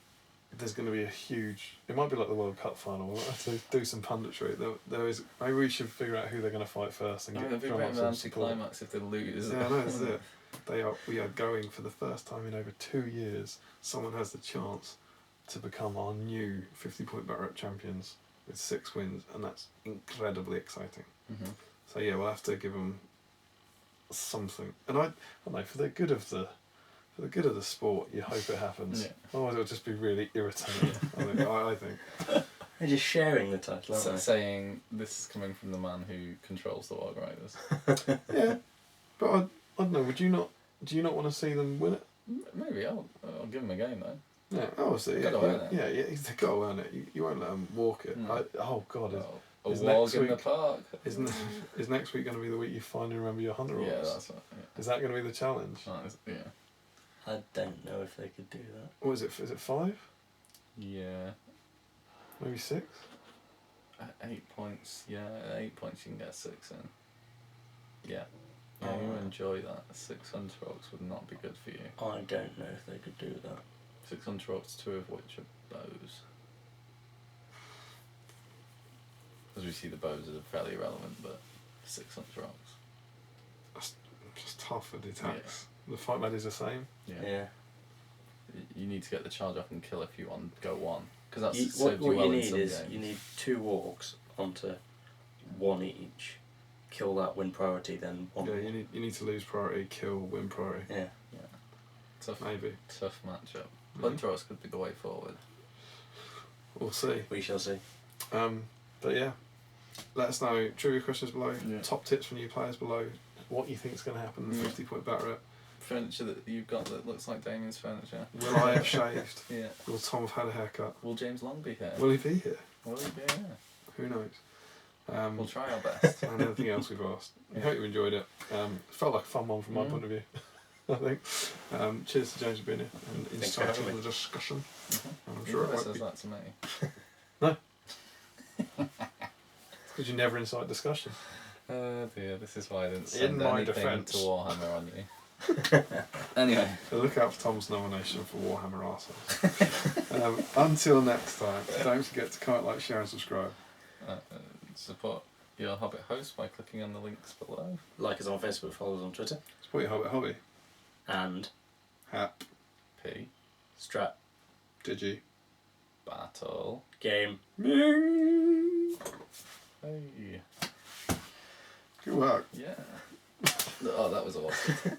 there's going to be a huge. It might be like the World Cup final. We'll have to do some punditry. There is. Maybe we should figure out who they're going to fight first and It'd be a drum bit up of some an support. anticlimax if they lose. Yeah, no, that's it. We are going for the first time in over 2 years. Someone has the chance to become our new 50-point bat rep champions with 6 wins, and that's incredibly exciting. Mm-hmm. So yeah, we'll have to give them something. And I don't know, for the good of the sport, you hope it happens. Yeah. Otherwise, it'll just be really irritating. I think. They're just sharing the title, aren't they? Saying this is coming from the man who controls the Warg Riders. Yeah, but I don't know. Would you not? Do you not want to see them win it? Maybe I'll give them a game though. Yeah, obviously. They've got to earn it. Yeah, they've got to earn it. You won't let them walk it. No. Oh God, A is Warg next in the week- park. is next week going to be the week you finally remember your hunter Yeah, orders? that's right. Yeah. Is that going to be the challenge? Yeah. I don't know if they could do that. What is it? Is it 5? Yeah. Maybe 6? At 8 points. Yeah, at 8 points you can get 6 in. Yeah. Yeah, you would enjoy that. 6 hunter rocks would not be good for you. I don't know if they could do that. 6 hunter rocks, 2 of which are bows. As we see, the bows are fairly irrelevant, but 6 hunter rocks. That's just tough for the attacks. The fight med is the same. Yeah. You need to get the charge off and kill if you want go 1. Because that's What served you well you in need some is games. you need 2 wargs onto 1 each. Kill that, win priority, then 1. Yeah, you need to lose priority, kill, win priority. Yeah. Tough, Maybe. tough matchup. Hunter rocks could be the way forward. We'll see. We shall see. But yeah, let us know. Trivia questions below. Yeah. Top tips for new players below. What you think is going to happen in the 50-point bat rep. Furniture that you've got that looks like Damian's furniture. Will I have shaved? Yeah. Will Tom have had a haircut? Will James Long be here? Will he be here? Will he be here? Who knows? We'll try our best. And anything else we've asked. We hope you enjoyed it. Felt like a fun one from my point of view. I think. Cheers to James for being here and Thanks for having inciting me. the discussion. Mm-hmm. I'm sure it won't says be. that to me. No. Because you never incite discussion. Oh dear, this is why I didn't send In my anything defence. to Warhammer on you. Anyway. So look out for Tom's nomination for Warhammer Arseholes. Until next time, don't forget to comment, like, share and subscribe. Support your Hobbit host by clicking on the links below. Like us on Facebook, follow us on Twitter. Support your Hobbit hobby. And Hap. P. Strat. Digi. Battle. Game. Hey. Good work. Yeah. Oh, that was awesome.